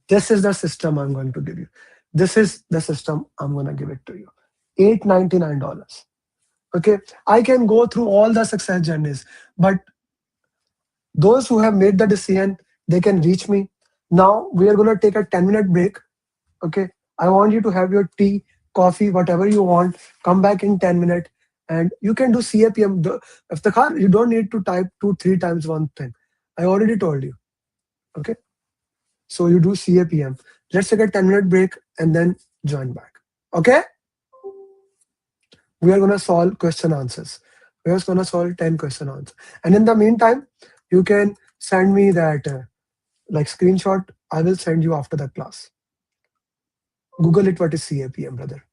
This is the system I'm going to give you. This is the system I'm going to give it to you. $899. Okay. I can go through all the success journeys, but those who have made the decision, they can reach me. Now we are going to take a 10-minute break. Okay. I want you to have your tea, coffee, whatever you want. Come back in 10 minutes and you can do CAPM. If the car, you don't need to type 2, 3 times one thing. I already told you. Okay. So you do CAPM. Let's take a 10-minute break and then join back. Okay. We are going to solve question answers. We are going to solve 10 question answers. And in the meantime, you can send me that like screenshot. I will send you after the class. Google it. What is CAPM, brother?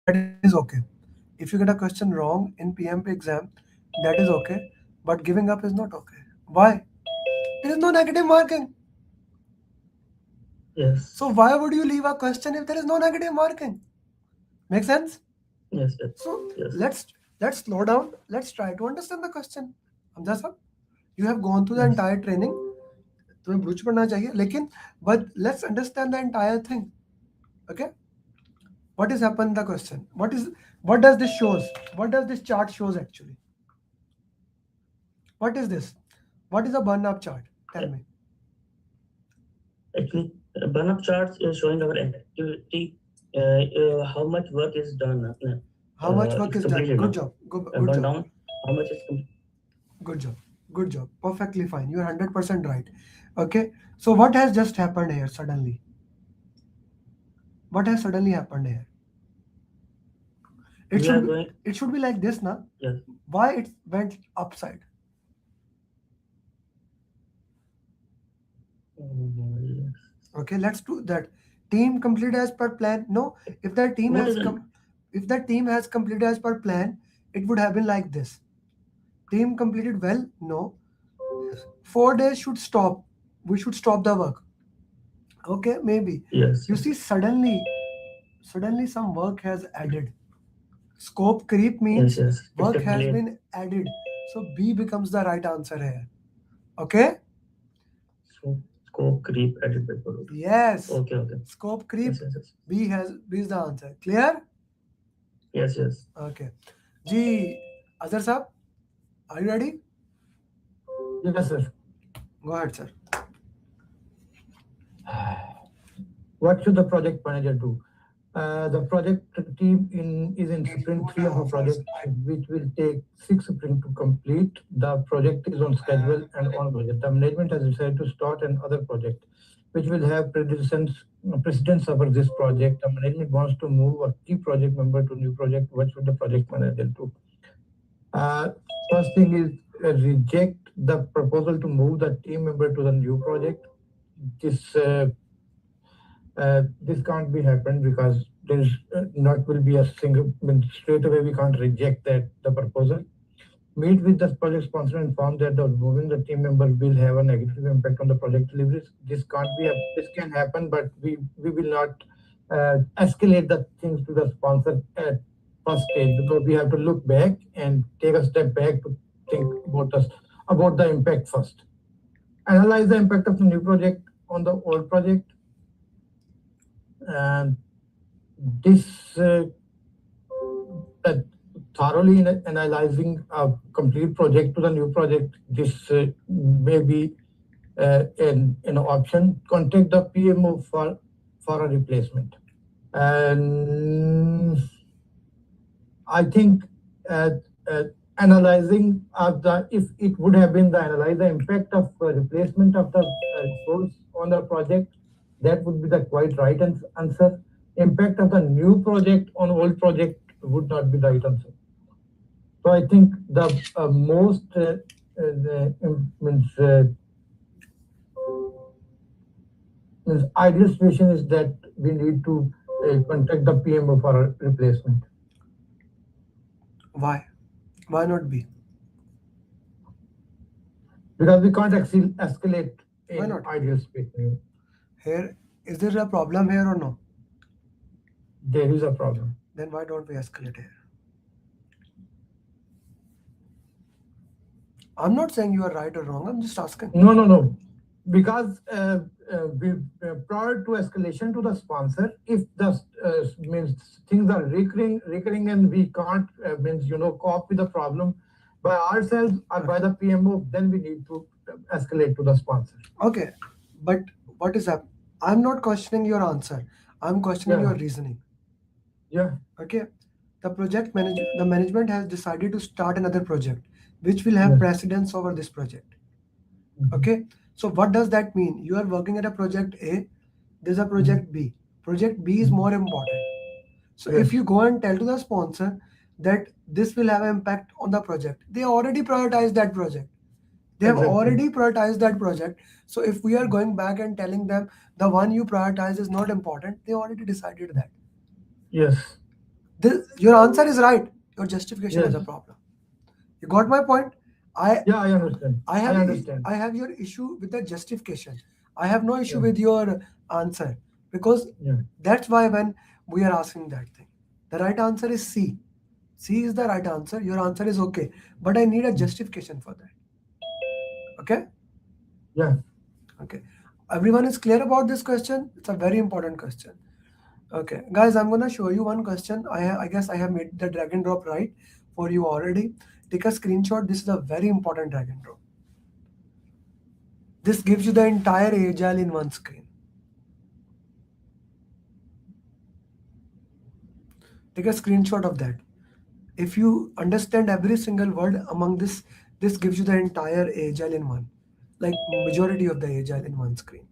that is okay. If you get a question wrong in PMP exam, that is okay. But giving up is not okay. Why? There is no negative marking. Yes. So why would you leave a question if there is no negative marking? Make sense? Yes. Yes. So Yes. let's slow down. Let's try to understand the question. Hamza sir, you have gone through the Yes. entire training. तुम्हें ब्रूच पढ़ना चाहिए लेकिन but let's understand the entire thing. Okay? What is happened in the question? What does this shows? What does this chart shows actually? What is this? What is a burn up chart? Tell me. Actually, burn up charts is showing our activity, how much work is done. How much work It's is done? completed Good now. job. Good Burn job. down, how much is complete. Good job. Good job. Perfectly fine. You're 100% right. Okay. So what has just happened here suddenly? What has suddenly happened here? It We are should be, going. it should be like this, na? Yes. Why it went upside? Yes. Okay, let's do that. Team complete as per plan. No, if the team What has is an if the team has completed as per plan, it would have been like this. Team completed well. No, 4 days should stop. We should stop the work. Okay, maybe. yes, You yes, see, suddenly some work has added. Scope creep yes, means yes. It's work a has delay. been added. So B becomes the right answer here. Okay? So scope creep added by product. Yes. Okay, okay. Scope creep. Yes, yes, yes. B is the answer. Clear? Yes, yes. Okay. Ji, Azhar Saab, are you ready? Yes, sir. Go ahead, sir. What should the project manager do? The project team is in sprint 3 of a project which will take 6 sprints to complete. The project is on schedule and on budget. The management has decided to start another project which will have precedence over this project. The management wants to move a key project member to new project. What should the project manager do? Uh, First thing is reject the proposal to move the team member to the new project. This this can't be happened because there's not will be a single straight away we can't reject that the proposal. Meet with the project sponsor and inform that the moving the team member will have a negative impact on the project deliveries. This can happen, but we will not escalate the things to the sponsor at first stage because we have to look back and take a step back to think about the impact first. Analyze the impact of the new project on the old project. And this thoroughly analyzing a complete project to the new project, this may be an option. Contact the PMO for a replacement. And I think uh, uh, analyzing of the if it would have been the analyze the impact of replacement of the resource on the project, that would be the quite right answer. Impact of the new project on old project would not be the right answer. So I think the most means ideal situation is that we need to contact the PMO for a replacement. Why? Why not B? Because we can't escalate Why in not? ideal situation. Here, is there a problem here or no? There is a problem. Then why don't we escalate here? I'm not saying you are right or wrong. I'm just asking. No. Because prior to escalation to the sponsor, if the means things are recurring, and we can't means cope with the problem by ourselves or by the PMO, then we need to escalate to the sponsor. Okay, but what is up? I'm not questioning your answer. I'm questioning Yeah. your reasoning. Yeah. Okay, the management has decided to start another project, which will have Yes. precedence over this project. Mhm. Okay, so what does that mean? You are working at a project A. There's a project B. Project B is more important. So Yes. if you go and tell to the sponsor that this will have an impact on the project, they already prioritized that project. They have Exactly. already prioritized that project. So if we are going back and telling them the one you prioritize is not important, they already decided that. Yes. Your answer is right. Your justification is a Yes. problem. You got my point? Yeah, I understand. I I understand. have your issue with the justification. I have no issue Yeah. with your answer, because Yeah. that's why when we are asking that thing, the right answer is C. C is the right answer. Your answer is okay, but I need a justification for that. Okay? Yeah. Okay. Everyone is clear about this question? It's a very important question. Okay, guys, I'm gonna show you one question. I guess I have made the drag and drop right for you already. Take a screenshot. This is a very important drag and drop. This gives you the entire agile in one screen. Take a screenshot of that. If you understand every single word among this gives you the entire agile in one, like majority of the agile in one screen.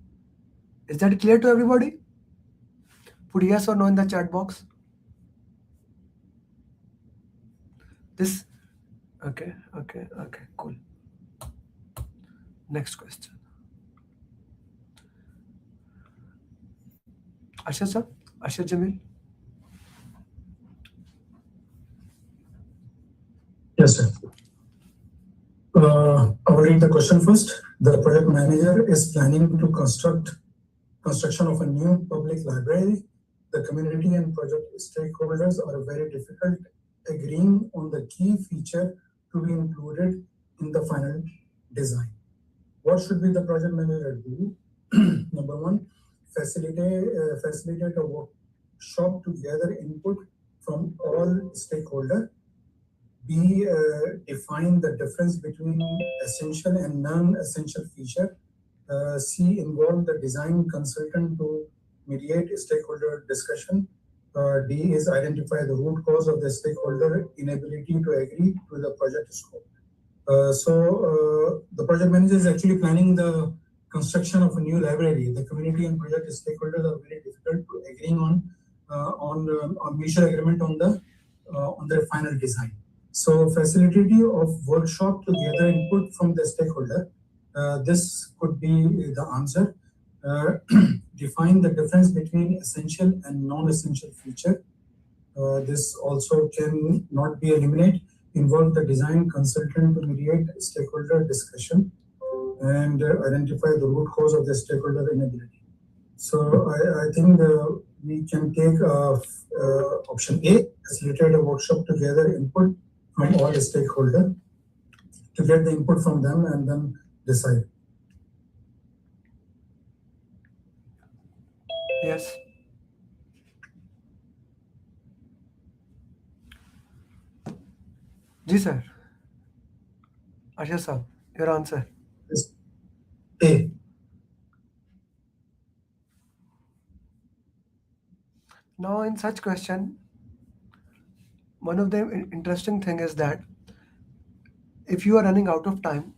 Is that clear to everybody? Put yes or no in the chat box. This, okay, cool. Next question. Asha sir, Asha Jamil. Yes, sir. I'll read the question first. The project manager is planning to construction of a new public library. The community and project stakeholders are very difficult agreeing on the key feature to be included in the final design. What should be the project manager do? Number one, facilitate a workshop to gather input from all stakeholders. B, define the difference between essential and non-essential feature. C, involve the design consultant to mediate stakeholder discussion. D is identify the root cause of the stakeholder inability to agree to the project scope. The project manager is actually planning the construction of a new library. The community and project stakeholders are very difficult to agreeing on mutual agreement on the final design. So facility of workshop to gather input from the stakeholder. This could be the answer. Define the difference between essential and non-essential feature. This also can not be eliminated. Involve the design consultant to mediate stakeholder discussion and identify the root cause of the stakeholder inability. So I think we can take option A, facilitate a workshop to gather input from all the stakeholders, to get the input from them and then decide. Yes. Ji sir. Asha sir, your answer. Yes. A. Now in such question, one of the interesting thing is that if you are running out of time,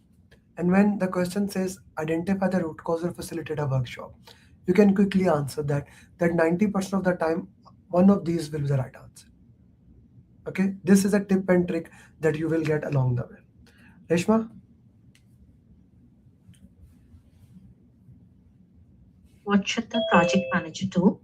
and when the question says identify the root cause or facilitate a workshop, you can quickly answer that 90% of the time one of these will be the right answer. Okay, this is a tip and trick that you will get along the way. Reshma? What should the project manager do?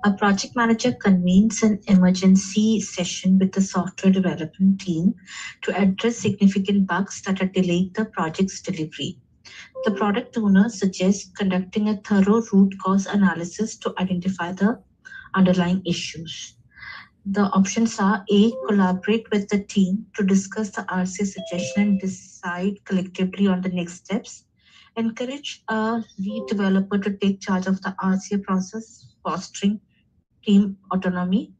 A project manager convenes an emergency session with the software development team to address significant bugs that are delaying the project's delivery. The product owner suggests conducting a thorough root cause analysis to identify the underlying issues. The options are A, collaborate with the team to discuss the RCA suggestion and decide collectively on the next steps. Encourage a lead developer to take charge of the RCA process, fostering team autonomy.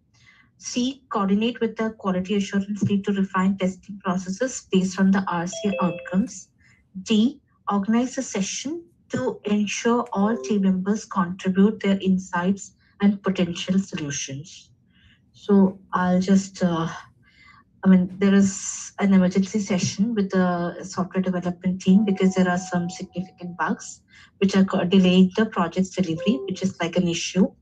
C, coordinate with the quality assurance lead to refine testing processes based on the RCA outcomes. D, organize a session to ensure all team members contribute their insights and potential solutions. So I'll just, there is an emergency session with the software development team because there are some significant bugs which are delaying the project's delivery, which is like an issue.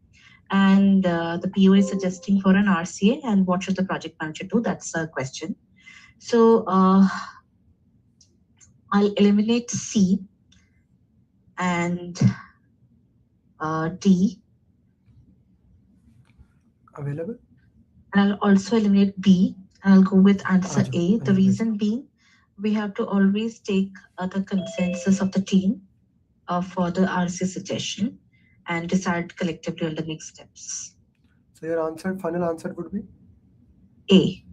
And the PO is suggesting for an RCA, and what should the project manager do? That's a question. So I'll eliminate C and D. Available? And I'll also eliminate B. And I'll go with answer Ajo, A. The Ajo, reason being, we have to always take the consensus of the team for the RC suggestion and decide collectively on the next steps. So your answer, final answer would be A.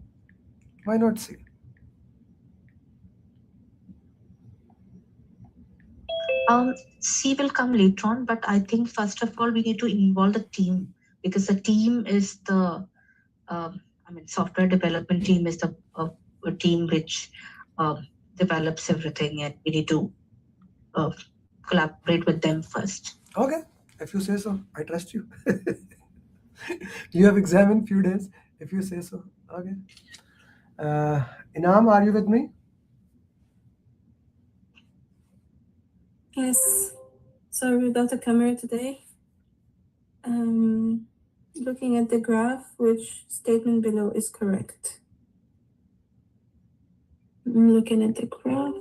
why not C? C will come later on, but I think first of all we need to involve the team, because the team is the software development team is the a team which develops everything, and we need to collaborate with them first. Okay, if you say so, I trust you. You have exam in few days. If you say so, okay. Inam, are you with me? Yes. Sorry without a camera today. Looking at the graph, which statement below is correct? I'm looking at the graph.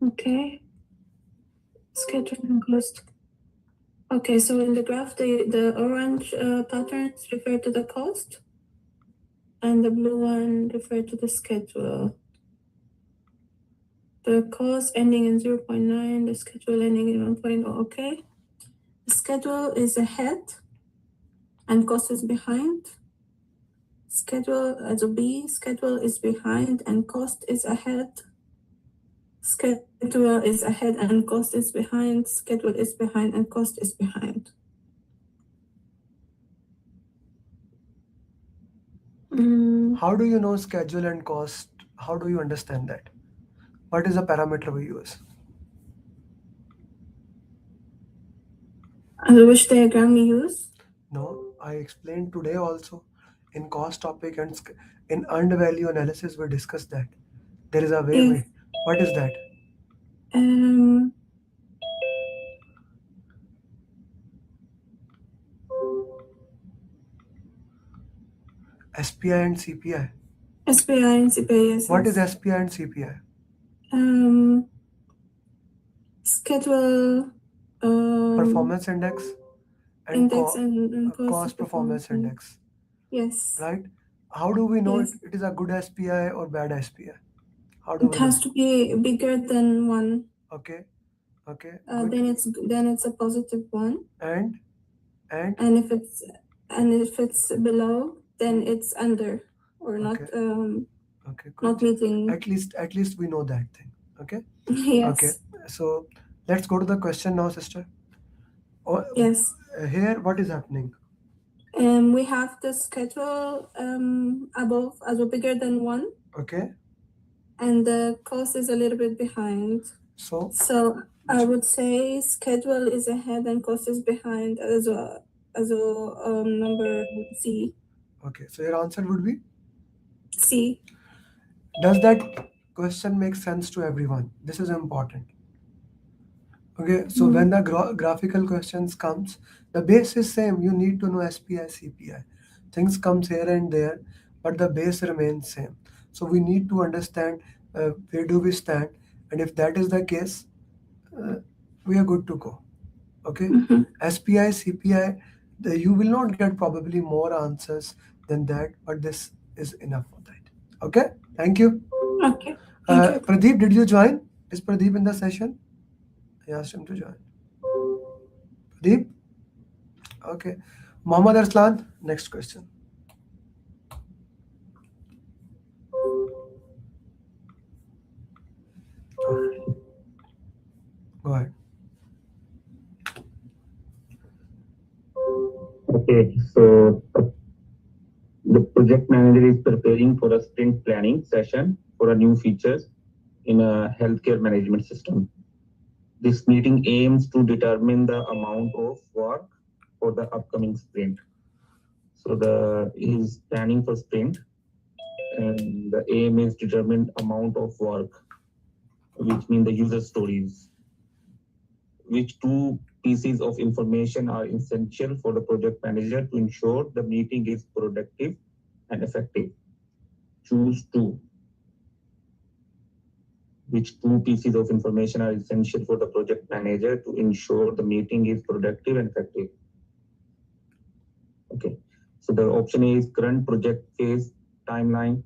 Okay. Schedule and cost. Okay, so in the graph, the orange patterns refer to the cost, and the blue one refer to the schedule. The cost ending in 0.9, the schedule ending in 1.0. Okay. The schedule is ahead and cost is behind. Schedule as a B, schedule is behind and cost is ahead. Schedule is ahead and cost is behind. Schedule is behind and cost is behind. How do you know schedule and cost? How do you understand that? What is the parameter we use? Which diagram we use? No, I explained today also in cost topic and in earned value analysis we discussed that. There is a way. What is that? SPI and CPI. SPI and CPI, yes. What is SPI and CPI? Schedule performance index and index and cost performance index. Yes. Right? How do we know Yes. it is a good SPI or bad SPI? How do It we has know? to be bigger than 1. Okay. Okay. Then it's a positive 1. And if it's below, then it's under or not. Okay. Good. Not meeting. At least we know that thing. Okay. Yes. Okay. So let's go to the question now, sister. Yes. Here, what is happening? We have the schedule above as well, bigger than 1. Okay. And the cost is a little bit behind. So I would say schedule is ahead and cost is behind as a number C. Okay. So your answer would be C. Does that question make sense to everyone? This is important. Okay, so when the graphical questions comes, the base is same. You need to know SPI, CPI. Things comes here and there, but the base remains same. So we need to understand where do we stand, and if that is the case, we are good to go. Okay, SPI, CPI, you will not get probably more answers than that, but this is enough for that. Okay, thank you. Okay. Thank you. Pradeep, did you join? Is Pradeep in the session? I asked him to join. Pradeep? Okay. Mohammad Arslan, next question. Go ahead. Okay, so the project manager is preparing for a sprint planning session for a new features in a healthcare management system. This meeting aims to determine the amount of work for the upcoming sprint. So he's planning for sprint, and the aim is determine amount of work, which means the user stories. Which 2 pieces of information are essential for the project manager to ensure the meeting is productive and effective? Choose 2. Which 2 pieces of information are essential for the project manager to ensure the meeting is productive and effective? Okay. So the option A is current project phase timeline,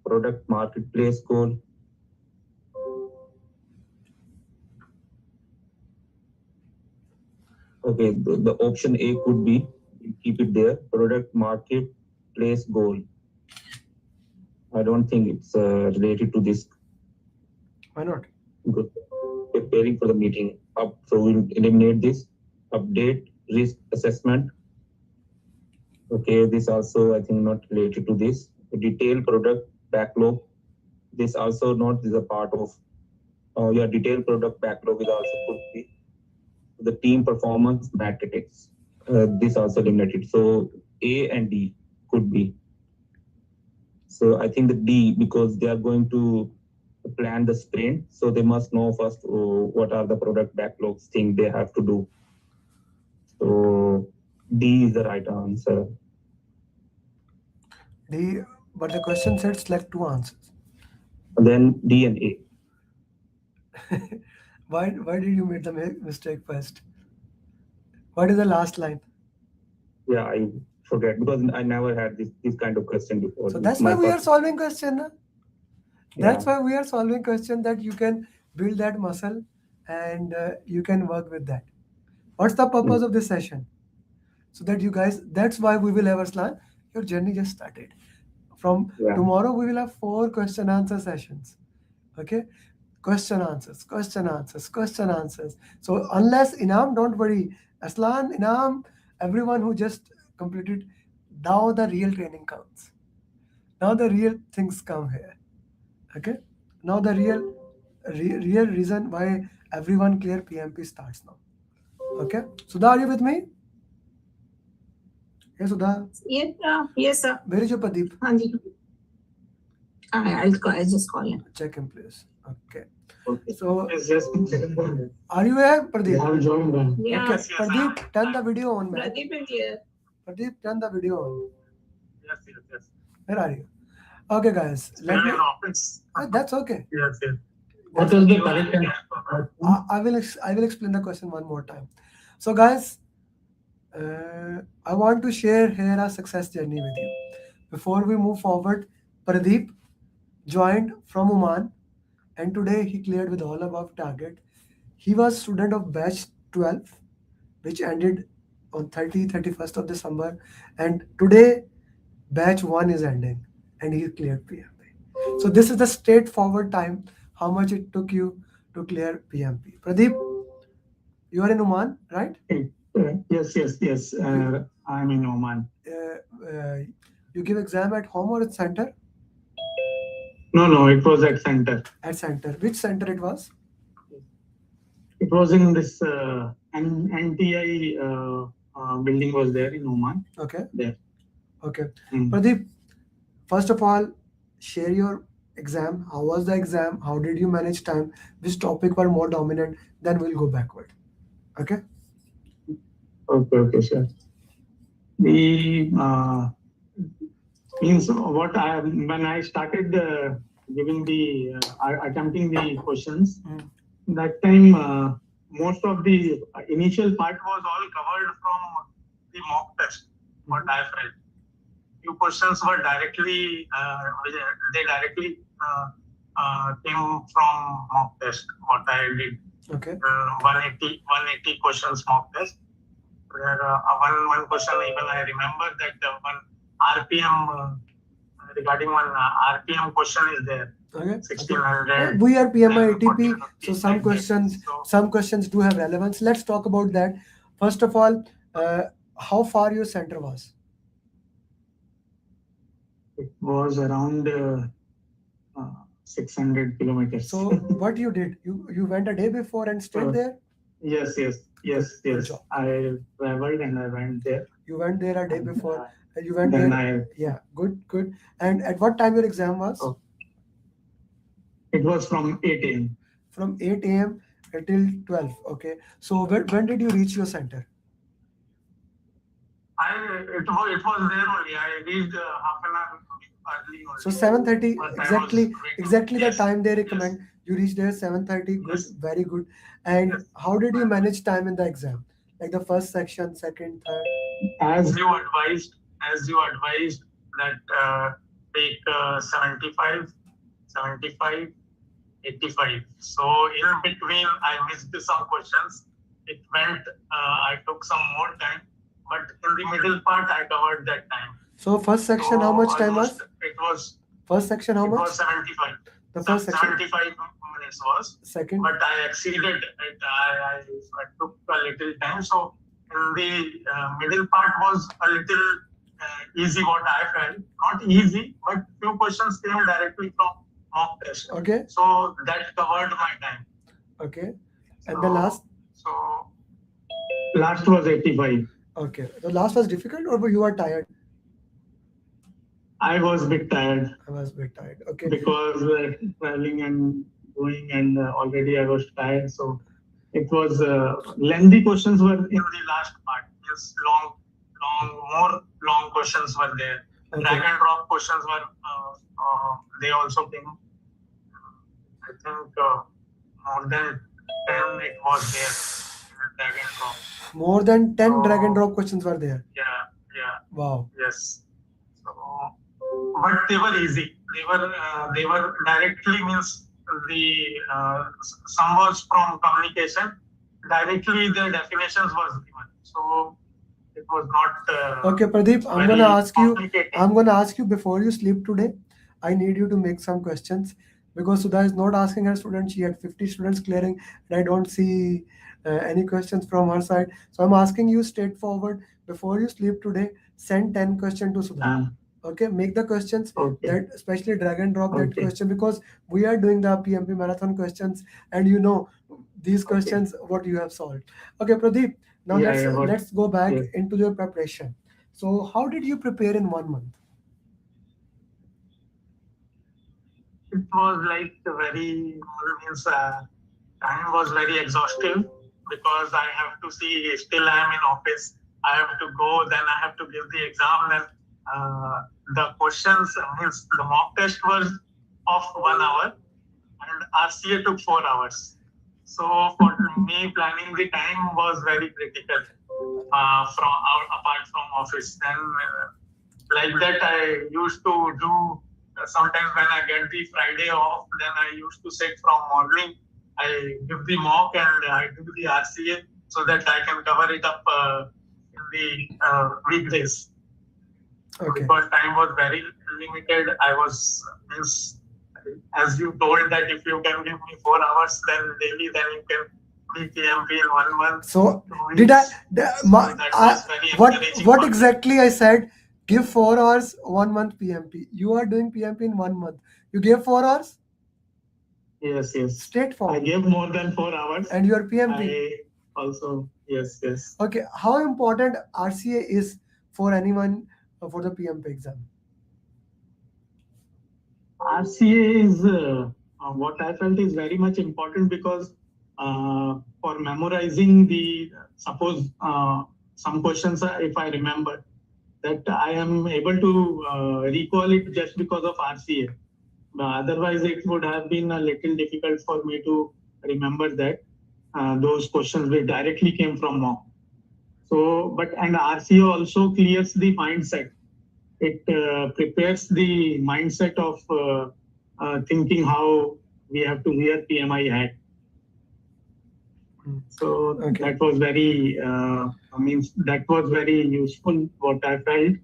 product marketplace goal. Okay, the option A could be, keep it there, product marketplace goal. I don't think it's related to this. Why not? Good. Preparing for the meeting. So we'll eliminate this. Update risk assessment. Okay, this also I think not related to this. Detailed product backlog. This also not is a part of your detailed product backlog is also could be the team performance metrics. This also eliminated. So A and D could be. So I think the D, because they are going to plan the sprint, so they must know first what are the product backlogs thing they have to do. So D is the right answer. D, but the question said select two answers. And then D and A. Why did you make the mistake first? What is the last line? Yeah, I forget because I never had this kind of question before. So that's why we are solving question. Na? That's why we are solving question, that you can build that muscle and you can work with that. What's the purpose of this session? So that you guys, that's why we will have Arslan. Your journey just started. From tomorrow, we will have 4 question answer sessions. Okay? Question answers, question answers, question answers. So unless Inam, don't worry. Aslan, Inam, everyone who just completed, now the real training counts. Now the real things come here. Okay? Now the real reason why everyone clear PMP starts now. Okay? Sudha, are you with me? Hey, Sudha. Yes, sir. Where is your Pradeep? I'll just call him. Check him, please. Okay. Okay. So, Yes. are you here, Pradeep? I'll join them. Yeah. Okay. Pradeep, turn the video on, man. Pradeep is here. Pradeep, turn the video on. Yes. Where are you? Okay, guys. Let me. That's okay. Yes. What is the correct answer? I will explain the question one more time. So, guys, I want to share here a success journey with you. Before we move forward, Pradeep joined from Oman, and today he cleared with all above target. He was student of batch 12, which ended on 31st of December, and today batch 1 is ending, and he cleared PMP. So this is the straightforward time, how much it took you to clear PMP. Pradeep, you are in Oman, right? Yes. I'm in Oman. You give exam at home or at center? No, it was at center. At center. Which center it was? It was in this NTI building was there in Oman. Okay. There. Okay. Pradeep, first of all, share your exam. How was the exam? How did you manage time? Which topic were more dominant? Then we'll go backward. Okay? Okay, sure. The means what when I started giving the attempting the questions, that time most of the initial part was all covered from the mock test. What I felt, few questions were directly came from mock test. What I did. Okay. 180 questions mock test. Where one question even I remember that one RPM regarding one RPM question is there. Okay. 1600. We are PMI ATP, so some questions do have relevance. Let's talk about that. First of all, how far your center was? It was around 600 kilometers. So what you did? You went a day before and stayed there? Yes. Good job. I traveled and I went there. You went there a day before. You went there. Yeah, good. And at what time your exam was? It was from 8 a.m. From 8 a.m. until 12. Okay. So when did you reach your center? It was there only. I reached half an hour early. So 7:30 exactly the time they recommend. You reached there 7:30. Good, very good. And how did you manage time in the exam? like the first section, second, third? As you advised that take 75, 85. So in between, I missed some questions. It meant I took some more time, but in the middle part, I covered that time. So first section, how much time was? It was First section, how it much? was 75. The first section. 75 minutes was. Second. But I exceeded it. I took a little time. So in the middle part was a little easy, what I felt. Not easy, but few questions came directly from mock test. Okay. So that covered my time. Okay. And the last? So last was 85. Okay. The last was difficult, or you are tired? I was a bit tired. Okay. Because traveling and going, and already I was tired. So it was lengthy questions were in the last part. Yes, more long questions were there. Okay. Drag and drop questions were they also came. I think more than 10 it was there. Drag and drop. More than 10 drag and drop questions were there. Yeah. Wow. Yes. So, but they were easy. They were directly means the some was from communication. Directly the definitions was given. So it was not. Okay, Pradeep, I'm gonna ask you before you sleep today. I need you to make some questions, because Sudha is not asking her students. She had 50 students clearing, and I don't see any questions from her side. So I'm asking you straightforward, before you sleep today, send 10 questions to Sudha. Okay, make the questions, that especially drag and drop that question, because we are doing the PMP marathon questions, and you know these questions what you have solved. Okay, Pradeep, now let's go back into your preparation. So how did you prepare in 1 month? It was like time was very exhaustive, because I have to see, still I am in office. I have to go, then I have to give the exam, then the questions means the mock test was of 1 hour and RCA took 4 hours. So for me, planning the time was very critical apart from office. Then like that, I used to do sometimes when I get the Friday off, then I used to sit from morning. I give the mock and I do the RCA so that I can cover it up in the weekdays. Okay. Because time was very limited. I was, as you told that if you can give me 4 hours then daily, then you can be PMP in 1 month. So what exactly I said? Give 4 hours, 1 month PMP. You are doing PMP in 1 month. You gave 4 hours? Yes. Straightforward. I gave more than 4 hours. And you are PMP? I also, yes. Okay, how important RCA is for anyone for the PMP exam? RCA is what I felt is very much important, because for memorizing suppose some questions, if I remember, that I am able to recall it just because of RCA. Otherwise, it would have been a little difficult for me to remember that those questions which directly came from mock. So, and RCA also clears the mindset. It prepares the mindset of thinking how we have to wear PMI hat. So that was very, that was very useful, what I felt.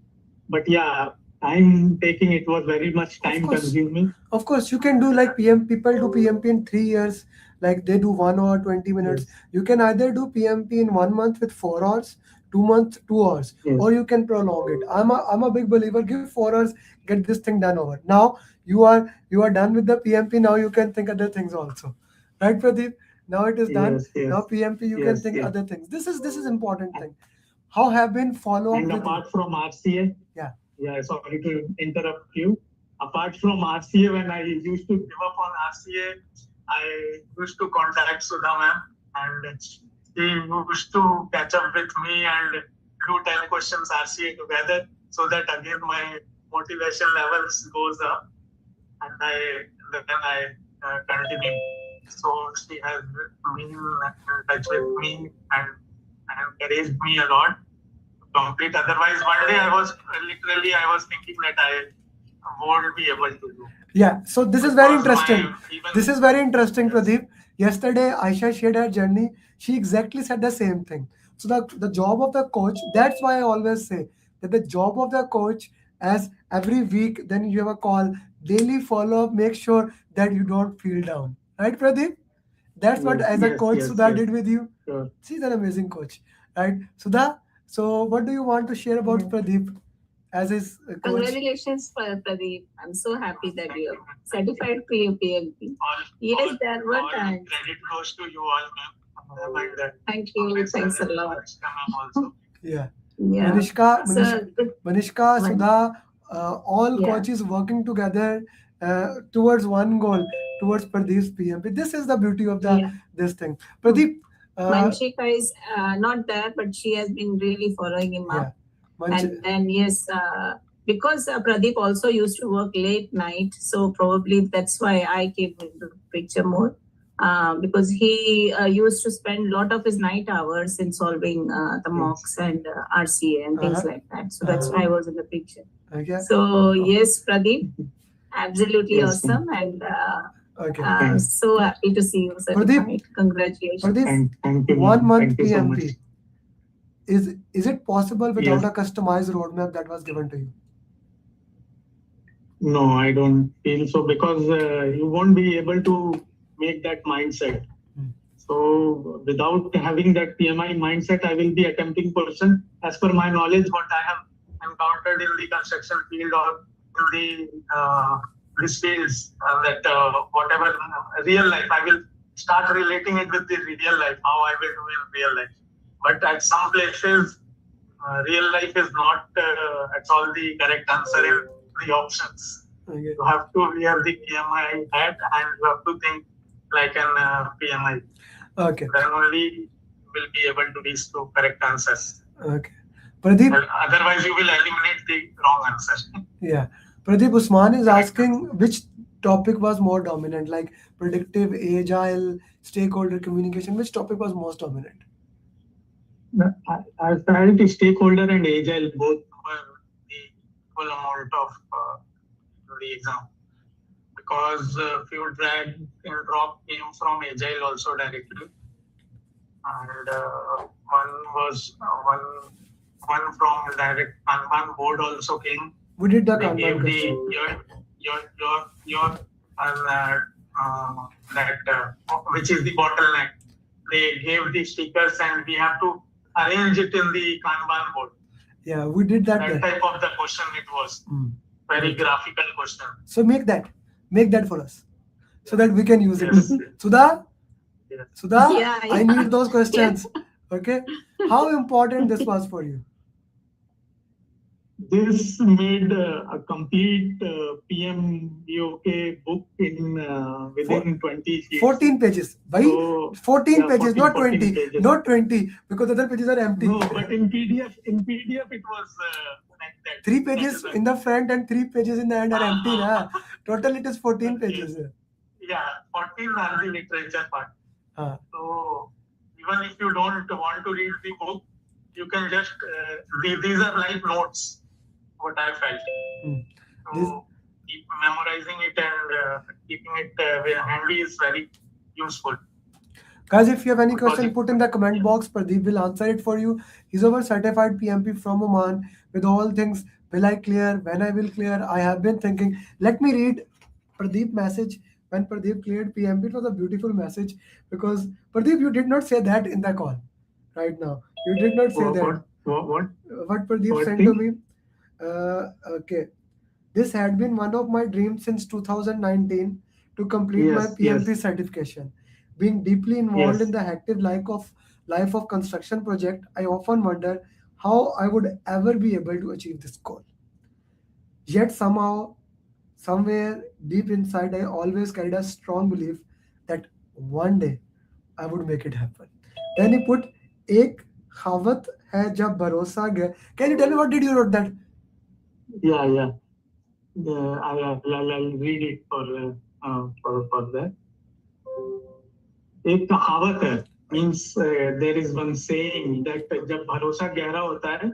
But yeah, time taking, it was very much time consuming. Of course, you can do like people do PMP in 3 years, like they do 1 hour, 20 minutes. Yes. You can either do PMP in 1 month with 4 hours, 2 months, 2 hours, or you can prolong it. I'm a big believer, give 4 hours, get this thing done over. Now you are done with the PMP, now you can think other things also. Right, Pradeep? Now it is done. Yes. Now PMP, you can think other things. This is important thing. How have been follow up? And apart from RCA, sorry to interrupt you. Apart from RCA, when I used to give up on RCA, I used to contact Sudha ma'am, and she used to catch up with me and do 10 questions RCA together, so that again my motivation levels goes up, and then I continue. So she has been in touch with me and encouraged me a lot to complete. Otherwise, one day I was thinking that I won't be able to do. Yeah, so this is very Because interesting. This is very interesting, Pradeep. Yesterday, Aisha shared her journey. She exactly said the same thing. So the job of the coach, that's why I always say that the job of the coach, as every week, then you have a call, daily follow-up, make sure that you don't feel down. Right, Pradeep? That's what as a coach Sudha did with you. Sure. She's an amazing coach. Right? Sudha, so what do you want to share about Pradeep as his coach? Congratulations, Pradeep. I'm so happy that you're certified PMP. Yes, there were times. Credit goes to you all, ma'am. Thank you. Thanks a lot. Yeah. Yeah. Manishka, So, Manishka, Sudha, all Yeah. coaches working together towards one goal, towards Pradeep's PMP. This is the beauty of this thing. Pradeep, Manshika is not there, but she has been really following him up. And then yes, because Pradeep also used to work late night, so probably that's why I came into the picture more. Because he used to spend a lot of his night hours in solving the mocks and RCA and things like that. So that's why I was in the picture. Okay. So yes, Pradeep, absolutely awesome, and so happy to see you certified. Congratulations. Pradeep, Thank you, 1 month Thank you so PMP. much. Is it possible without a customized roadmap that was given to you? No, I don't feel so, because you won't be able to make that mindset. So without having that PMI mindset, I will be a tempting person. As per my knowledge, what I have encountered in the construction field or in these fields, that whatever real life, I will start relating it with the real life, how I will do in real life. But at some places, real life is not at all the correct answer in the options. Okay. You have to wear the PMI hat and you have to think like an PMI. Okay. Then only you will be able to reach to correct answers. Okay. Pradeep. Otherwise, you will eliminate the wrong answer. Yeah. Pradeep, Usman is asking which topic was more dominant, like predictive, agile, stakeholder communication. Which topic was most dominant? I felt the stakeholder and agile both were the equal amount of the exam, because few drag and drop came from agile also directly, and one from direct Kanban board also came. We did the They gave Kanban the question. that which is the bottleneck. They gave the stickers and we have to arrange it in the Kanban board. Yeah, we did that. That type of the question it was. Very graphical question. So make that for us, so that we can use it. Sudha, Yeah. I need those questions. Okay, how important this was for you? This made a complete PMBOK book in within 20 sheets. 14 pages. Why? So, 14 pages, 14 not 20. pages. Not 20, because other pages are empty. No, but in PDF it was like that. 3 pages in the front and 3 pages in the end are empty. Na? Total it is 14 pages. Yeah, 14 are the literature part. So even if you don't want to read the book, you can just these are like notes. What I felt. So keep memorizing it and keeping it handy is very useful. Guys, if you have any question, put in the comment box. Pradeep will answer it for you. He's our certified PMP from Oman with all things. Will I clear? When I will clear? I have been thinking. Let me read Pradeep message. When Pradeep cleared PMP, it was a beautiful message, because Pradeep, you did not say that in the call right now. You did not say that. What Pradeep sent to me? Okay. This had been one of my dreams since 2019 to complete my PMP certification. Being deeply involved in the hectic life of construction project, I often wonder how I would ever be able to achieve this goal. Yet somehow, somewhere deep inside, I always carried a strong belief that one day I would make it happen. Then he put, "Ek khavat hai jab bharosa gaya." Can you tell me what did you wrote that? Yeah. I'll read it for that. एक कहावत है means there is one saying that जब भरोसा गहरा होता है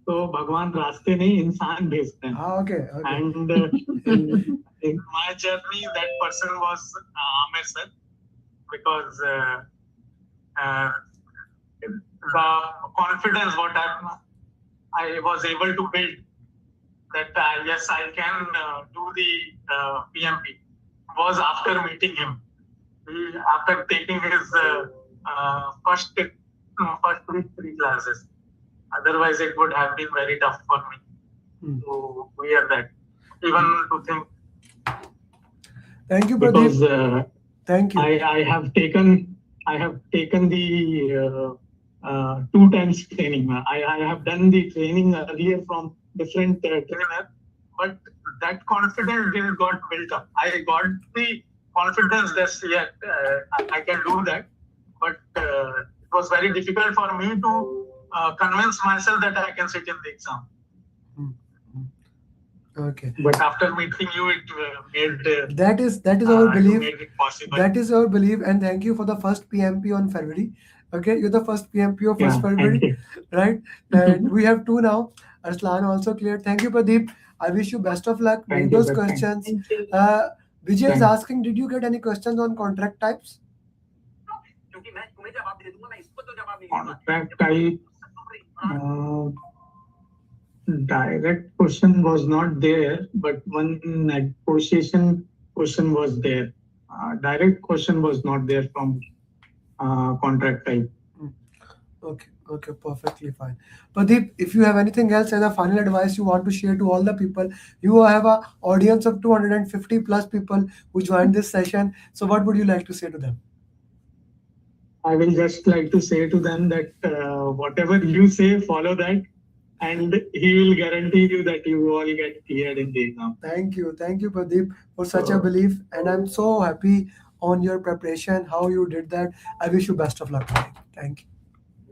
तो भगवान रास्ते नहीं इंसान भेजते हैं. Okay. And in my journey, that person was Amir sir, because the confidence what I was able to build, that yes, I can do the PMP, was after meeting him. After taking his first week 3 classes. Otherwise, it would have been very tough for me to wear that. Even to think. Thank you, Pradeep. Because thank you. I have taken the 2 times training. I have done the training earlier from different trainer, but that confidence didn't got built up. I got the confidence that I can do that, but it was very difficult for me to convince myself that I can sit in the exam. Okay. But after meeting you, it made that is our belief. Made it possible. That is our belief, and thank you for the first PMP on February. Okay, you're the first PMP of 1st February, right? And we have 2 now. Arslan also cleared. Thank you, Pradeep. I wish you best of luck. Make those questions. Vijay is asking, did you get any questions on contract types? Contract type. Direct question was not there, but one negotiation question was there. Direct question was not there from contract type. Okay, perfectly fine. Pradeep, if you have anything else as a final advice you want to share to all the people, you have an audience of 250 plus people who joined this session. So what would you like to say to them? I will just like to say to them that whatever you say, follow that. And he will guarantee you that you all get cleared in the exam. Thank you, Pradeep, for such a belief. And I'm so happy on your preparation, how you did that. I wish you best of luck. Thank you.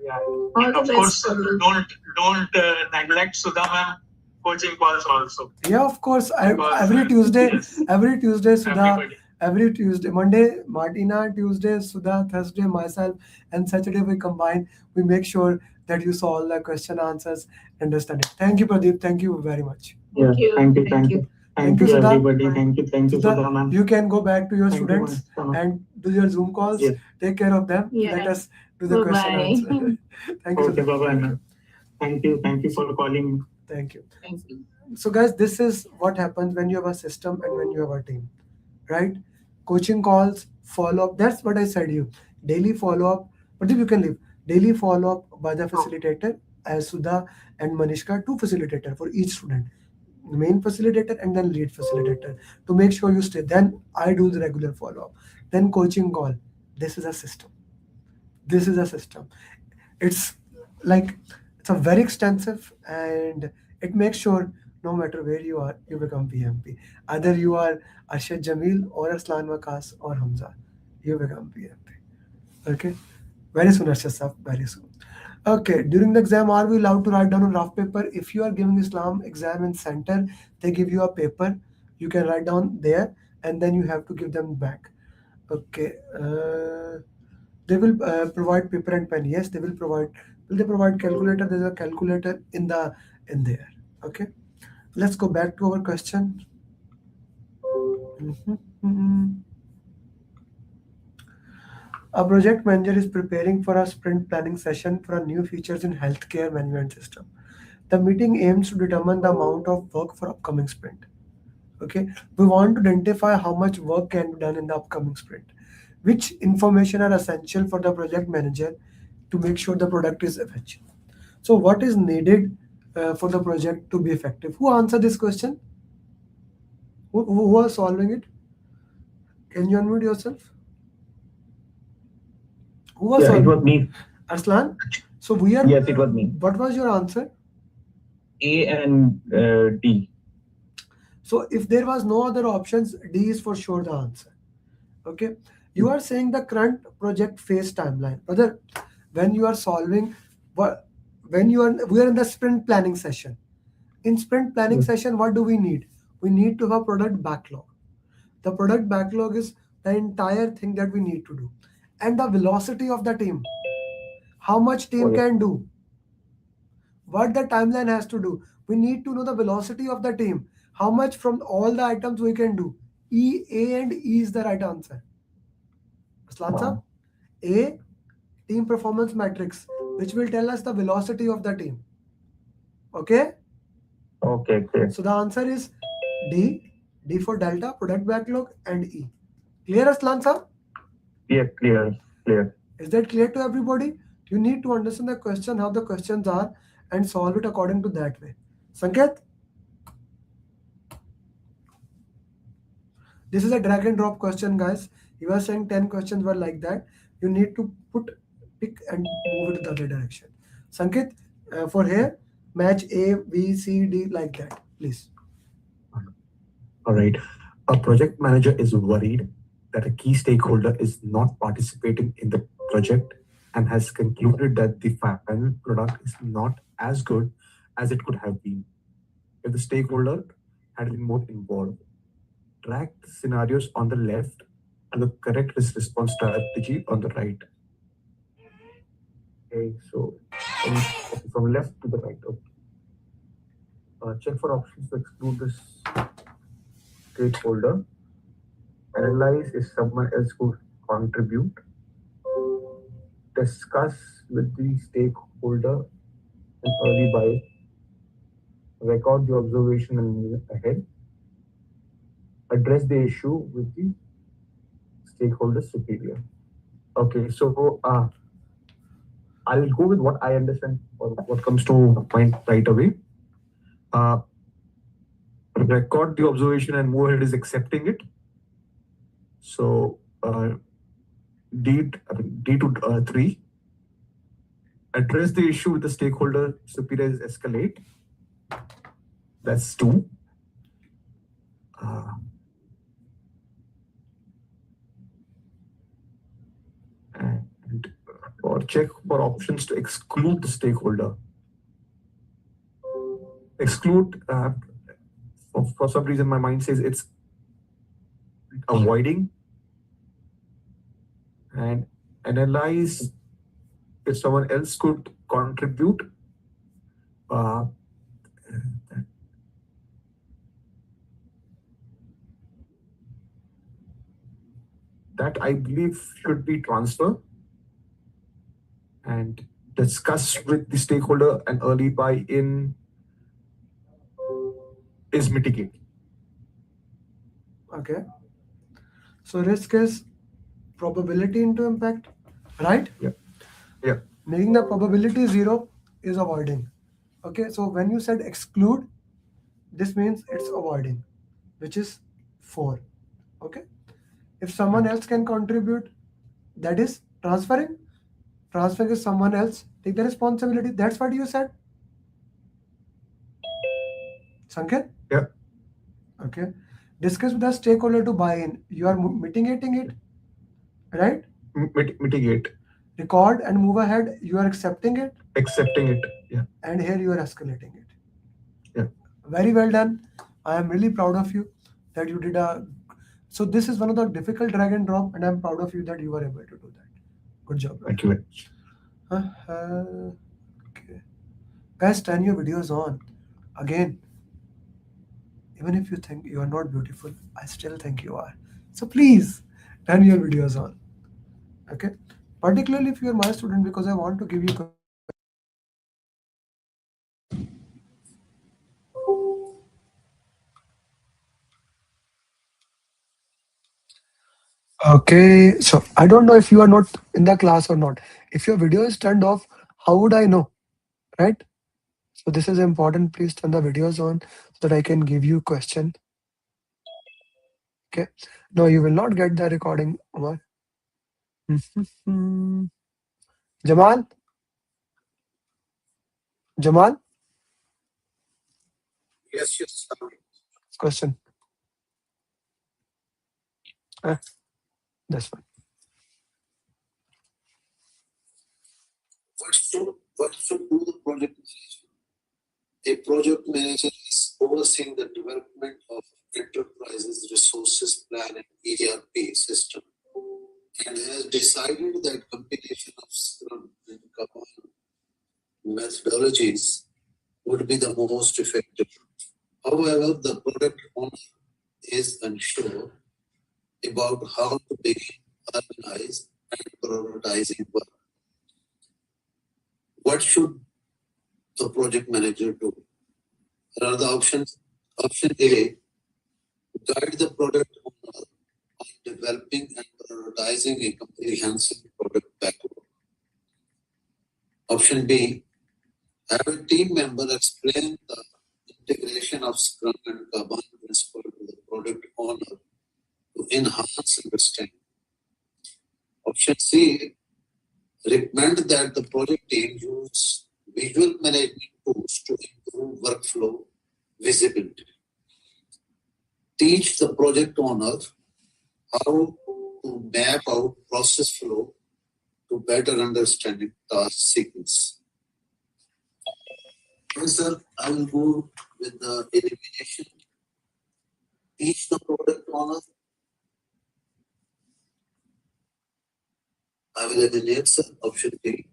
Yeah. And of course, don't neglect Sudha ma'am coaching calls also. Yeah, of course. Every Tuesday, Sudha. Every Tuesday, Monday, Martina, Tuesday, Sudha, Thursday, myself, and Saturday we combine. We make sure that you saw all the question answers, understand it. Thank you, Pradeep. Thank you very much. Thank you, Sudha. everybody. Thank you, Sudha ma'am. You can go back to your students and do your Zoom calls. Yes. Take care of them. Yeah. Let us do the question answer. Thank you. Okay, bye-bye. Thank you for calling. Thank you. Thank you. So guys, this is what happens when you have a system and when you have a team, right? Coaching calls, follow-up. That's what I said you. Daily follow-up. But if you can leave. Daily follow-up by the facilitator, as Sudha and Manishka, 2 facilitator for each student. The main facilitator and then lead facilitator to make sure you stay. Then I do the regular follow-up. Then coaching call. This is a system. It's a very extensive, and it makes sure no matter where you are, you become PMP. Either you are Arshad Jamil or Arslan Waqas or Hamza, you become PMP. Okay? Very soon, Arshad Sahab, very soon. Okay, during the exam, are we allowed to write down on rough paper? If you are giving Islam exam in center, they give you a paper. You can write down there, and then you have to give them back. Okay. They will provide paper and pen. Yes, they will provide. Will they provide calculator? There's a calculator in there. Okay. Let's go back to our question. A project manager is preparing for a sprint planning session for a new features in healthcare management system. The meeting aims to determine the amount of work for upcoming sprint. Okay, we want to identify how much work can be done in the upcoming sprint. Which information are essential for the project manager to make sure the product is effective? So what is needed for the project to be effective? Who answered this question? Who was solving it? Can you unmute yourself? Who was solving? It was me. Arslan? So we are. Yes, it was me. What was your answer? A and D. So if there was no other options, D is for sure the answer. Okay. You are saying the current project phase timeline. Brother, when you are solving, we are in the sprint planning session. In sprint planning session, what do we need? We need to have a product backlog. The product backlog is the entire thing that we need to do. and the velocity of the team. How much team can do? What the timeline has to do? We need to know the velocity of the team. How much from all the items we can do? E, A and E is the right answer. Wow. A, team performance matrix, which will tell us the velocity of the team. Okay? Okay. So the answer is D. D for Delta, product backlog, and E. Clear, Aslan sir? Yeah, clear. Is that clear to everybody? You need to understand the question, how the questions are, and solve it according to that way. Sanket? This is a drag and drop question, guys. You are saying 10 questions were like that. You need to pick and move it to the other direction. Sanket, for here, match A, B, C, D like that, please. All right. A project manager is worried that a key stakeholder is not participating in the project and has concluded that the final product is not as good as it could have been if the stakeholder had been more involved. Track the scenarios on the left and the correct response strategy on the right. Okay, so from left to the right. Okay. Check for options to exclude this stakeholder. Analyze if someone else could contribute. Discuss with the stakeholder an early buy. Record the observation and move ahead. Address the issue with the stakeholder superior. Okay, so I'll go with what I understand or what comes to mind right away. Record the observation and move ahead is accepting it. So D to 3. Address the issue with the stakeholder superior is escalate. That's 2. And or check for options to exclude the stakeholder. Exclude, for some reason my mind says it's avoiding. And analyze if someone else could contribute. That I believe should be transfer. And discuss with the stakeholder an early buy-in is mitigate. Okay. So risk is probability into impact, right? Yeah. Making the probability 0 is avoiding. Okay, so when you said exclude, this means it's avoiding, which is 4. Okay. If someone else can contribute, that is transferring. Transferring is someone else take the responsibility. That's what you said. Sanket? Yeah. Okay. Discuss with the stakeholder to buy in. You are mitigating it, right? Mitigate. Record and move ahead. You are accepting it. Accepting it. Yeah. And here you are escalating it. Yeah. Very well done. I am really proud of you that you did so this is one of the difficult drag and drop, and I'm proud of you that you were able to do that. Good job. Thank you. Okay. Guys, turn your videos on. Again, even if you think you are not beautiful, I still think you are. So please, turn your videos on. Okay? Particularly if you are my student, because I want to give you. Okay, so I don't know if you are not in the class or not. If your video is turned off, how would I know? Right? So this is important. Please turn the videos on so that I can give you question. Okay. No, you will not get the recording, Omar. Jamal? Jamal? Yes. Question. This one. What should do the project manager? A project manager is overseeing the development of enterprise's resources plan and ERP system and has decided that combination of Scrum and Kanban methodologies would be the most effective. However, the product owner is unsure about how to begin, organize, and prioritizing work. What should the project manager do? Here are the options. Option A, guide the product owner on developing and prioritizing a comprehensive product backlog. Option B, have a team member explain the integration of Scrum and Kanban principle to the product owner to enhance understanding. Option C, recommend that the project team use visual management tools to improve workflow visibility. Teach the project owner how to map out process flow to better understanding task sequence. Sir, I will go with the elimination. Teach the product owner. I will eliminate, sir, option B.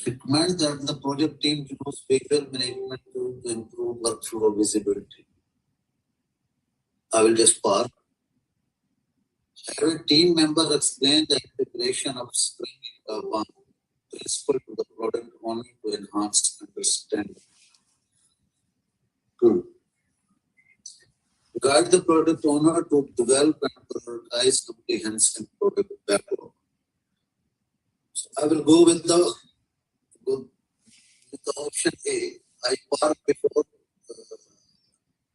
Recommend that the project team use visual management to improve workflow visibility. I will just park. Have a team member explain the integration of Scrum and Kanban principle to the product owner to enhance understanding. 2. Guide the product owner to develop and prioritize comprehensive product backlog. So I will go with the option A. I park before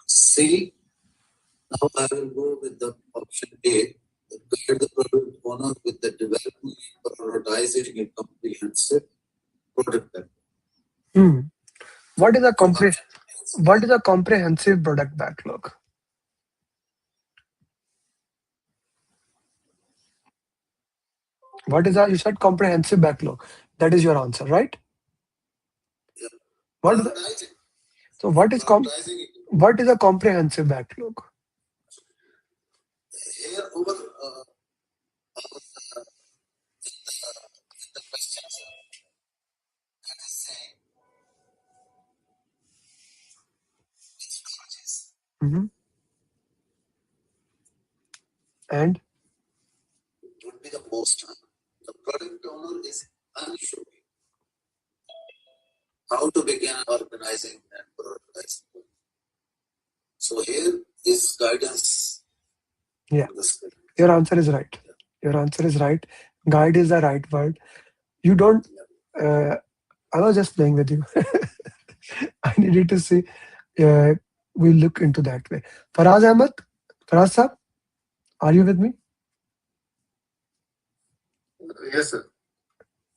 C. Now I will go with the option A. Guide the product owner with the development and prioritizing a comprehensive product backlog. What is a comprehensive product backlog? What is you said comprehensive backlog. That is your answer, right? Yeah. What is a comprehensive backlog? Here over the questions that is saying Mm-hmm. And would be the most time. The product owner is unsure how to begin organizing and prioritizing. So here is guidance. Yeah, your answer is right. Your answer is right. Guide is the right word. You don't. I was just playing with you. I needed to see. We'll look into that way. Faraz Ahmed, Faraz sir, are you with me? Yes, sir.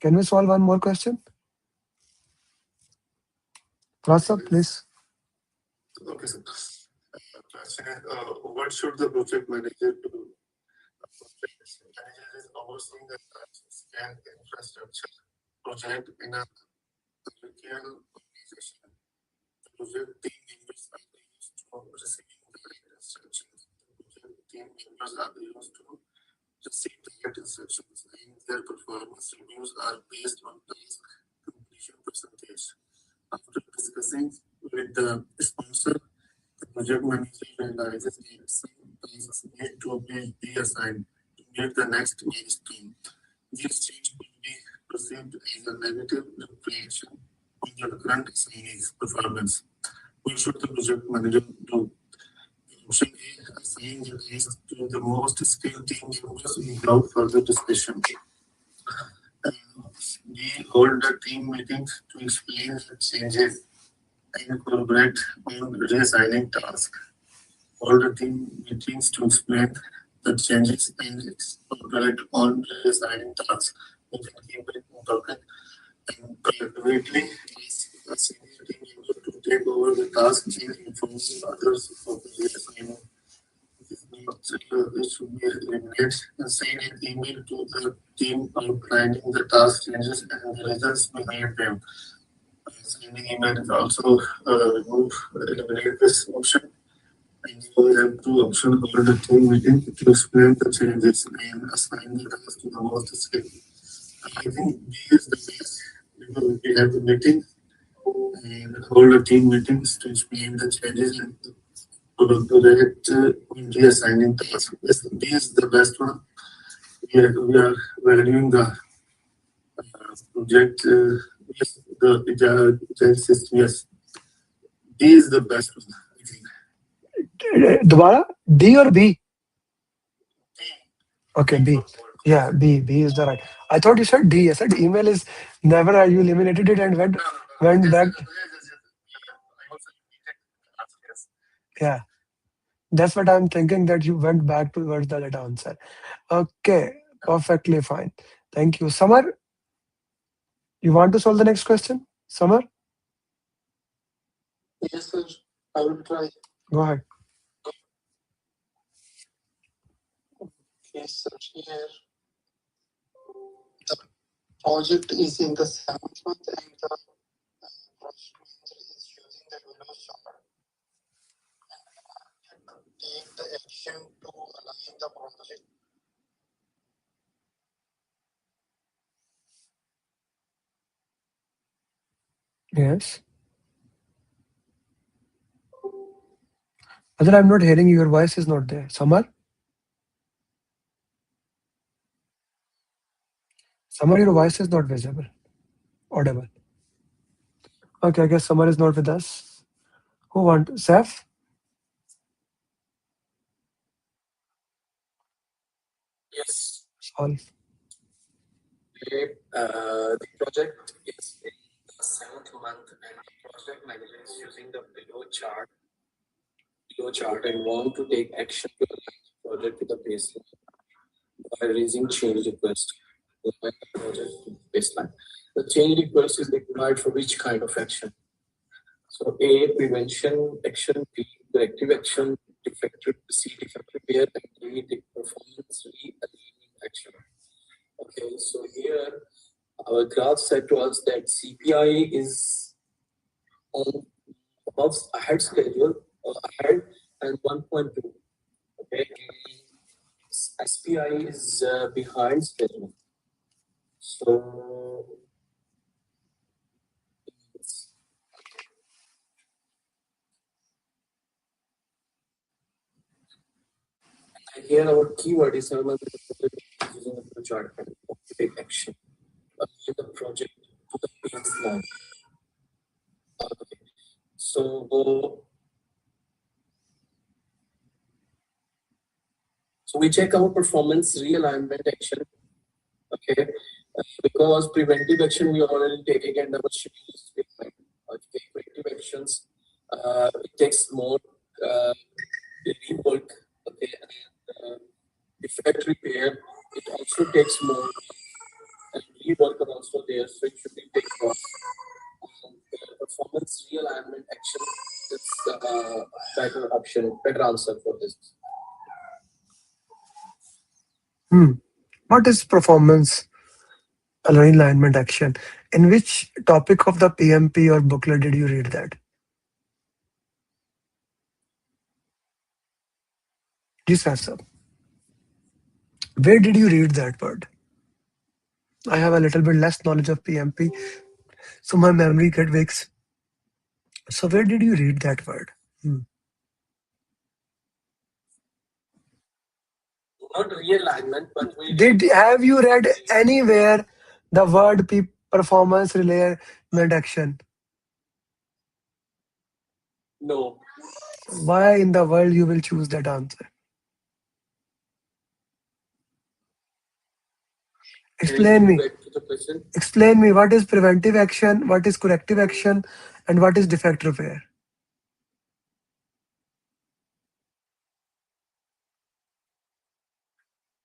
Can we solve one more question? Faraz sir, please. Okay, sir. Question is, what should the project manager do? Project manager is overseeing the scan infrastructure project in a hierarchical organization. The project team members are used to receiving the right instructions. The project team members are used to receive the right instructions, and their performance reviews are based on task completion percentage. After discussing with the sponsor, the project manager realizes that some tasks need to be reassigned to meet the next milestone. This change could be perceived as a negative reflection on the current assignee's performance. What should the project manager do? Option A, assign the tasks to the most skilled team members without further discussion. We hold the team meetings to explain the changes and collaborate on reassigning tasks. Hold the team meetings to explain the changes and collaborate on reassigning tasks. We can keep it open and collaboratively ask a senior team member to take over the task and inform others of the reassignment. This should be eliminated and send an email to the team outlining the task changes and the results behind them. Sending email is also eliminate this option. And you have two options for the team meeting to explain the changes and assign the task to the most skill. I think B is the best because we have the meeting and hold the team meetings to explain the changes and to reassigning tasks. Yes, B is the best one. We are valuing the project. Yes, the agile system. Yes, D is the best one. I think. Dobara, D or B? Okay, B. Yeah, B is the right. I thought you said D. I said email is never. You eliminated it and went back. Yeah, that's what I'm thinking, that you went back towards the right answer. Okay, perfectly fine. Thank you. Samar, you want to solve the next question? Samar? Yes, sir. I will try. Go ahead. Yes, sir. Here, the project is in the 7th month and the project manager is using the Windows chart and take the action to align the project. Yes. Other, I'm not hearing you. Your voice is not there. Samar? Samar, your voice is not visible. Audible. Okay, I guess Samar is not with us. Who want? Saf? Yes. Solve. The project is in the 7th month and the project manager is using the below chart and want to take action to align the project with the baseline by raising change request. Align the project to baseline. The change request is required for which kind of action? So A, prevention action, B, corrective action, C, defect repair, and D, the performance re-alignment action. Okay, so here our graph said to us that CPI is on above ahead schedule or ahead and 1.2. Okay, SPI is behind schedule. So and here our keyword is using the chart and take action. Align the project to the baseline. Okay. So we check our performance realignment action. Okay, because preventive action we already taking and our schedule is behind. Okay, preventive actions it takes more rework. Okay, and defect repair it also takes more and rework are also there, so it should be take cost. Performance realignment action is better option, better answer for this. What is performance alignment action? In which topic of the PMP or booklet did you read that? Just answer. Where did you read that word? I have a little bit less knowledge of PMP, so my memory gets weak. So where did you read that word? Not realignment, but have you read anywhere the word performance realignment action? No. Why in the world you will choose that answer? Explain me. Explain me what is preventive action, what is corrective action, and what is defect repair.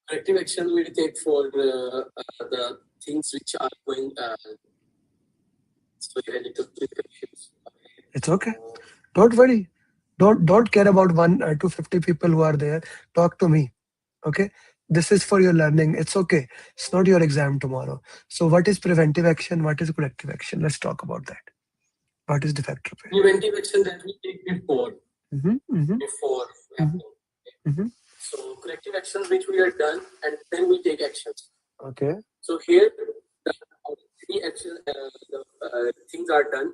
Corrective action we take for the things which are going. It's okay. Don't worry. Don't care about 250 people who are there. Talk to me. Okay. This is for your learning. It's okay. It's not your exam tomorrow. So what is preventive action? What is corrective action? Let's talk about that. What is defect repair? Preventive action that we take before. before happening. So corrective actions which we are done, and then we take actions. Okay. So here, any action, things are done,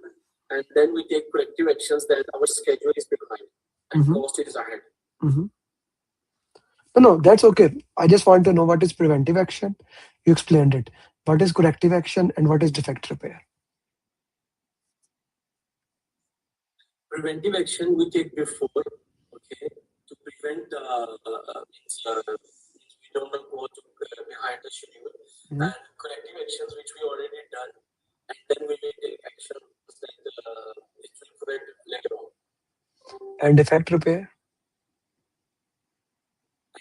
and then we take corrective actions that our schedule is behind and cost is ahead. No, that's okay. I just want to know what is preventive action. You explained it. What is corrective action and what is defect repair? Preventive action we take before, okay, to prevent we don't go to behind the schedule, and corrective actions which we already done, and then we will take action that it will correct later on. And defect repair?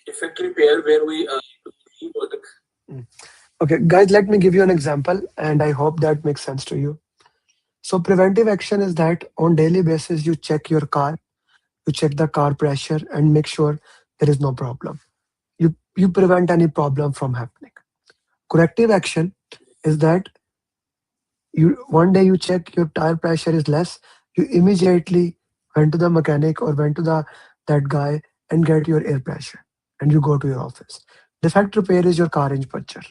Defect repair where we do rework. Okay, guys, let me give you an example, and I hope that makes sense to you. So preventive action is that on daily basis, you check your car, you check the car pressure and make sure there is no problem. You prevent any problem from happening. Corrective action is that one day you check your tire pressure is less, you immediately went to the mechanic or went to that guy and get your air pressure and you go to your office. Defect repair is your car is puncture.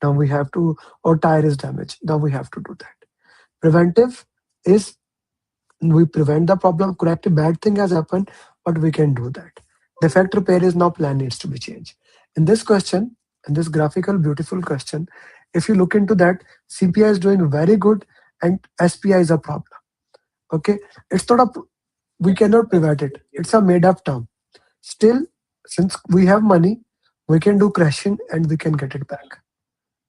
Now we have to, or tire is damaged. Now we have to do that. Preventive is we prevent the problem. Corrective bad thing has happened, but we can do that. Defect repair is now plan needs to be changed. In this question, in this graphical, beautiful question, if you look into that, CPI is doing very good and SPI is a problem. Okay, it's not a, we cannot prevent it. It's a made up term. Still, since we have money, we can do crashing and we can get it back.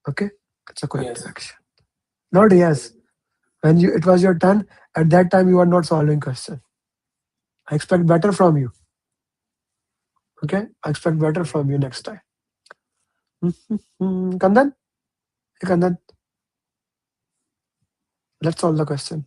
Okay, it's a corrective action. Not yes. When it was your turn, at that time you are not solving question. I expect better from you. Okay, I expect better from you next time. Kandan? Hey Kandan. Let's solve the question.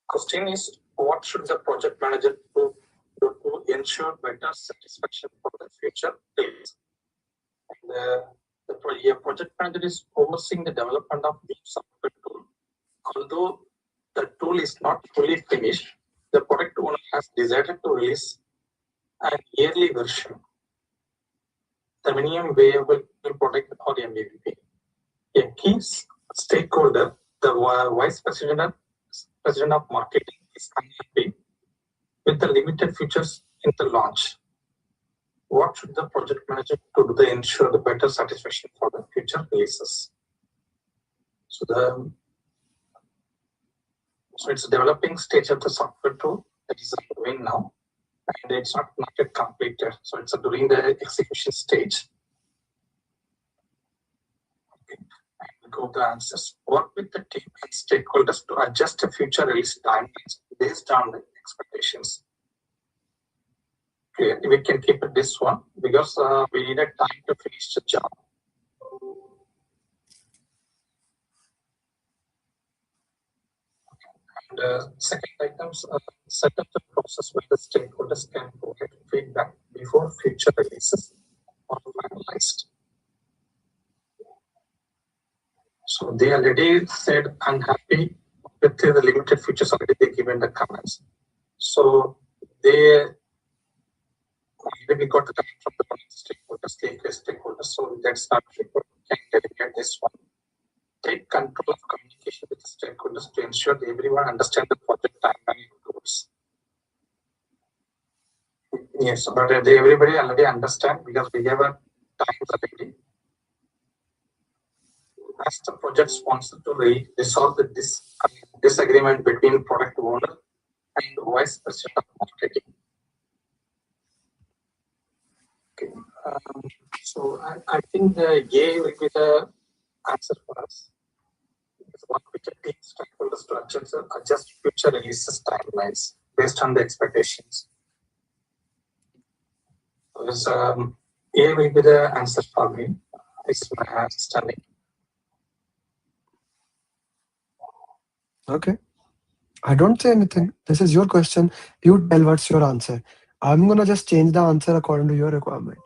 Question is, what should the project manager do to ensure better satisfaction for the future days? And the project manager is overseeing the development of the software tool. Although the tool is not fully finished, the product owner has decided to release an yearly version, the minimum viable product or MVP. A key stakeholder, the vice president of marketing, is unhappy with the limited features in the launch. What should the project manager do to ensure the better satisfaction for the future releases? So it's a developing stage of the software tool that is ongoing now, and it's not yet completed. So it's during the execution stage. Okay. And go to answers. Work with the team and stakeholders to adjust the future release timelines based on the expectations. Okay, we can keep it this one because we needed time to finish the job. And second items, set up the process where the stakeholders can provide feedback before future releases are finalized. So they already said unhappy with the limited features already they given the comments. So we got the comment from the stakeholders. So that's not report. Can delegate this one. Take control of communication with the stakeholders to ensure that everyone understands the project timeline and goals. Yes, but everybody already understand because we have a time already. Ask the project sponsor to resolve the disagreement between product owner and vice president of marketing. Okay. So I think the A will be the answer for us. Work with the team stakeholders to adjust future releases timelines based on the expectations. Because A will be the answer for me. It's my understanding. Okay. I don't say anything. This is your question. You tell what's your answer. I'm gonna just change the answer according to your requirement.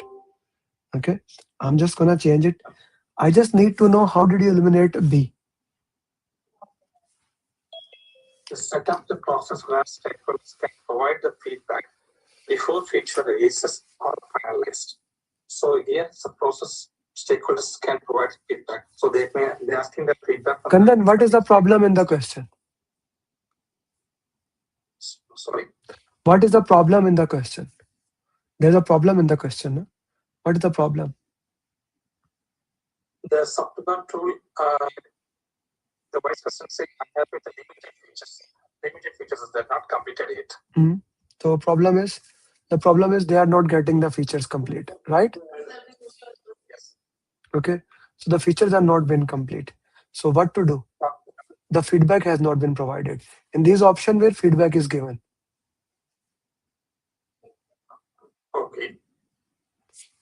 Okay. I'm just gonna change it. I just need to know how did you eliminate B? To set up the process where stakeholders can provide the feedback before feature releases are finalized. So here the process stakeholders can provide feedback. So they're asking the feedback. Kandan, what is the problem in the question? Sorry. What is the problem in the question? There's a problem in the question. No? What is the problem? The subprogram tool, the vice president saying, I have with the limited features. Limited features they're not completed yet. So the problem is they are not getting the features complete, right? Yes. Okay. So the features are not been complete. So what to do? The feedback has not been provided. In this option where feedback is given. Okay.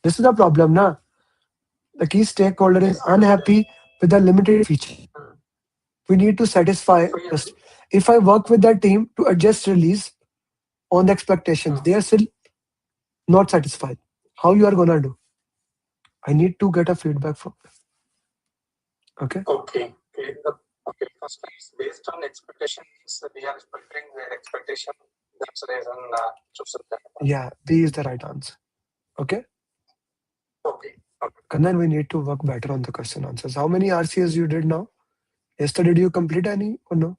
This is the problem, na? The key stakeholder is unhappy with the limited feature. We need to satisfy. If I work with that team to adjust release on the expectations, they are still not satisfied. How you are gonna do? I need to get a feedback from them. Okay. Okay. Okay. First time is based on expectations. We are fulfilling their expectation. That's the reason chosen that. Yeah, B is the right answer. Okay. Okay. And then we need to work better on the question answers. How many RCS you did now? Yesterday, did you complete any or no?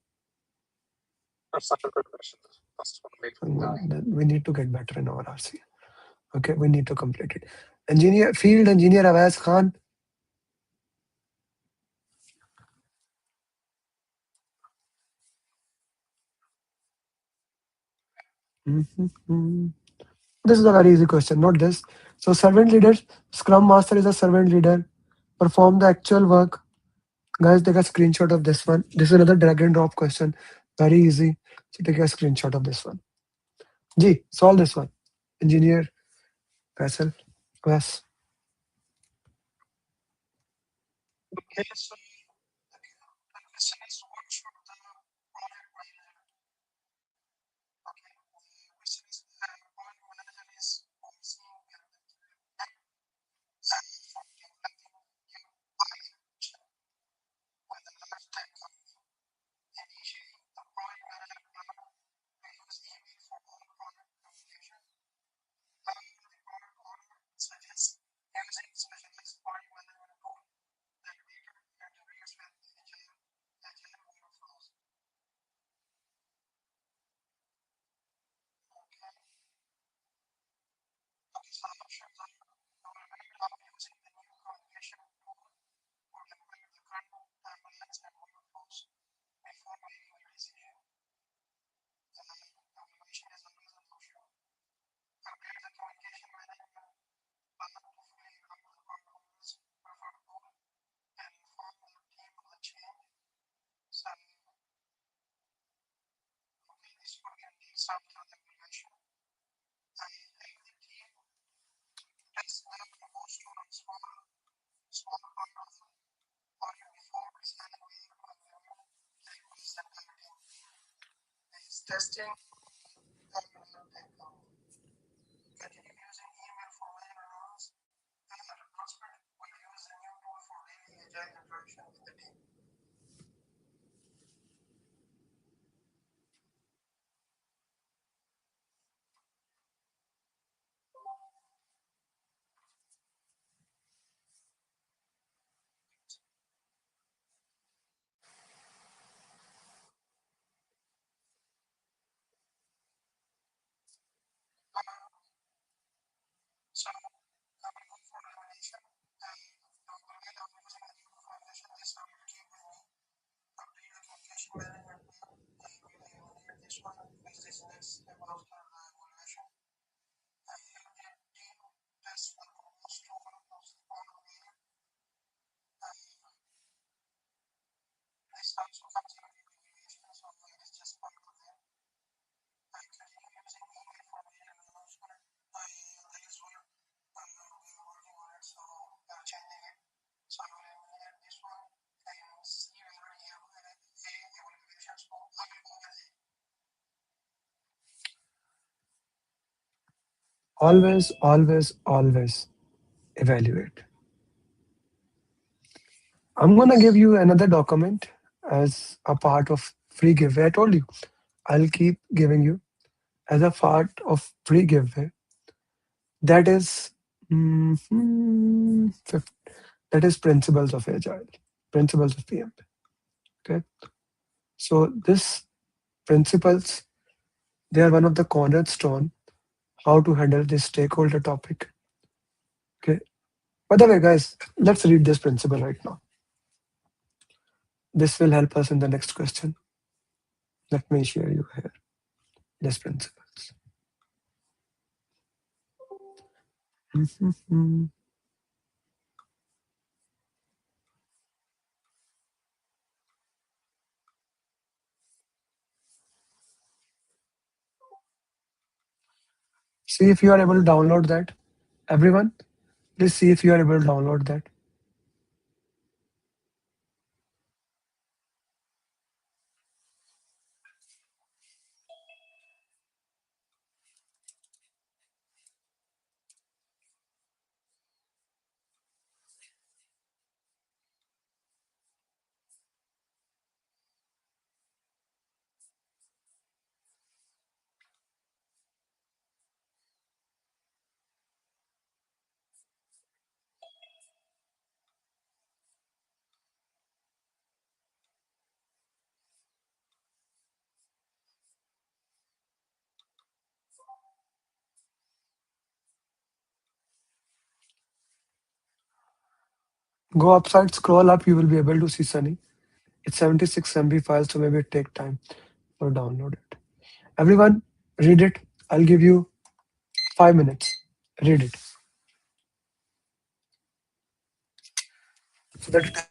Then we need to get better in our RCS. Okay, we need to complete it. Field engineer Awais Khan. This is a very easy question, not this. So servant leader, Scrum Master is a servant leader. Perform the actual work. Guys, take a screenshot of this one. This is another drag and drop question. Very easy. So take a screenshot of this one. G, solve this one. Engineer, Faisal, yes. Okay, so the question is what should the project manager do? Okay, the question is project manager is overseeing for implementing new architecture with a large tech company. Initially, the project manager planned to use email for all project communication. However, the product owner suggests using specialized project management tool that better integrates with agile workflows. Okay, so the options are evaluate how using the new communication tool would impact the current timelines and workflows before making a decision. Evaluation is always an option. Upgrade the communication management plan to fully include the product owner's preferred tool and inform the team of the change. So, okay, this will get these after the evaluation. I think the team test the proposed tool on small part of the project before deciding whether to implement the request and team. Is testing continue using email for manual rules and the prospect will use the new tool for daily agile interaction with the team. So I will go for elimination and the way of using the new formulation is I will keep with me update the communication management plan and we will eliminate this one because this is next step after the evaluation. I have the team test the proposed tool of small layer and this also comes in the evaluation so it is just part of that. I continue using email for manual announcement. That is what we are working on it, so we are changing it. So I will eliminate this one and see whether we have a evaluation. So I will go with it. Always evaluate. I'm gonna give you another document as a part of free giveaway. I told you I'll keep giving you as a part of free giveaway. That is that is principles of agile, principles of PMP. Okay, so this principles, they are one of the cornerstone how to handle this stakeholder topic. Okay. By the way, guys, let's read this principle right now. This will help us in the next question. Let me share you here this principles. See if you are able to download that. Everyone, please see if you are able to download that. Go upside, scroll up, you will be able to see Sunny. It's 76 MB files, so maybe it take time for download it. Everyone, read it. I'll give you 5 minutes. Read it. So that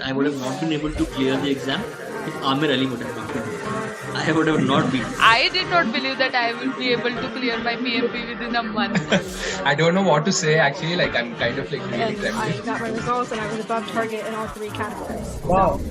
I would have not been able to clear the exam if Amir Ali would have not been there. I would have not been. I did not believe that I will be able to clear my PMP within a month. I don't know what to say actually, like I'm kind of like really I got my results and I was above target in all 3 categories. Wow. So